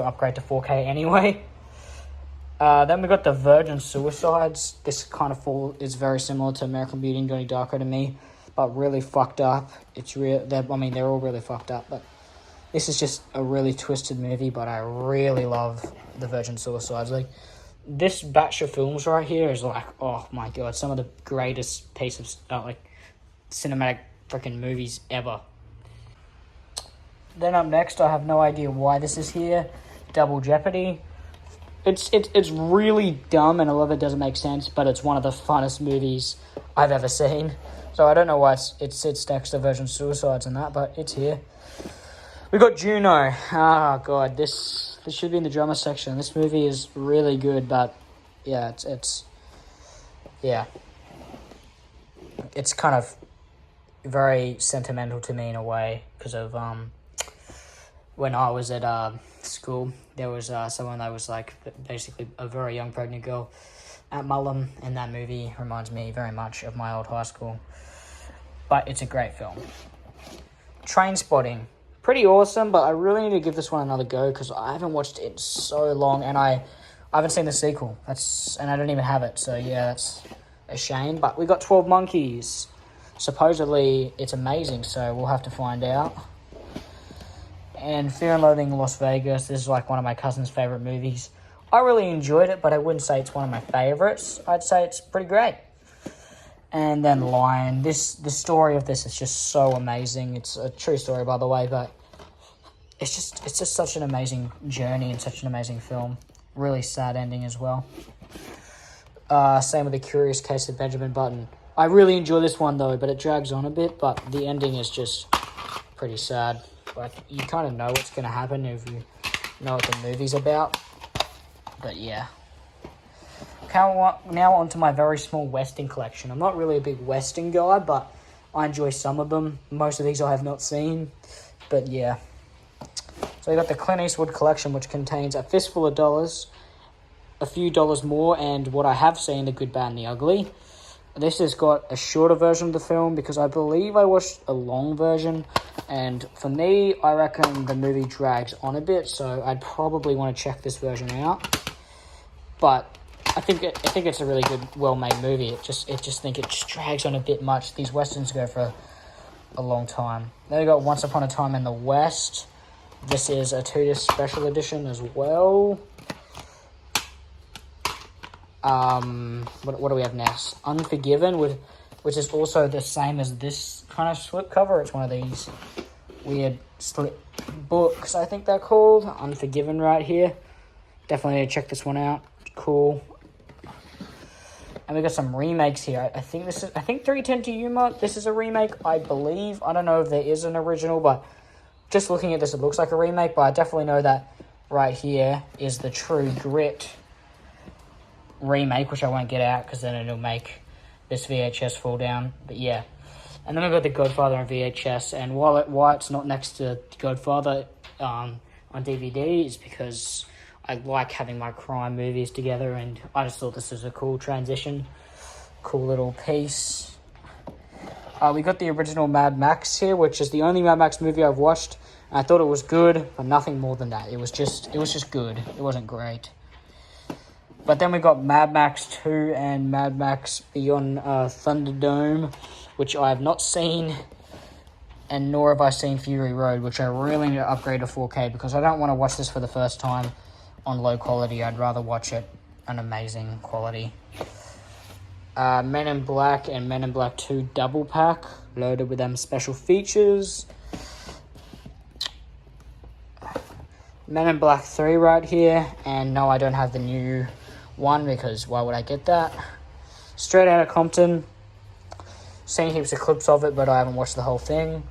upgrade to 4K anyway. Then we got the Virgin Suicides. This kind of is very similar to American Beauty and Donnie Darko to me, but really fucked up. They're all really fucked up, but this is just a really twisted movie, but I really love the Virgin Suicides. Like, this batch of films right here is like, oh my god, some of the greatest pieces of, cinematic freaking movies ever. Then up next, I have no idea why this is here. Double Jeopardy. It's really dumb and a lot of it doesn't make sense, but it's one of the funnest movies I've ever seen. So I don't know why it sits next to Virgin Suicides and that, but it's here. We got Juno. Oh god, this should be in the drama section. This movie is really good, but yeah, it's kind of very sentimental to me in a way because of when I was at school, there was someone that was basically a very young pregnant girl at Mullum, and that movie reminds me very much of my old high school. But it's a great film. Trainspotting. Pretty awesome, but I really need to give this one another go because I haven't watched it in so long, and I haven't seen the sequel. And I don't even have it, so yeah, that's a shame. But we got 12 Monkeys. Supposedly, it's amazing, so we'll have to find out. And Fear and Loathing in Las Vegas. This is one of my cousin's favourite movies. I really enjoyed it, but I wouldn't say it's one of my favourites. I'd say it's pretty great. And then Lion. The story of this is just so amazing. It's a true story, by the way, but it's just such an amazing journey and such an amazing film. Really sad ending as well. Same with The Curious Case of Benjamin Button. I really enjoy this one, though, but it drags on a bit, but the ending is just pretty sad. But you kind of know what's going to happen if you know what the movie's about. But yeah. Now on to my very small Western collection. I'm not really a big Western guy, but I enjoy some of them. Most of these I have not seen. But yeah. So we got the Clint Eastwood collection, which contains A Fistful of Dollars, A Few Dollars More, and what I have seen, The Good, Bad, and the Ugly. This has got a shorter version of the film because I believe I watched a long version. And for me, I reckon the movie drags on a bit, so I'd probably want to check this version out. But I think it's a really good, well-made movie. It just drags on a bit much. These westerns go for a long time. Then we got Once Upon a Time in the West. This is a 2-disc special edition as well. What do we have next? Unforgiven, which is also the same as this kind of slipcover. It's one of these weird slip books, I think they're called. Unforgiven right here. Definitely need to check this one out. Cool. And we got some remakes here. I think 310 to Yuma, this is a remake, I believe. I don't know if there is an original, but just looking at this, it looks like a remake. But I definitely know that right here is the True Grit remake, which I won't get out because then it'll make this VHS fall down. But yeah. And then we've got The Godfather on VHS. And why it's not next to Godfather on DVD is because I like having my crime movies together, and I just thought this was a cool transition. Cool little piece. We got the original Mad Max here, which is the only Mad Max movie I've watched. I thought it was good, but nothing more than that. It was just good. It wasn't great. But then we got Mad Max 2 and Mad Max Beyond Thunderdome, which I have not seen, and nor have I seen Fury Road, which I really need to upgrade to 4K because I don't want to watch this for the first time on low quality. I'd rather watch it on amazing quality. Men in Black and Men in Black 2 double pack, loaded with them special features. Men in Black 3 right here, and no, I don't have the new one because why would I get that? Straight Outta Compton, seen heaps of clips of it, but I haven't watched the whole thing.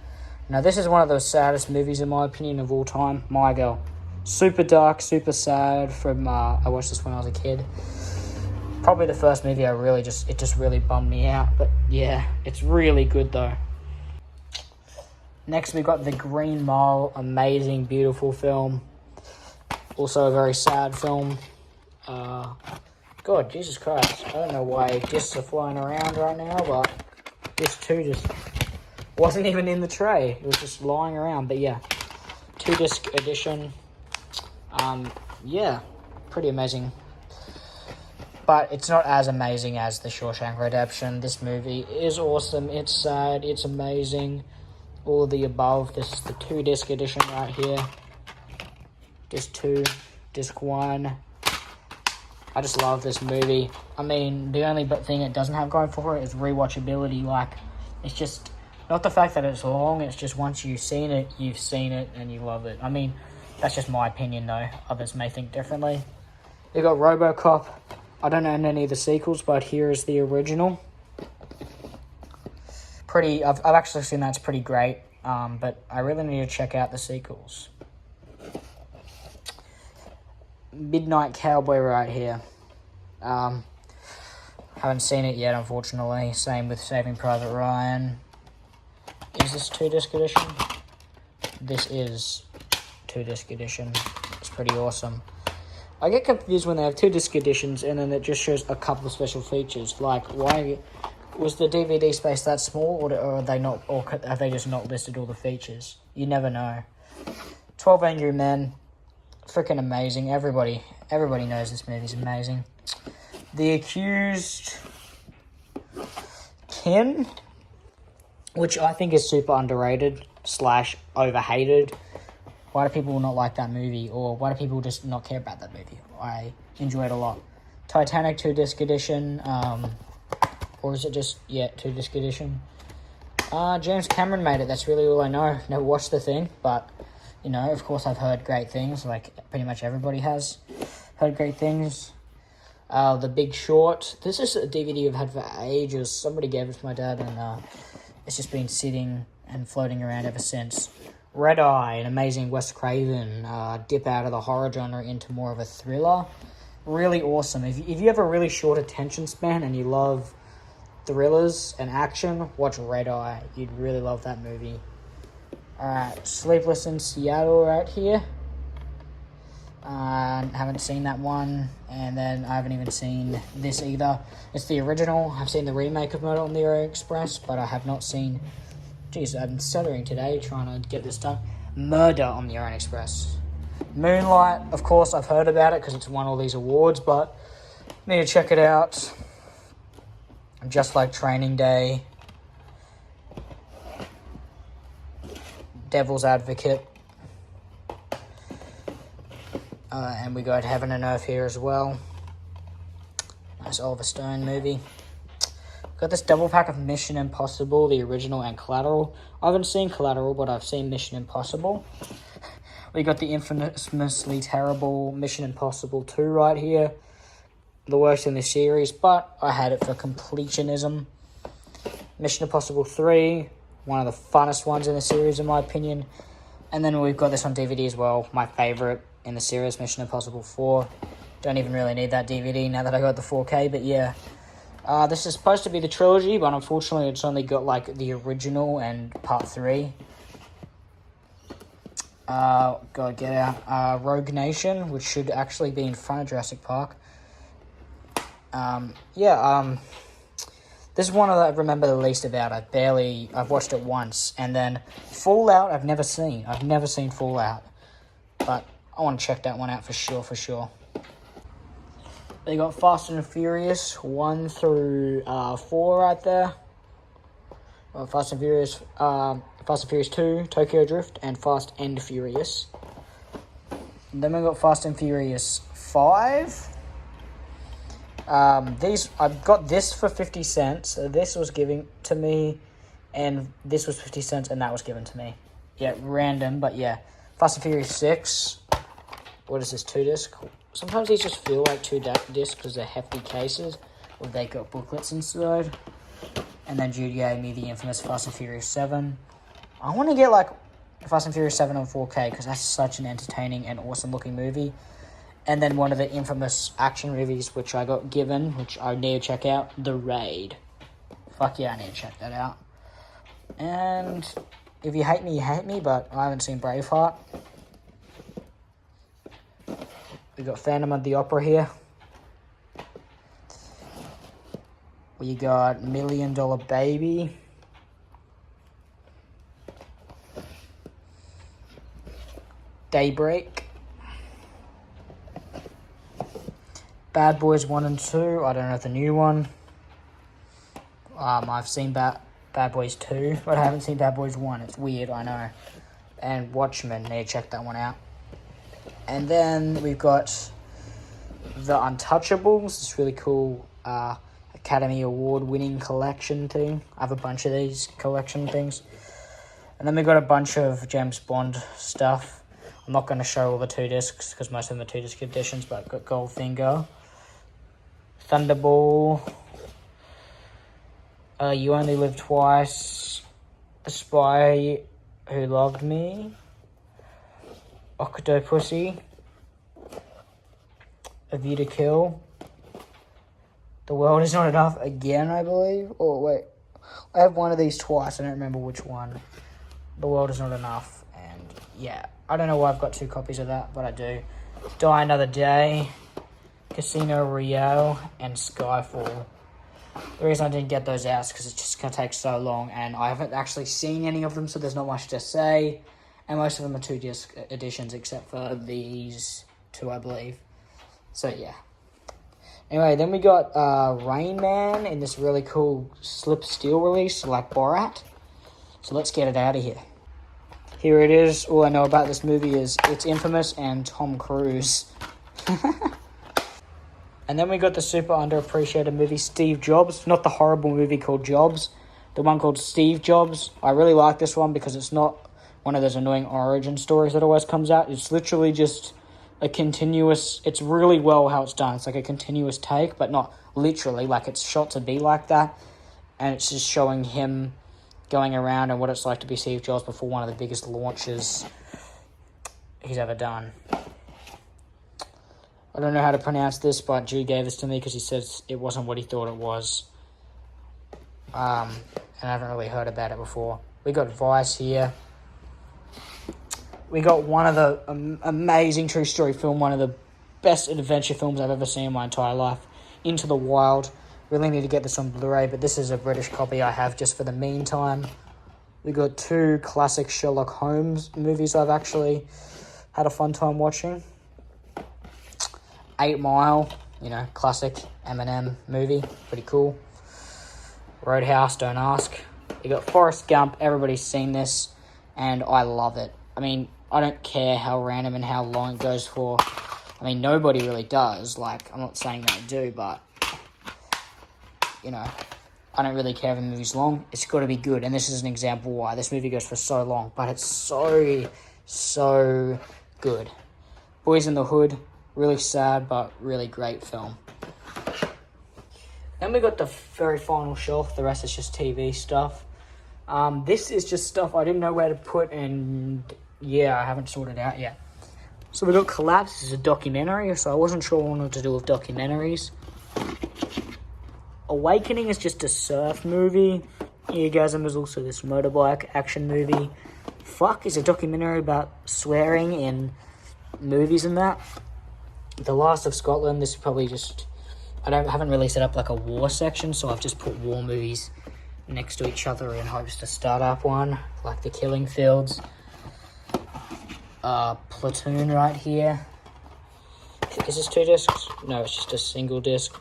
Now this is one of the saddest movies in my opinion of all time, My Girl. Super dark, super sad. I watched this when I was a kid. Probably the first movie it just really bummed me out. But yeah, it's really good though. Next we got The Green Mile, amazing, beautiful film. Also a very sad film. God, Jesus Christ. I don't know why discs are flying around right now, but this too just wasn't even in the tray. It was just lying around. But yeah, 2-disc edition. Yeah, pretty amazing. But it's not as amazing as The Shawshank Redemption. This movie is awesome. It's sad. It's amazing. All of the above. This is the 2-disc edition right here. Disc 2, disc 1. I just love this movie. I mean, the only thing it doesn't have going for it is rewatchability. Like, it's just not the fact that it's long. It's just once you've seen it, and you love it. I mean, that's just my opinion, though. Others may think differently. We got RoboCop. I don't own any of the sequels, but here is the original. I've actually seen that's pretty great, but I really need to check out the sequels. Midnight Cowboy right here. Haven't seen it yet, unfortunately. Same with Saving Private Ryan. Is this 2-disc edition? This is 2-disc edition. It's pretty awesome. I get confused when they have 2-disc editions and then it just shows a couple of special features. Like, why was the DVD space that small, or are they not, or have they just not listed all the features? You never know. 12 Angry Men, freaking amazing. Everybody knows this movie's amazing. The Accused, Ken, which I think is super underrated / overhated. Why do people not like that movie? Or why do people just not care about that movie? I enjoy it a lot. Titanic 2-disc edition. Or is it just, 2-disc edition? James Cameron made it. That's really all I know. Never watched the thing. But, of course I've heard great things. Like pretty much everybody has heard great things. The Big Short. This is a DVD I've had for ages. Somebody gave it to my dad. And it's just been sitting and floating around ever since. Red Eye, an amazing Wes Craven, dip out of the horror genre into more of a thriller. Really awesome. If you have a really short attention span and you love thrillers and action, watch Red Eye. You'd really love that movie. Alright, Sleepless in Seattle right here. Haven't seen that one. And then I haven't even seen this either. It's the original. I've seen the remake of Murder on the Orient Express, but I have not seen... Jeez, I'm stuttering today trying to get this done. Murder on the Orient Express. Moonlight, of course, I've heard about it because it's won all these awards, but need to check it out. Just Like Training Day. Devil's Advocate. And we got Heaven and Earth here as well. Nice Oliver Stone movie. Got this double pack of Mission Impossible, the original, and Collateral. I haven't seen Collateral, but I've seen Mission Impossible. We got the infamously terrible Mission Impossible 2 right here. The worst in the series, but I had it for completionism. Mission Impossible 3, one of the funnest ones in the series in my opinion. And then we've got this on DVD as well, my favourite in the series, Mission Impossible 4. Don't even really need that DVD now that I got the 4K, but yeah. This is supposed to be the trilogy, but unfortunately it's only got like the original and part 3. Gotta get out. Rogue Nation, which should actually be in front of Jurassic Park. This is one that I remember the least about. I've watched it once. And then Fallout, I've never seen. I've never seen Fallout. But I want to check that one out for sure. They got Fast and Furious 1 through 4 right there. Fast and Furious 2, Tokyo Drift, and Fast and Furious. And then we got Fast and Furious 5. I've got this for 50 cents. This was given to me, and this was 50 cents, and that was given to me. Yeah, random, but yeah. Fast and Furious 6. What is this, 2-disc? Sometimes these just feel like 2-discs because they're hefty cases, or they got booklets inside. And then Judy gave me the infamous Fast and Furious 7. I want to get like Fast and Furious 7 on 4K because that's such an entertaining and awesome looking movie. And then one of the infamous action movies which I got given, which I need to check out, The Raid. Fuck yeah, I need to check that out. And if you hate me, you hate me, but I haven't seen Braveheart. We got Phantom of the Opera here. We got $1 Million Baby. Daybreak. Bad Boys 1 and 2. I don't know the new one. I've seen Bad Boys 2, but I haven't seen Bad Boys 1. It's weird, I know. And Watchmen. Need to check that one out. And then we've got The Untouchables. This really cool Academy Award winning collection thing. I have a bunch of these collection things. And then we've got a bunch of James Bond stuff. I'm not going to show all the 2 discs because most of them are 2 disc editions, but I've got Goldfinger, Thunderball, You Only Live Twice, The Spy Who Loved Me, Octopussy, A View to Kill, The World Is Not Enough again, I believe. Oh, wait. I have one of these twice. I don't remember which one. The World Is Not Enough. And, yeah. I don't know why I've got 2 copies of that, but I do. Die Another Day, Casino Royale, and Skyfall. The reason I didn't get those out is because it's just going to take so long, and I haven't actually seen any of them, so there's not much to say. And most of them are 2 disc editions, except for these 2, I believe. So, yeah. Anyway, then we got Rain Man in this really cool slip steel release, like Borat. So let's get it out of here. Here it is. All I know about this movie is it's infamous and Tom Cruise. And then we got the super underappreciated movie Steve Jobs. Not the horrible movie called Jobs. The one called Steve Jobs. I really like this one because it's not one of those annoying origin stories that always comes out. It's literally just a continuous... It's really well how it's done. It's like a continuous take, but not literally. Like, it's shot to be like that. And it's just showing him going around and what it's like to be Steve Jobs before one of the biggest launches he's ever done. I don't know how to pronounce this, but Jude gave this to me because he says it wasn't what he thought it was. And I haven't really heard about it before. We got Vice here. We got one of the amazing true story film, one of the best adventure films I've ever seen in my entire life, Into the Wild. Really need to get this on Blu-ray, but this is a British copy I have just for the meantime. We got 2 classic Sherlock Holmes movies I've actually had a fun time watching. 8 Mile, classic Eminem movie, pretty cool. Roadhouse, don't ask. You got Forrest Gump, everybody's seen this, and I love it. I mean, I don't care how random and how long it goes for. I mean, nobody really does. Like, I'm not saying that I do, but, I don't really care if a movie's long. It's got to be good. And this is an example why this movie goes for so long. But it's so good. Boys in the Hood, really sad, but really great film. Then we got the very final shelf. The rest is just TV stuff. This is just stuff I didn't know where to put, and yeah, I haven't sorted out yet. So we got Collapse. This is a documentary, so I wasn't sure what to do with documentaries. Awakening is just a surf movie. Eargasm is also this motorbike action movie. Fuck is a documentary about swearing in movies and that. The Last of Scotland, this is probably just... haven't really set up like a war section, so I've just put war movies next to each other in hopes to start up one, like The Killing Fields. Platoon right here. Is this 2 discs? No, it's just a single disc.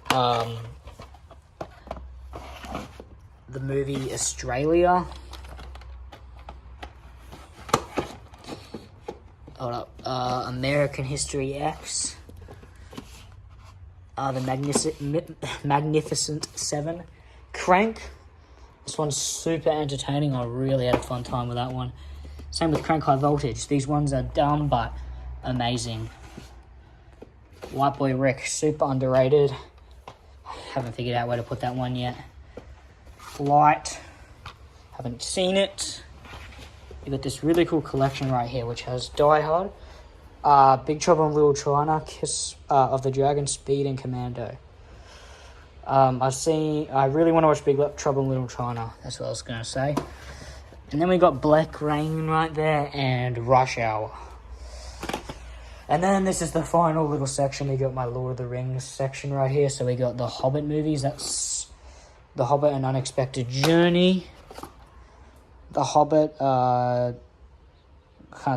The movie Australia. Hold up. American History X. The Magnificent Seven. Crank. This one's super entertaining. I really had a fun time with that one. Same with Crank High Voltage. These ones are dumb but amazing. White Boy Rick, super underrated. Haven't figured out where to put that one yet. Flight. Haven't seen it. You got this really cool collection right here, which has Die Hard, Big Trouble in Little China, Kiss of the Dragon, Speed, and Commando. I really want to watch Big Trouble in Little China. That's what I was going to say. And then we got Black Rain right there and Rush Hour. And then this is the final little section. We got my Lord of the Rings section right here. So we got the Hobbit movies. That's The Hobbit and Unexpected Journey. The Hobbit, can't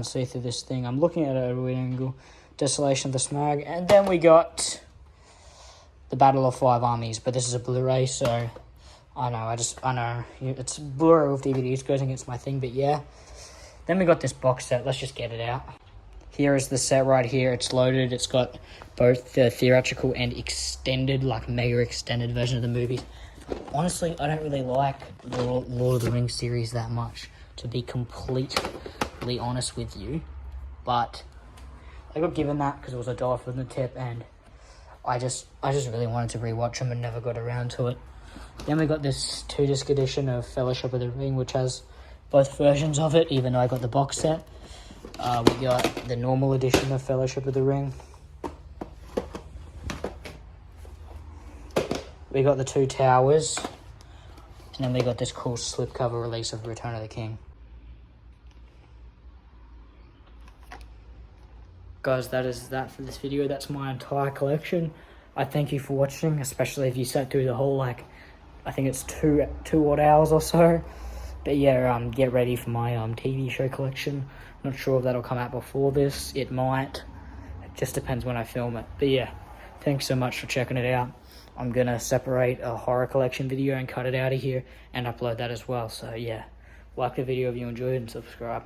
see through this thing. I'm looking at it at a weird angle. Desolation of the Smag. And then we got The Battle of Five Armies. But this is a Blu-ray, so I know. It's Blu-ray with DVDs goes against my thing, but yeah. Then we got this box set. Let's just get it out. Here is the set right here. It's loaded. It's got both the theatrical and extended, like mega extended version of the movies. Honestly, I don't really like the Lord of the Rings series that much, to be completely honest with you. But I got given that because it was a $1 from the tip, and I just really wanted to rewatch them and never got around to it. Then we got this 2-disc edition of Fellowship of the Ring, which has both versions of it, even though I got the box set. We got the normal edition of Fellowship of the Ring. We got the Two Towers. And then we got this cool slipcover release of Return of the King. Guys, that is that for this video. That's my entire collection. I thank you for watching, especially if you sat through the whole, I think it's two odd hours or so. But yeah, get ready for my TV show collection. Not sure if that'll come out before this. It might. It just depends when I film it. But yeah, thanks so much for checking it out. I'm going to separate a horror collection video and cut it out of here and upload that as well. So yeah, like the video if you enjoyed and subscribe.